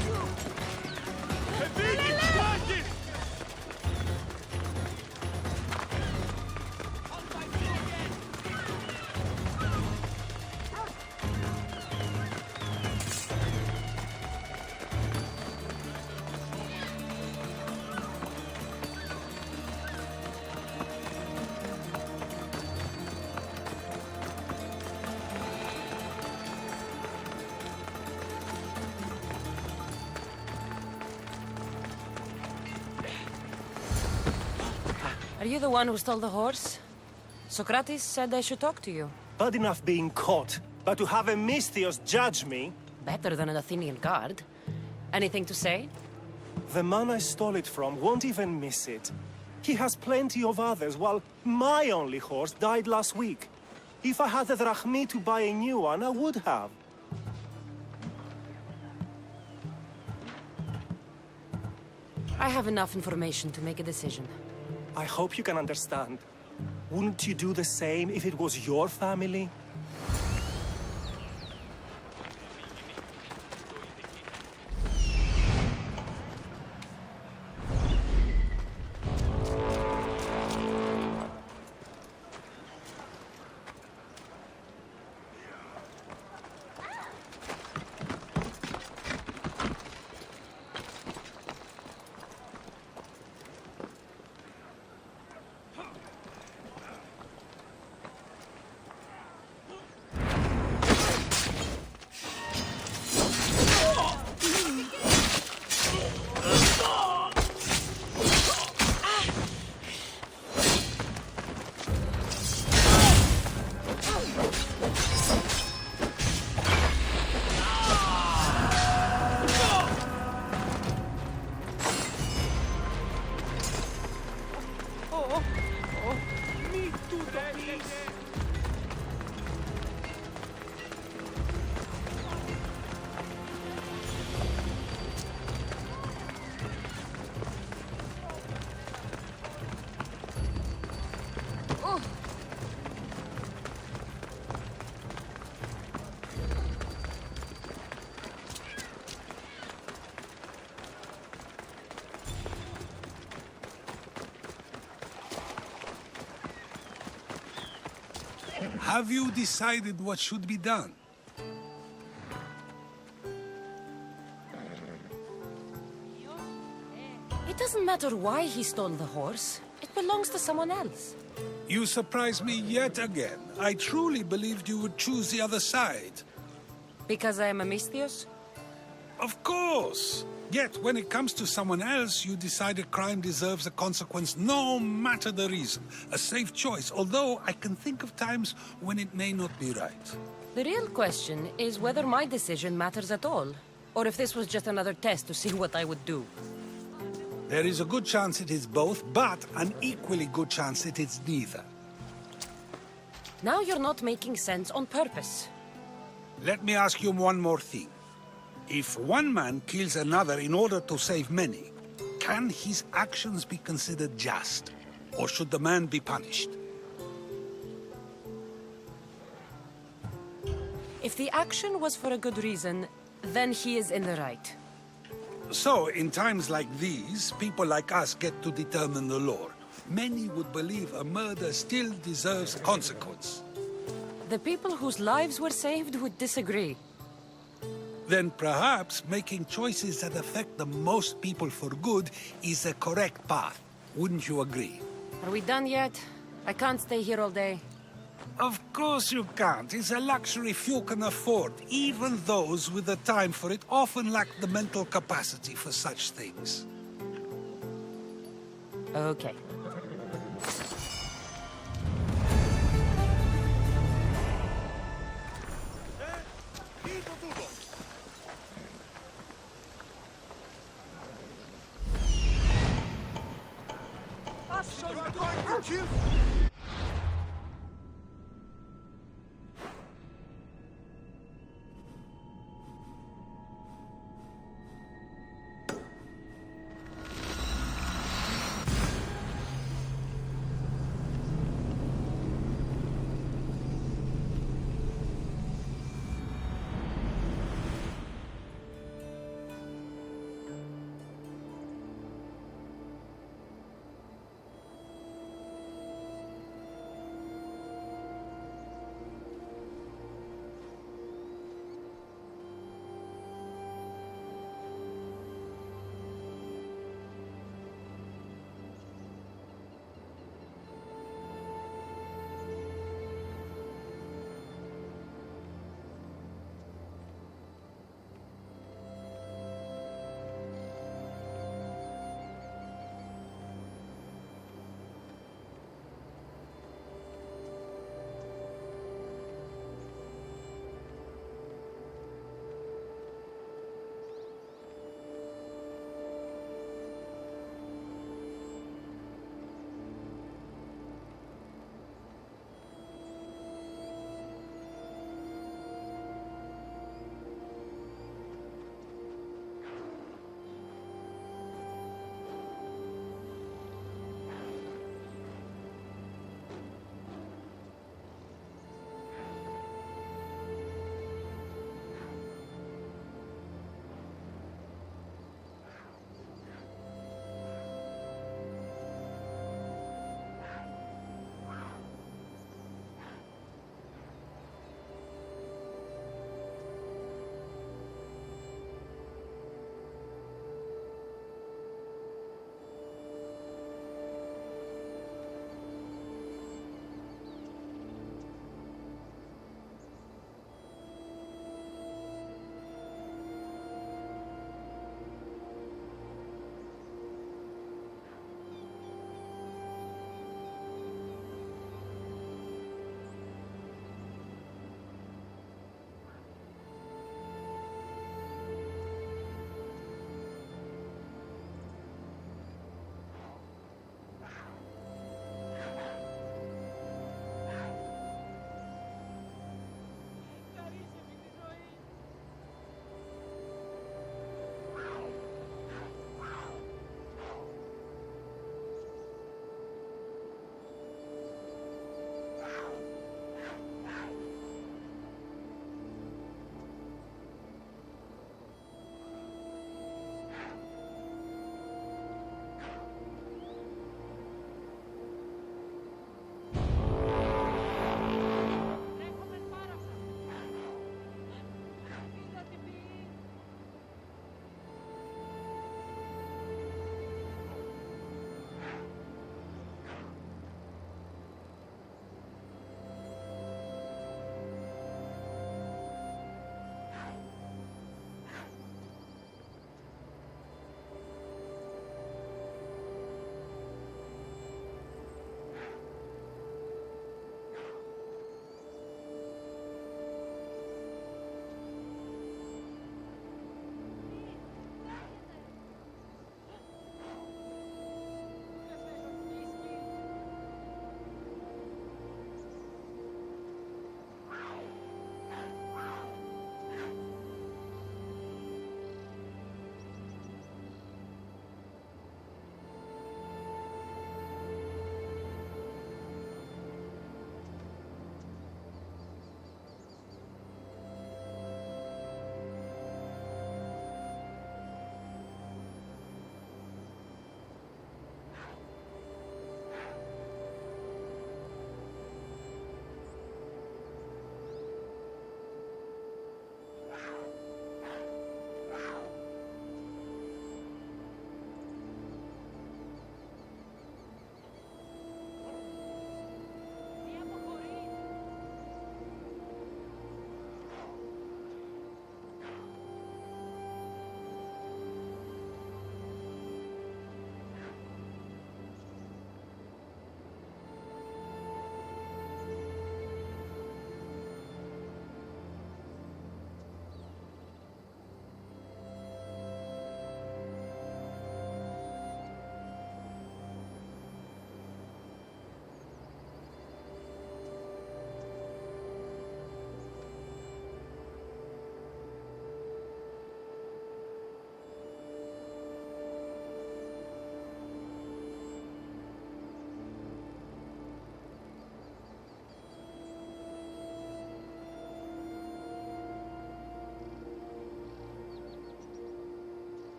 Speaker 9: Are you the one who stole the horse? Socrates said I should talk to you.
Speaker 3: Bad enough being caught, but to have a Misthios judge me?
Speaker 9: Better than an Athenian guard. Anything to say?
Speaker 3: The man I stole it from won't even miss it. He has plenty of others, while my only horse died last week. If I had the drachmi to buy a new one, I would have.
Speaker 9: I have enough information to make a decision.
Speaker 3: I hope you can understand. Wouldn't you do the same if it was your family?
Speaker 11: Have you decided what should be done?
Speaker 9: It doesn't matter why he stole the horse. It belongs to someone else.
Speaker 11: You surprise me yet again. I truly believed you would choose the other side.
Speaker 9: Because I am a Mistios?
Speaker 11: Of course! Yet, when it comes to someone else, you decide a crime deserves a consequence no matter the reason. A safe choice, although I can think of times when it may not be right.
Speaker 9: The real question is whether my decision matters at all, or if this was just another test to see what I would do.
Speaker 11: There is a good chance it is both, but an equally good chance it is neither.
Speaker 9: Now you're not making sense on purpose.
Speaker 11: Let me ask you one more thing. If one man kills another in order to save many, can his actions be considered just? Or should the man be punished?
Speaker 9: If the action was for a good reason, then he is in the right.
Speaker 11: So, in times like these, people like us get to determine the law. Many would believe a murder still deserves consequence.
Speaker 9: The people whose lives were saved would disagree.
Speaker 11: Then perhaps making choices that affect the most people for good is a correct path. Wouldn't you agree?
Speaker 9: Are we done yet? I can't stay here all day.
Speaker 11: Of course you can't. It's a luxury few can afford. Even those with the time for it often lack the mental capacity for such things.
Speaker 9: Okay.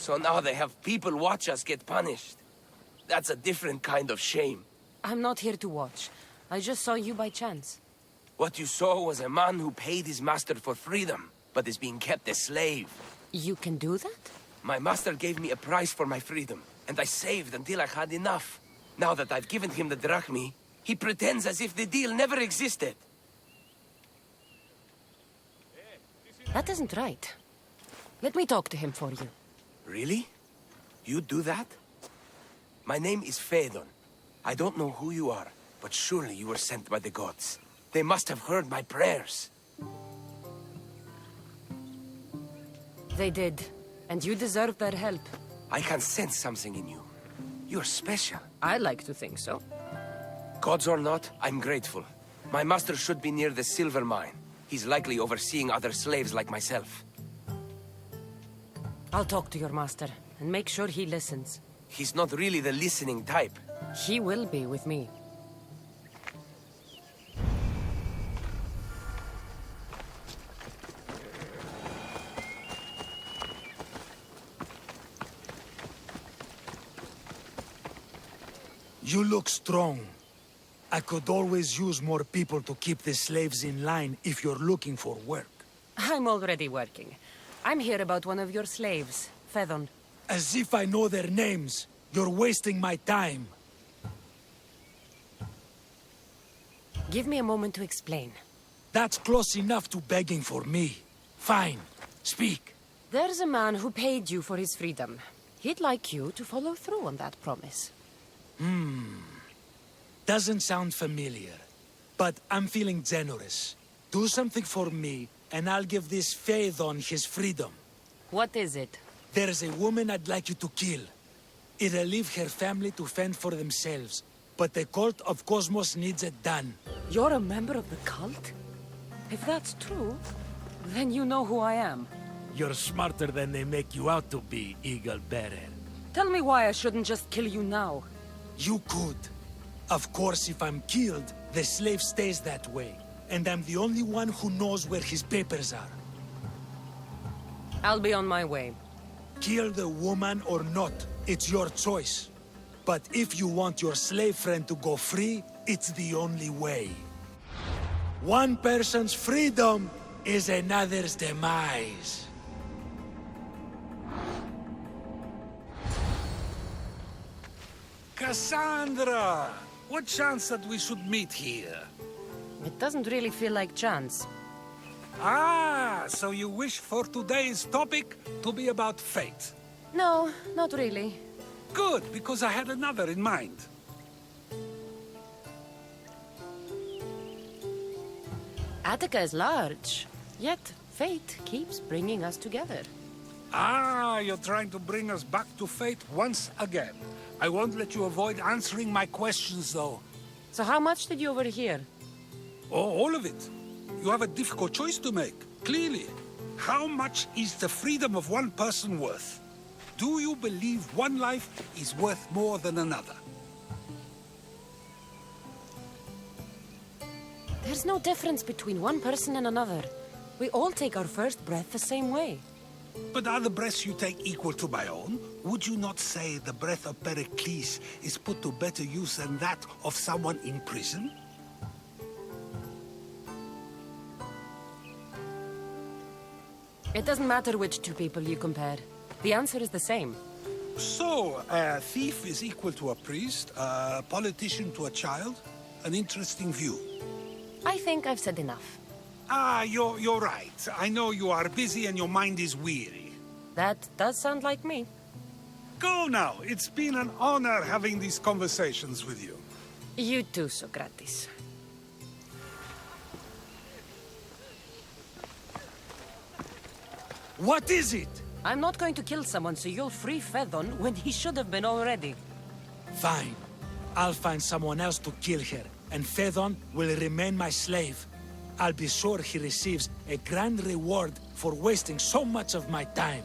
Speaker 16: So now they have people watch us get punished. That's a different kind of shame.
Speaker 9: I'm not here to watch. I just saw you by chance.
Speaker 16: What you saw was a man who paid his master for freedom, but is being kept a slave.
Speaker 9: You can do that?
Speaker 16: My master gave me a price for my freedom, and I saved until I had enough. Now that I've given him the drachmi, he pretends as if the deal never existed.
Speaker 9: That isn't right. Let me talk to him for you.
Speaker 16: Really? You do that? My name is Phaedon. I don't know who you are, but surely you were sent by the gods. They must have heard my prayers.
Speaker 9: They did, and you deserve their help.
Speaker 16: I can sense something in you. You're special.
Speaker 9: I like to think so.
Speaker 16: Gods or not, I'm grateful. My master should be near the silver mine. He's likely overseeing other slaves like myself.
Speaker 9: I'll talk to your master, and make sure he listens.
Speaker 16: He's not really the listening type.
Speaker 9: He will be with me.
Speaker 22: You look strong. I could always use more people to keep the slaves in line if you're looking for work.
Speaker 9: I'm already working. I'm here about one of your slaves, Phaedon.
Speaker 22: As if I know their names. You're wasting my time.
Speaker 9: Give me a moment to explain.
Speaker 22: That's close enough to begging for me. Fine. Speak.
Speaker 9: There's a man who paid you for his freedom. He'd like you to follow through on that promise.
Speaker 22: Doesn't sound familiar. But I'm feeling generous. Do something for me, and I'll give this Phaedon his freedom.
Speaker 9: What is it?
Speaker 22: There's a woman I'd like you to kill. It'll leave her family to fend for themselves. But the cult of Cosmos needs it done.
Speaker 9: You're a member of the cult? If that's true, then you know who I am.
Speaker 22: You're smarter than they make you out to be, Eagle Bearer.
Speaker 9: Tell me why I shouldn't just kill you now.
Speaker 22: You could. Of course, if I'm killed, the slave stays that way. And I'm the only one who knows where his papers are.
Speaker 9: I'll be on my way.
Speaker 22: Kill the woman or not, it's your choice. But if you want your slave friend to go free, it's the only way. One person's freedom is another's demise.
Speaker 11: Cassandra! What chance that we should meet here?
Speaker 9: It doesn't really feel like chance.
Speaker 11: Ah, so you wish for today's topic to be about fate?
Speaker 9: No, not really.
Speaker 11: Good, because I had another in mind.
Speaker 9: Attica is large, yet fate keeps bringing us together.
Speaker 11: Ah, you're trying to bring us back to fate once again. I won't let you avoid answering my questions, though.
Speaker 9: So how much did you overhear?
Speaker 11: Oh, all of it. You have a difficult choice to make, clearly. How much is the freedom of one person worth? Do you believe one life is worth more than another?
Speaker 9: There's no difference between one person and another. We all take our first breath the same way.
Speaker 11: But are the breaths you take equal to my own? Would you not say the breath of Perikles is put to better use than that of someone in prison?
Speaker 9: It doesn't matter which two people you compare. The answer is the same.
Speaker 11: So, a thief is equal to a priest, a politician to a child? An interesting view.
Speaker 9: I think I've said enough.
Speaker 11: Ah, you're right. I know you are busy and your mind is weary.
Speaker 9: That does sound like me.
Speaker 11: Go now. It's been an honor having these conversations with you.
Speaker 9: You too, Socrates.
Speaker 22: What is it?
Speaker 9: I'm not going to kill someone so you'll free Phaedon when he should have been already.
Speaker 22: Fine. I'll find someone else to kill her, and Phaedon will remain my slave. I'll be sure he receives a grand reward for wasting so much of my time.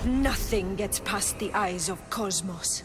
Speaker 14: Nothing gets past the eyes of Cosmos.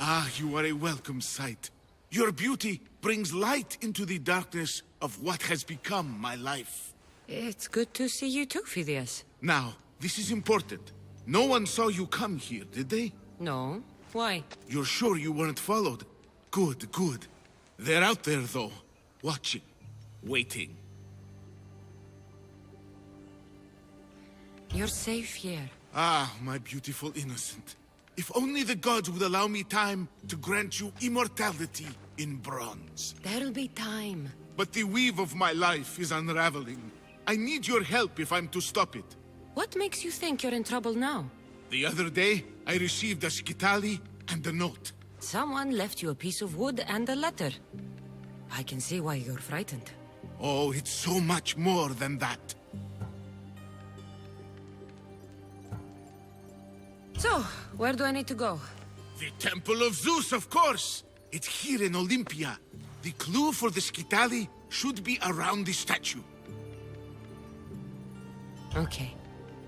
Speaker 12: Ah, you are a welcome sight. Your beauty brings light into the darkness of what has become my life.
Speaker 9: It's good to see you too, Phidias.
Speaker 12: Now, this is important. No one saw you come here, did they?
Speaker 9: No. Why?
Speaker 12: You're sure you weren't followed? Good, good. They're out there, though. Watching. Waiting.
Speaker 9: You're safe here.
Speaker 12: Ah, my beautiful innocent. If only the gods would allow me time to grant you immortality in bronze.
Speaker 9: There'll be time.
Speaker 12: But the weave of my life is unraveling. I need your help if I'm to stop it.
Speaker 9: What makes you think you're in trouble now?
Speaker 12: The other day, I received a skitali and a note.
Speaker 9: Someone left you a piece of wood and a letter. I can see why you're frightened.
Speaker 12: Oh, it's so much more than that.
Speaker 9: So, where do I need to go?
Speaker 12: The Temple of Zeus, of course! It's here in Olympia. The clue for the skitali should be around the statue.
Speaker 9: Okay.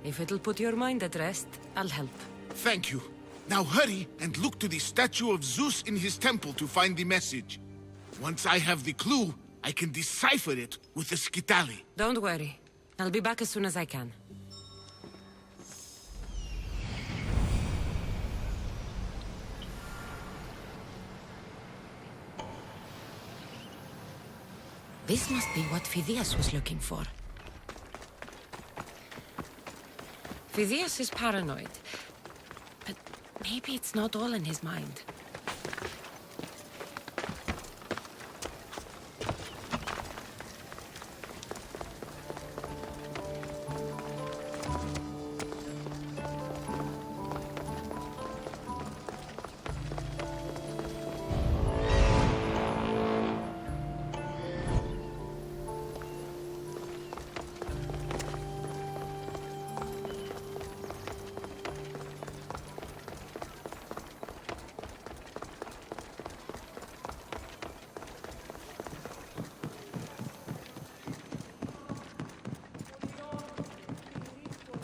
Speaker 9: If it'll put your mind at rest, I'll help.
Speaker 12: Thank you. Now hurry and look to the statue of Zeus in his temple to find the message. Once I have the clue, I can decipher it with the skitali.
Speaker 9: Don't worry. I'll be back as soon as I can. This must be what Phidias was looking for. Phidias is paranoid. But maybe it's not all in his mind.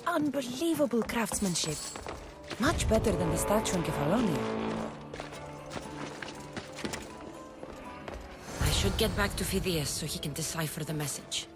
Speaker 9: Unbelievable craftsmanship. Much better than the statue in Kefalonia. I should get back to Phidias so he can decipher the message.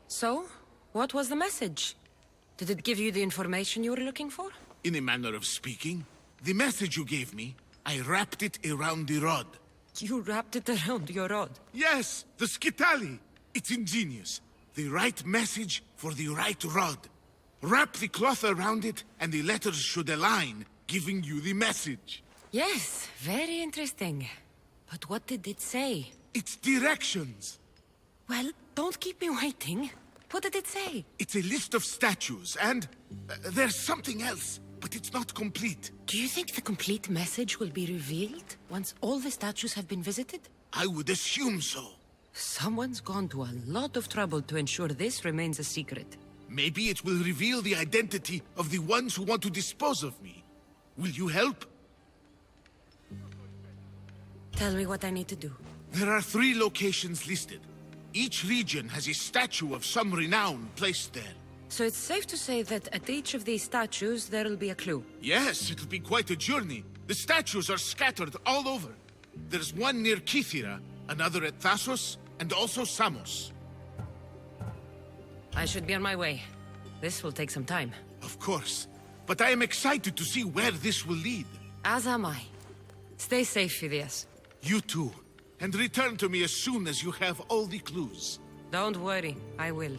Speaker 9: So, what was the message? Did it give you the information you were looking for?
Speaker 12: In a manner of speaking, the message you gave me, I wrapped it around the rod.
Speaker 9: You wrapped it around your rod?
Speaker 12: Yes, the skitali. It's ingenious. The right message for the right rod. Wrap the cloth around it, and the letters should align, giving you the message.
Speaker 9: Yes, very interesting. But what did it say?
Speaker 12: It's directions.
Speaker 9: Well, don't keep me waiting. What did it say?
Speaker 12: It's a list of statues, and there's something else, but it's not complete.
Speaker 9: Do you think the complete message will be revealed once all the statues have been visited?
Speaker 12: I would assume so.
Speaker 9: Someone's gone to a lot of trouble to ensure this remains a secret.
Speaker 12: Maybe it will reveal the identity of the ones who want to dispose of me. Will you help?
Speaker 9: Tell me what I need to do.
Speaker 12: There are 3 locations listed. Each region has a statue of some renown placed there.
Speaker 9: So it's safe to say that at each of these statues there'll be a clue?
Speaker 12: Yes, it'll be quite a journey. The statues are scattered all over. There's one near Kythera, another at Thasos, and also Samos.
Speaker 9: I should be on my way. This will take some time.
Speaker 12: Of course. But I am excited to see where this will lead.
Speaker 9: As am I. Stay safe, Phidias.
Speaker 12: You too. And return to me as soon as you have all the clues.
Speaker 9: Don't worry, I will.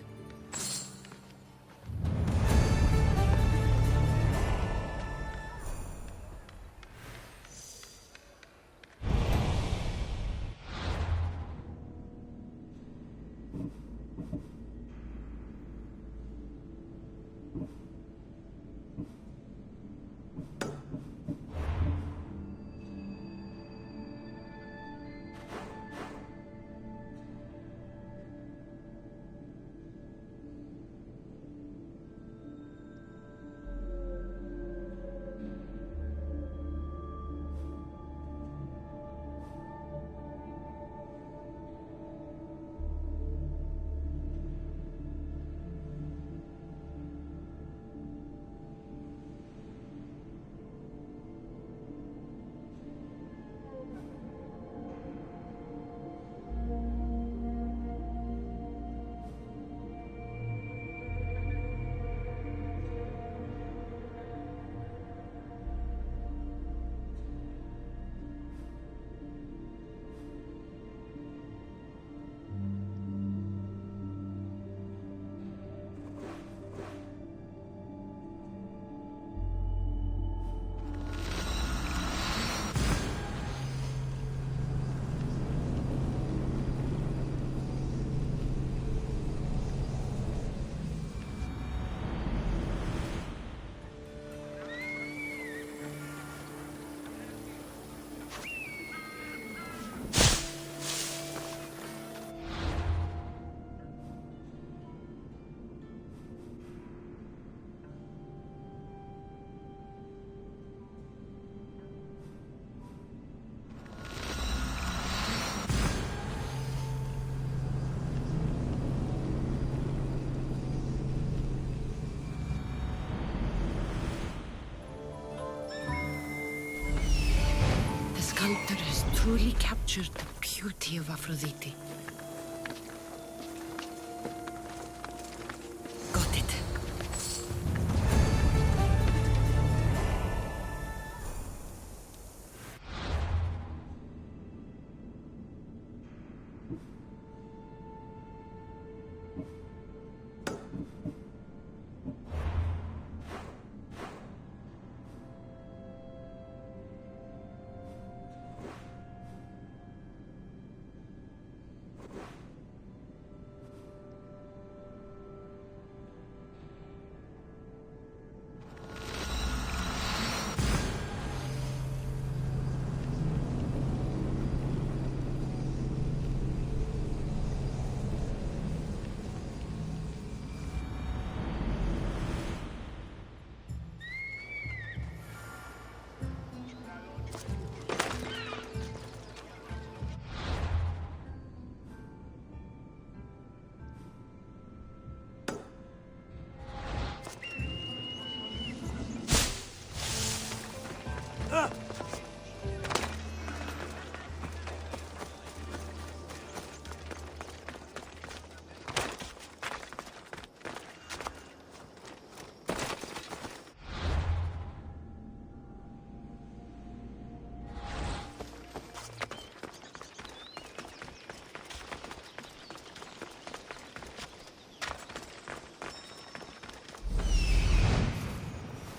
Speaker 9: Sculptor has truly captured the beauty of Aphrodite. Got it.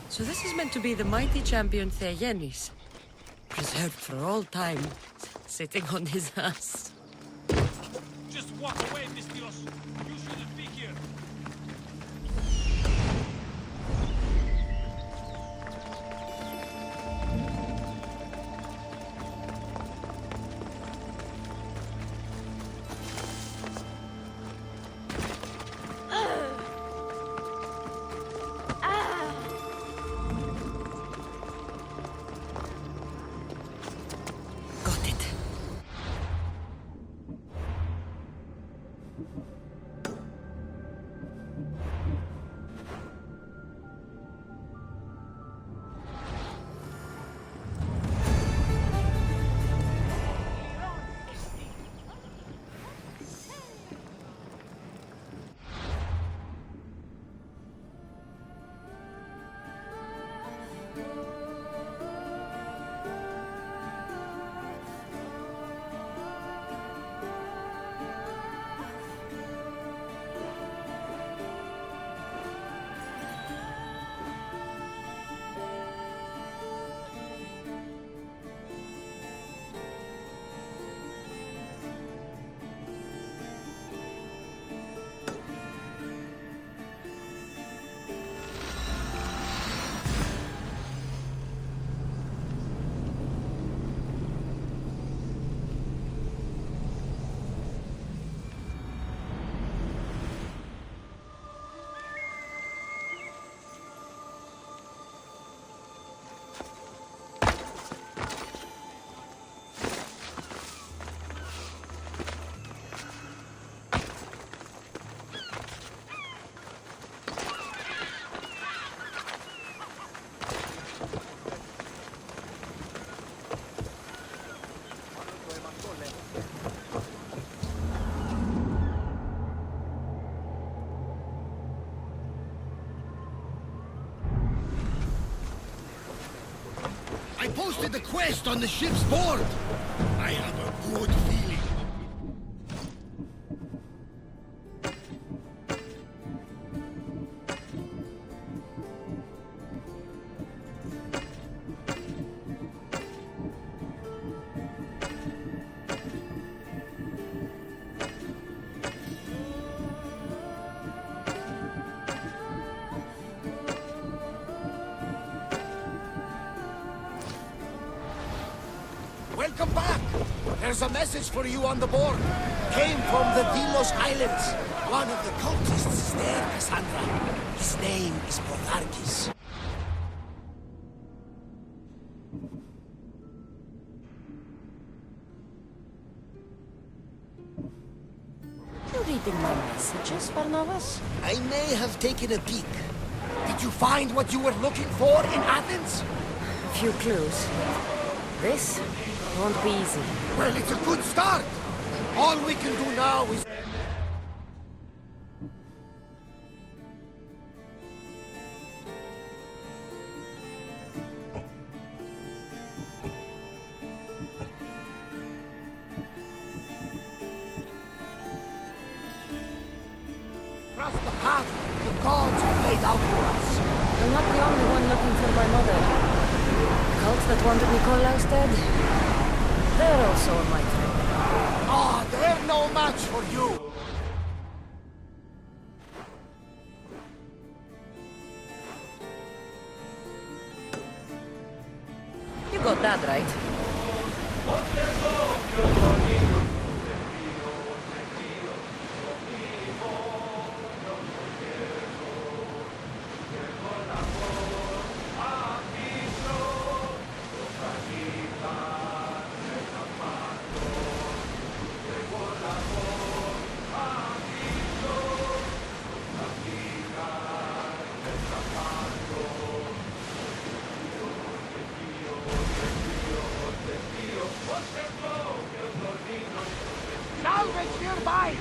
Speaker 9: So this is meant to be the mighty champion Theogenes, preserved for all time, sitting on his ass.
Speaker 15: Just walk away, Mistios. You shouldn't be here.
Speaker 10: posted the quest on the ship's board. I have a good feeling.
Speaker 12: Welcome back! There's a message for you on the board. Came from the Delos Islands. One of the cultists is there, Cassandra. His name is Perikles.
Speaker 13: You reading my messages, Barnabas?
Speaker 12: I may have taken a peek. Did you find what you were looking for in Athens?
Speaker 13: A few clues. This won't be easy.
Speaker 12: Well, it's a good start. All we can do now is... Trust the path the gods have laid out for us.
Speaker 13: I'm not the only one looking for my mother. The cult that wanted Nikolaus dead, they're also on my trail.
Speaker 12: Ah, they're no match for you.
Speaker 13: You got that right.
Speaker 12: Salvage nearby!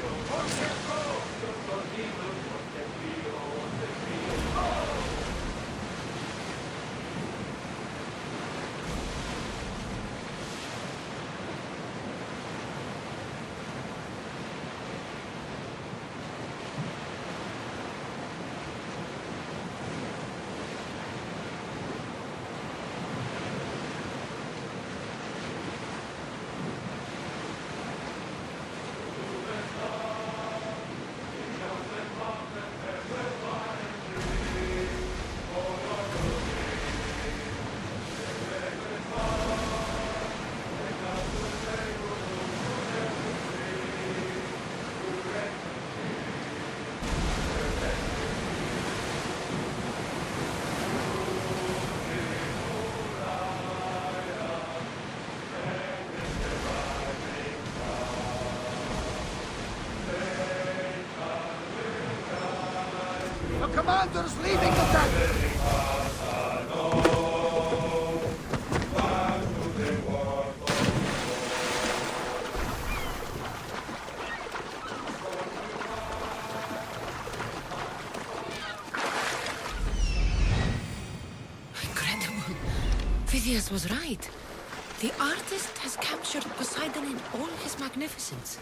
Speaker 12: The commander's leading the attack!
Speaker 9: Incredible. Phidias was right. The artist has captured Poseidon in all his magnificence.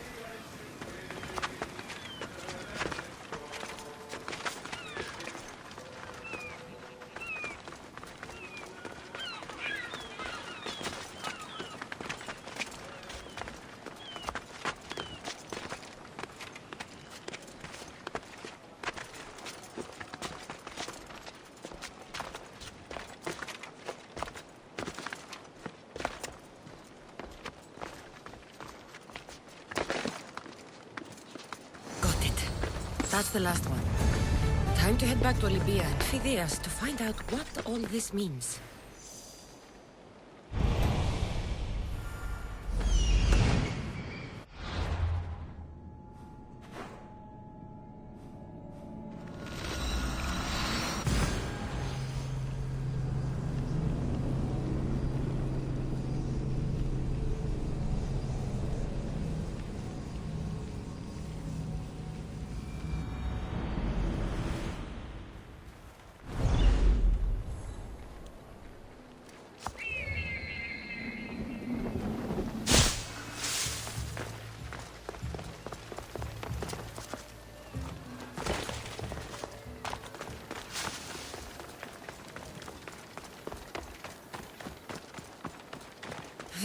Speaker 9: That's the last one. Time to head back to Libya and Phidias to find out what all this means.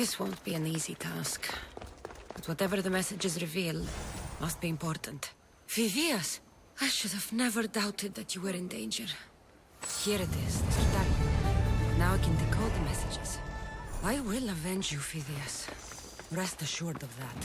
Speaker 9: This won't be an easy task. But whatever the messages reveal, must be important. Phidias! I should have never doubted that you were in danger. Here it is, the Skitali. Now I can decode the messages. I will avenge you, Phidias. Rest assured of that.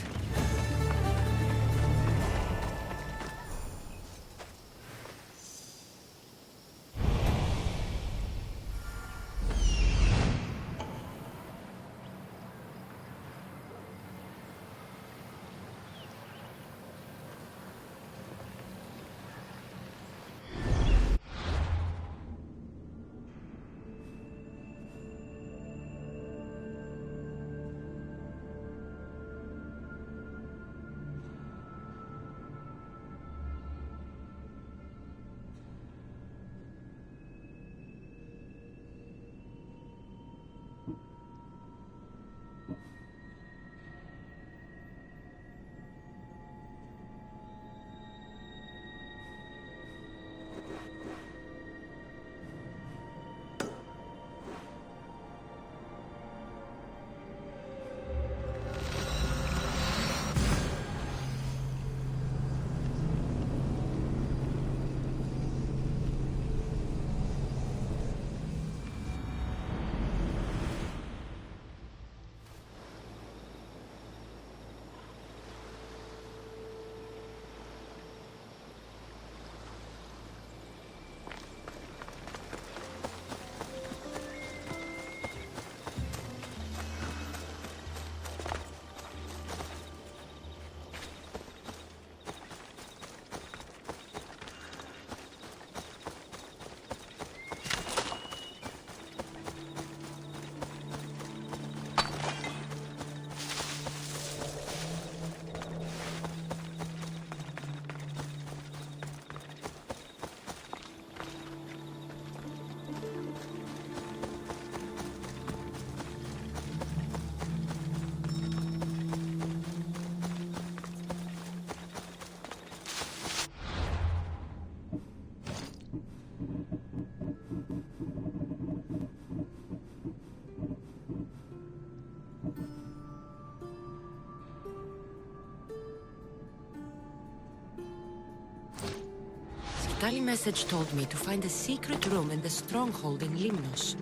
Speaker 9: Skitali message told me to find a secret room in the stronghold in Limnos.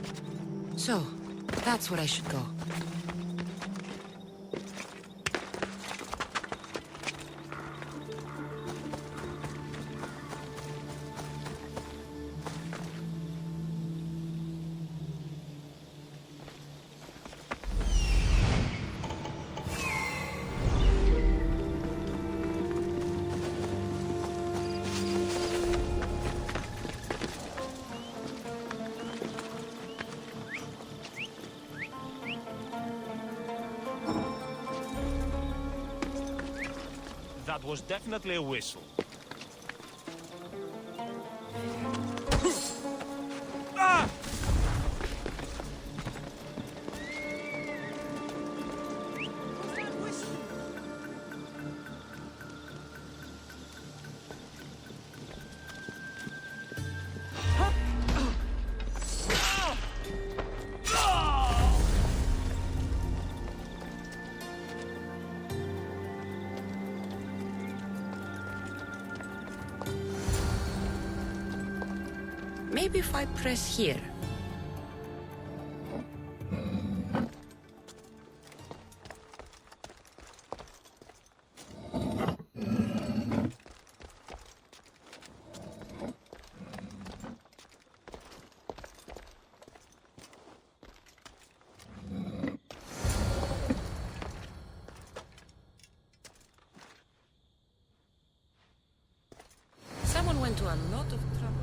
Speaker 9: So, that's where I should go.
Speaker 15: That was definitely a whistle. Ah!
Speaker 9: Maybe if I press here. Someone went to a lot of trouble.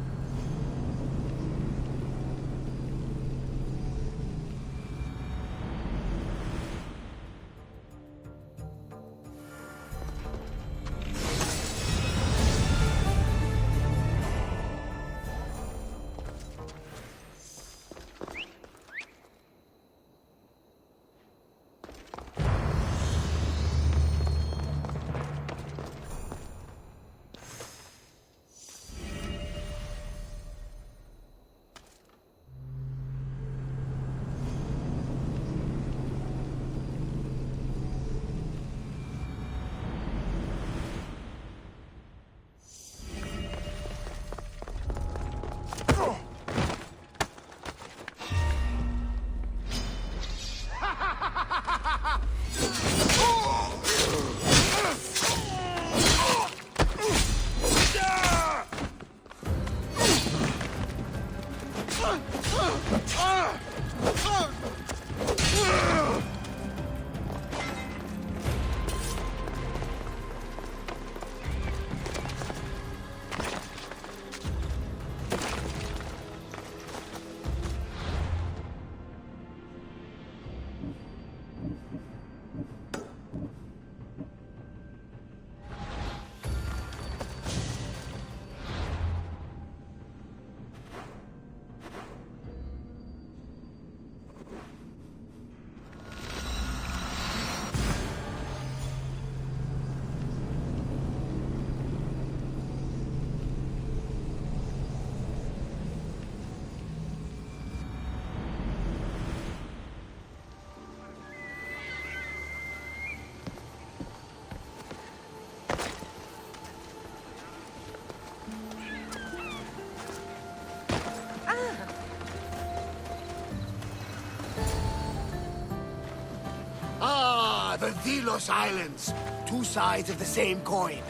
Speaker 12: Delos Islands, two sides of the same coin.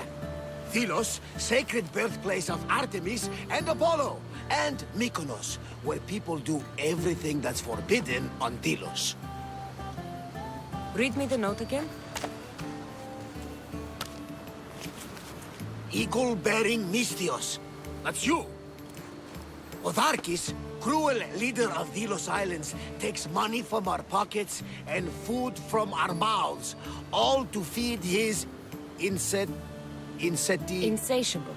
Speaker 12: Delos, sacred birthplace of Artemis and Apollo, and Mykonos, where people do everything that's forbidden on Delos.
Speaker 9: Read me the note again.
Speaker 12: Eagle-bearing Mystios. That's you. Otharkis, cruel leader of Delos Islands, takes money from our pockets and food from our mouths, all to feed his
Speaker 9: Insatiable.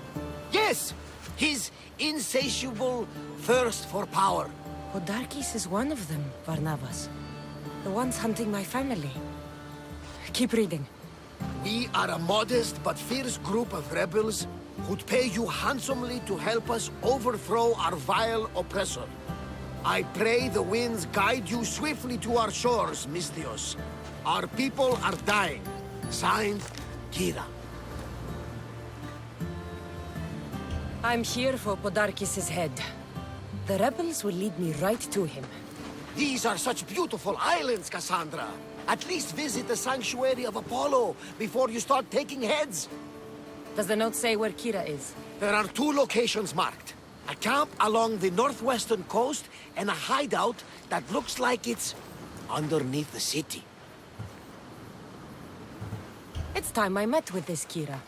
Speaker 12: Yes! His insatiable thirst for power.
Speaker 9: Odarkis is one of them, Varnavas. The ones hunting my family. Keep reading.
Speaker 12: We are a modest but fierce group of rebels who'd pay you handsomely to help us overthrow our vile oppressor. I pray the winds guide you swiftly to our shores, Mystios. Our people are dying. Signed, Kira.
Speaker 9: I'm here for Podarkis' head. The rebels will lead me right to him.
Speaker 12: These are such beautiful islands, Cassandra. At least visit the sanctuary of Apollo before you start taking heads.
Speaker 9: Does the note say where Kira is?
Speaker 12: There are two locations marked. A camp along the northwestern coast and a hideout that looks like it's underneath the city.
Speaker 9: It's time I met with this Kira.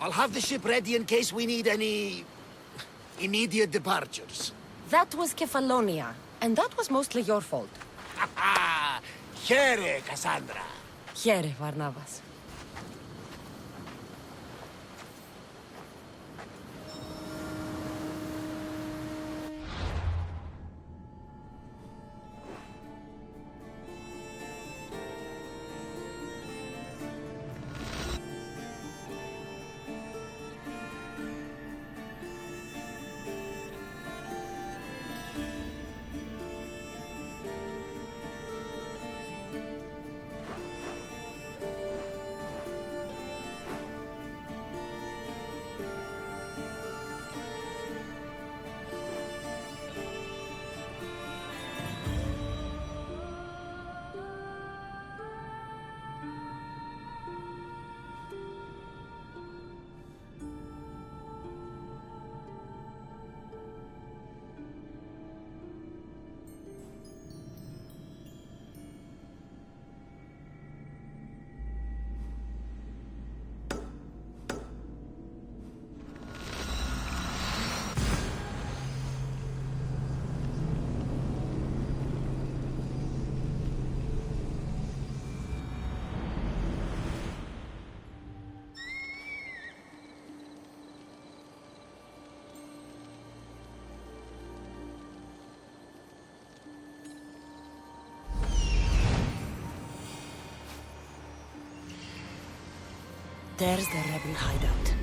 Speaker 12: I'll have the ship ready in case we need any immediate departures.
Speaker 9: That was Kefalonia, and that was mostly your fault.
Speaker 12: Here, Cassandra.
Speaker 9: Here, Varnavas. There's the rebel hideout.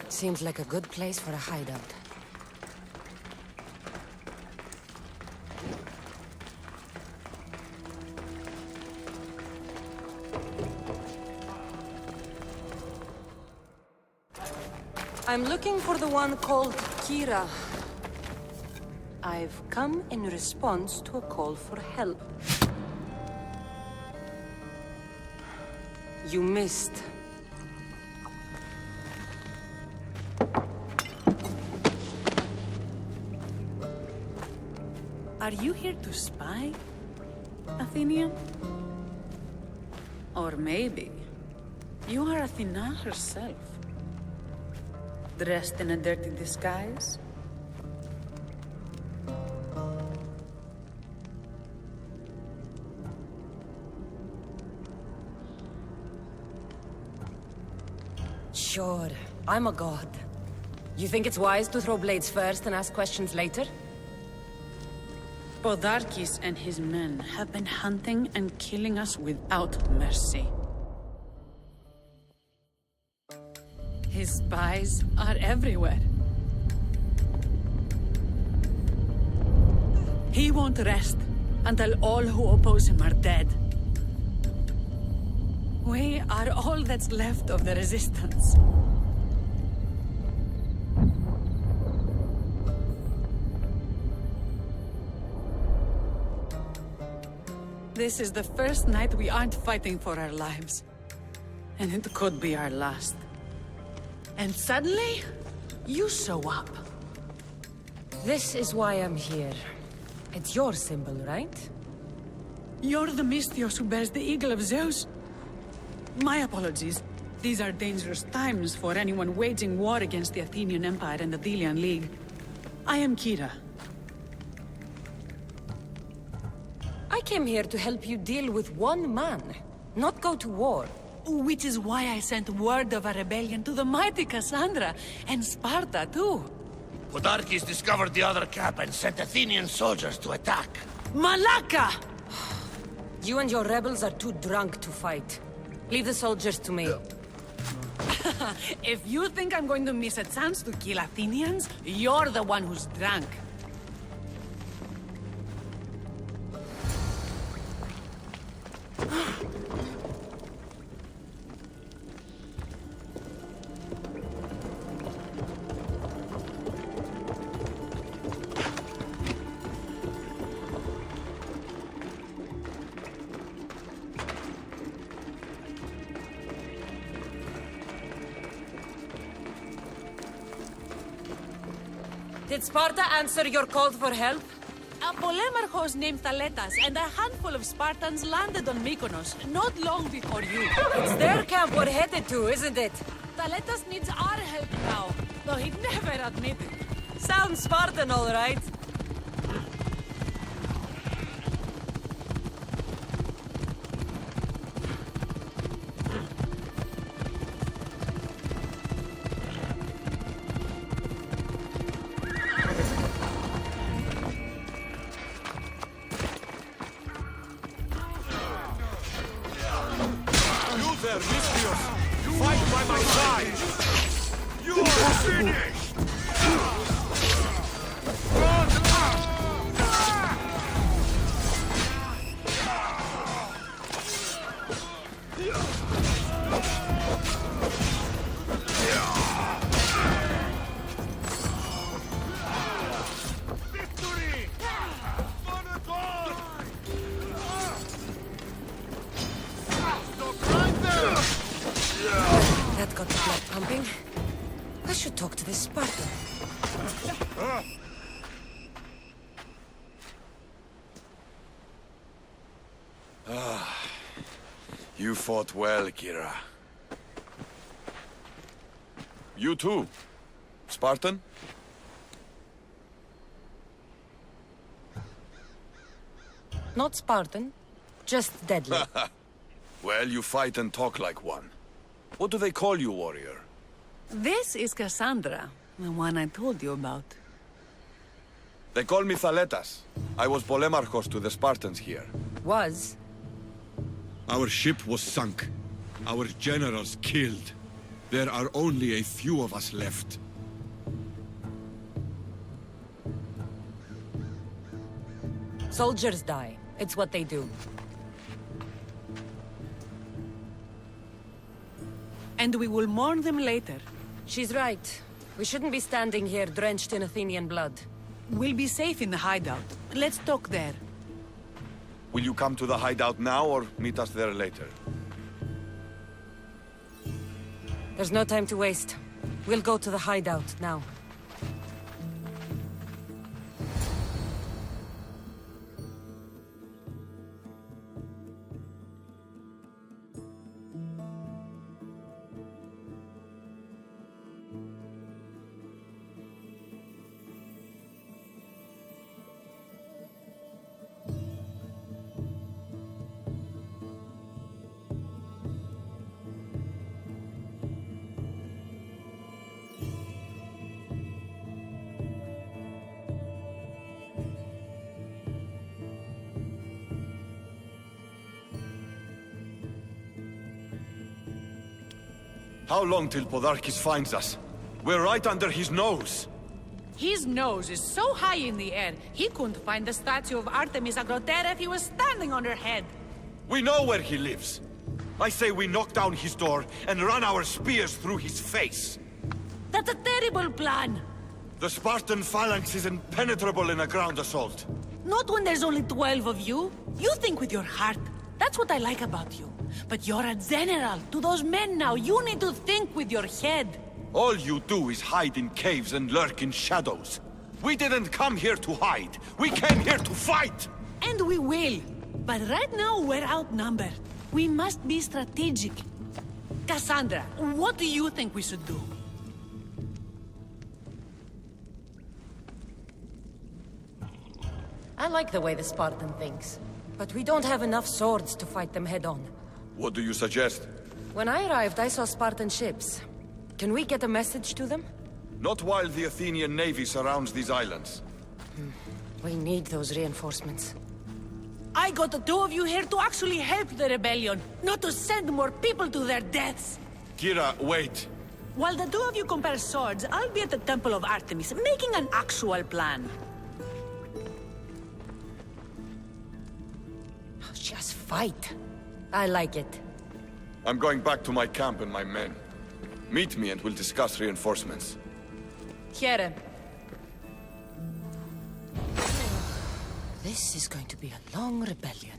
Speaker 9: Seems like a good place for a hideout. I'm looking for the one called Kira. I've come in response to a call for help. You missed.
Speaker 17: Are you here to spy, Athenian? Or maybe you are Athena herself, dressed in a dirty disguise?
Speaker 9: Sure, I'm a god. You think it's wise to throw blades first and ask questions later?
Speaker 17: Podarkis and his men have been hunting and killing us without mercy. His spies are everywhere. He won't rest until all who oppose him are dead. We are all that's left of the resistance. This is the first night we aren't fighting for our lives. And it could be our last. And suddenly, you show up.
Speaker 9: This is why I'm here. It's your symbol, right?
Speaker 17: You're the Mystios who bears the eagle of Zeus. My apologies. These are dangerous times for anyone waging war against the Athenian Empire and the Delian League. I am Kira.
Speaker 9: I came here to help you deal with one man, not go to war.
Speaker 17: Which is why I sent word of a rebellion to the mighty Cassandra, and Sparta too.
Speaker 12: Perikles discovered the other camp and sent Athenian soldiers to attack.
Speaker 17: Malaka!
Speaker 9: You and your rebels are too drunk to fight. Leave the soldiers to me.
Speaker 17: If you think I'm going to miss a chance to kill Athenians, you're the one who's drunk.
Speaker 9: Did Sparta answer your call for help?
Speaker 17: A polemarchos named Thaletas and a handful of Spartans landed on Mykonos not long before you.
Speaker 9: It's their camp we're headed to, isn't it?
Speaker 17: Thaletas needs our help now, though he'd never admit it.
Speaker 9: Sounds Spartan, all right.
Speaker 7: Fight by my side! You are finished!
Speaker 9: That got the blood pumping. I should talk to this Spartan.
Speaker 5: You fought well, Kira. You too, Spartan?
Speaker 9: Not Spartan, just deadly.
Speaker 5: Well, you fight and talk like one. What do they call you, warrior?
Speaker 17: This is Cassandra, the one I told you about.
Speaker 5: They call me Thaletas. I was polemarchos to the Spartans here.
Speaker 9: Was?
Speaker 7: Our ship was sunk. Our generals killed. There are only a few of us left.
Speaker 9: Soldiers die. It's what they do.
Speaker 17: And we will mourn them later.
Speaker 9: She's right. We shouldn't be standing here drenched in Athenian blood.
Speaker 17: We'll be safe in the hideout. Let's talk there.
Speaker 5: Will you come to the hideout now or meet us there later?
Speaker 9: There's no time to waste. We'll go to the hideout now.
Speaker 5: How long till Podarkis finds us? We're right under his nose.
Speaker 2: His nose is so high in the air, he couldn't find the statue of Artemis Agrotera if he was standing on her head.
Speaker 5: We know where he lives. I say we knock down his door and run our spears through his face.
Speaker 2: That's a terrible plan.
Speaker 5: The Spartan phalanx is impenetrable in a ground assault.
Speaker 2: Not when there's only 12 of you. You think with your heart. That's what I like about you. But you're a general. To those men now, you need to think with your head.
Speaker 5: All you do is hide in caves and lurk in shadows. We didn't come here to hide. We came here to fight!
Speaker 2: And we will. But right now, we're outnumbered. We must be strategic. Cassandra, what do you think we should do?
Speaker 9: I like the way the Spartan thinks. But we don't have enough swords to fight them head-on.
Speaker 5: What do you suggest?
Speaker 9: When I arrived, I saw Spartan ships. Can we get a message to them?
Speaker 5: Not while the Athenian navy surrounds these islands.
Speaker 9: We need those reinforcements.
Speaker 2: I got the two of you here to actually help the rebellion, not to send more people to their deaths.
Speaker 5: Kira, wait.
Speaker 2: While the two of you compare swords, I'll be at the Temple of Artemis, making an actual plan.
Speaker 9: Just fight. I like it.
Speaker 5: I'm going back to my camp and my men. Meet me and we'll discuss reinforcements.
Speaker 9: Here. This is going to be a long rebellion.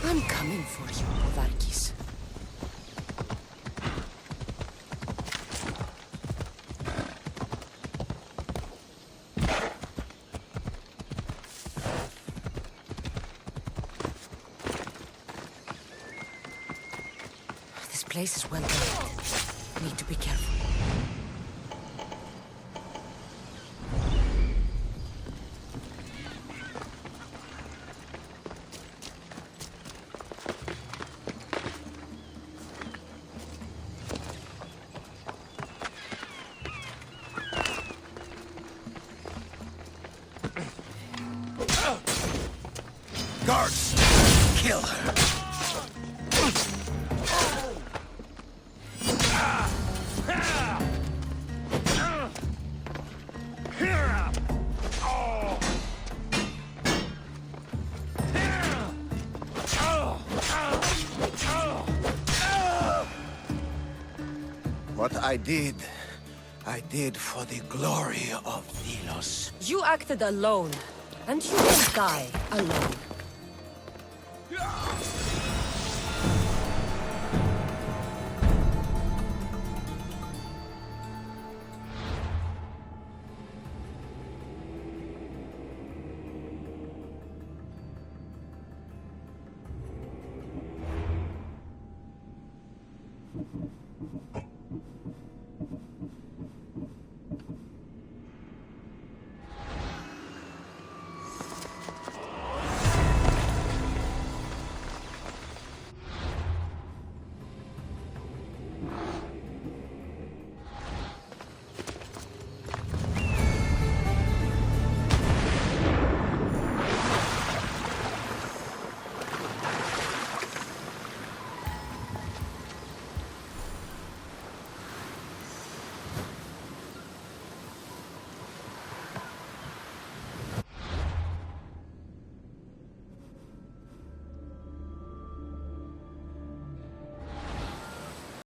Speaker 9: I'm coming for you, Podarkis. This place is well guarded. Need to be careful.
Speaker 10: Guards! Kill her!
Speaker 16: What I did for the glory of Delos.
Speaker 9: You acted alone, and you will die alone.